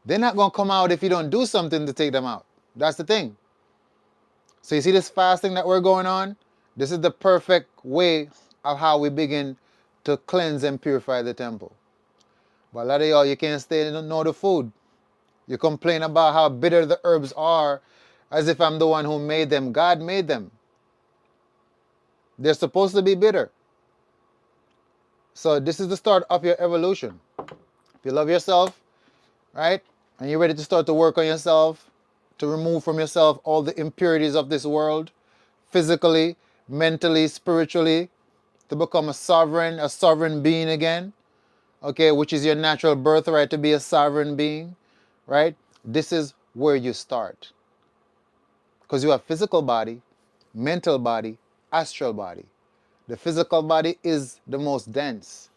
They're not going to come out if you don't do something to take them out. That's the thing. So you see this fasting that we're going on? This is the perfect way of how we begin to cleanse and purify the temple. But a lot of y'all, you can't stay and don't know the food. You complain about how bitter the herbs are as if I'm the one who made them. God made them. They're supposed to be bitter. So this is the start of your evolution. If you love yourself, right, and you're ready to start to work on yourself, to remove from yourself all the impurities of this world, physically, mentally, spiritually, to become a sovereign being again, okay, which is your natural birthright to be a sovereign being, right? This is where you start. Because you have physical body, mental body, astral body. The physical body is the most dense.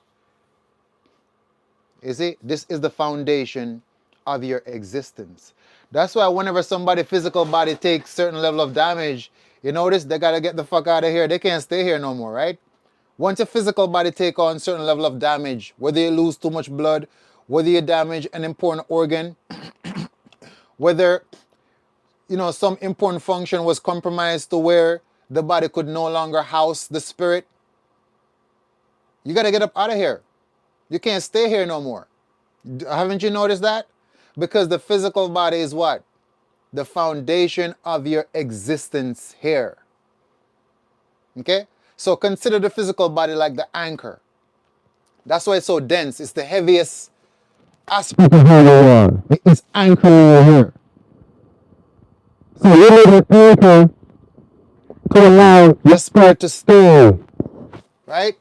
You see, this is the foundation of your existence. That's why whenever somebody's physical body takes certain level of damage, you notice they gotta get the fuck out of here. They can't stay here no more, right? Once your physical body take on certain level of damage, whether you lose too much blood, whether you damage an important organ, whether some important function was compromised to where the body could no longer house the spirit, you gotta get up out of here. You can't stay here no more. Haven't you noticed that? Because the physical body is what? The foundation of your existence here. Okay? So consider the physical body like the anchor. That's why it's so dense. It's the heaviest aspect of who you are. It's anchoring you here. So you need an anchor to allow your spirit to stay. Right?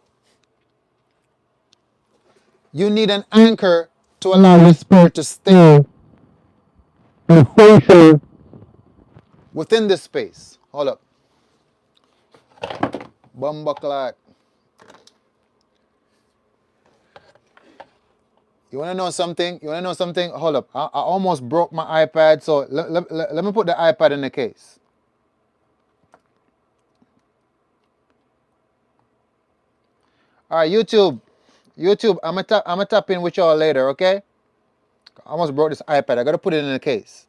You need an anchor to allow your spirit to stay and function within this space. Hold up. Bumbaclat. You want to know something? Hold up. I almost broke my iPad, so let me put the iPad in the case. All right, YouTube, I'm gonna tap in with y'all later, okay? I almost broke this iPad. I gotta put it in the case.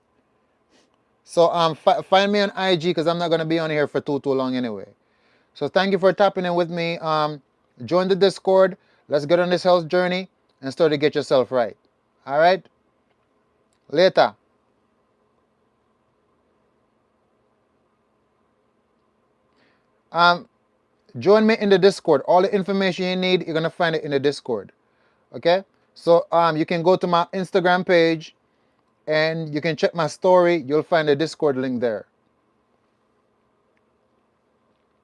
So find me on IG because I'm not gonna be on here for too long anyway. So thank you for tapping in with me. Join the Discord. Let's get on this health journey and start to get yourself right. All right. Later. Join me in the Discord. All the information you need, you're gonna find it in the Discord. Okay. So you can go to my Instagram page and you can check my story. You'll find the Discord link there.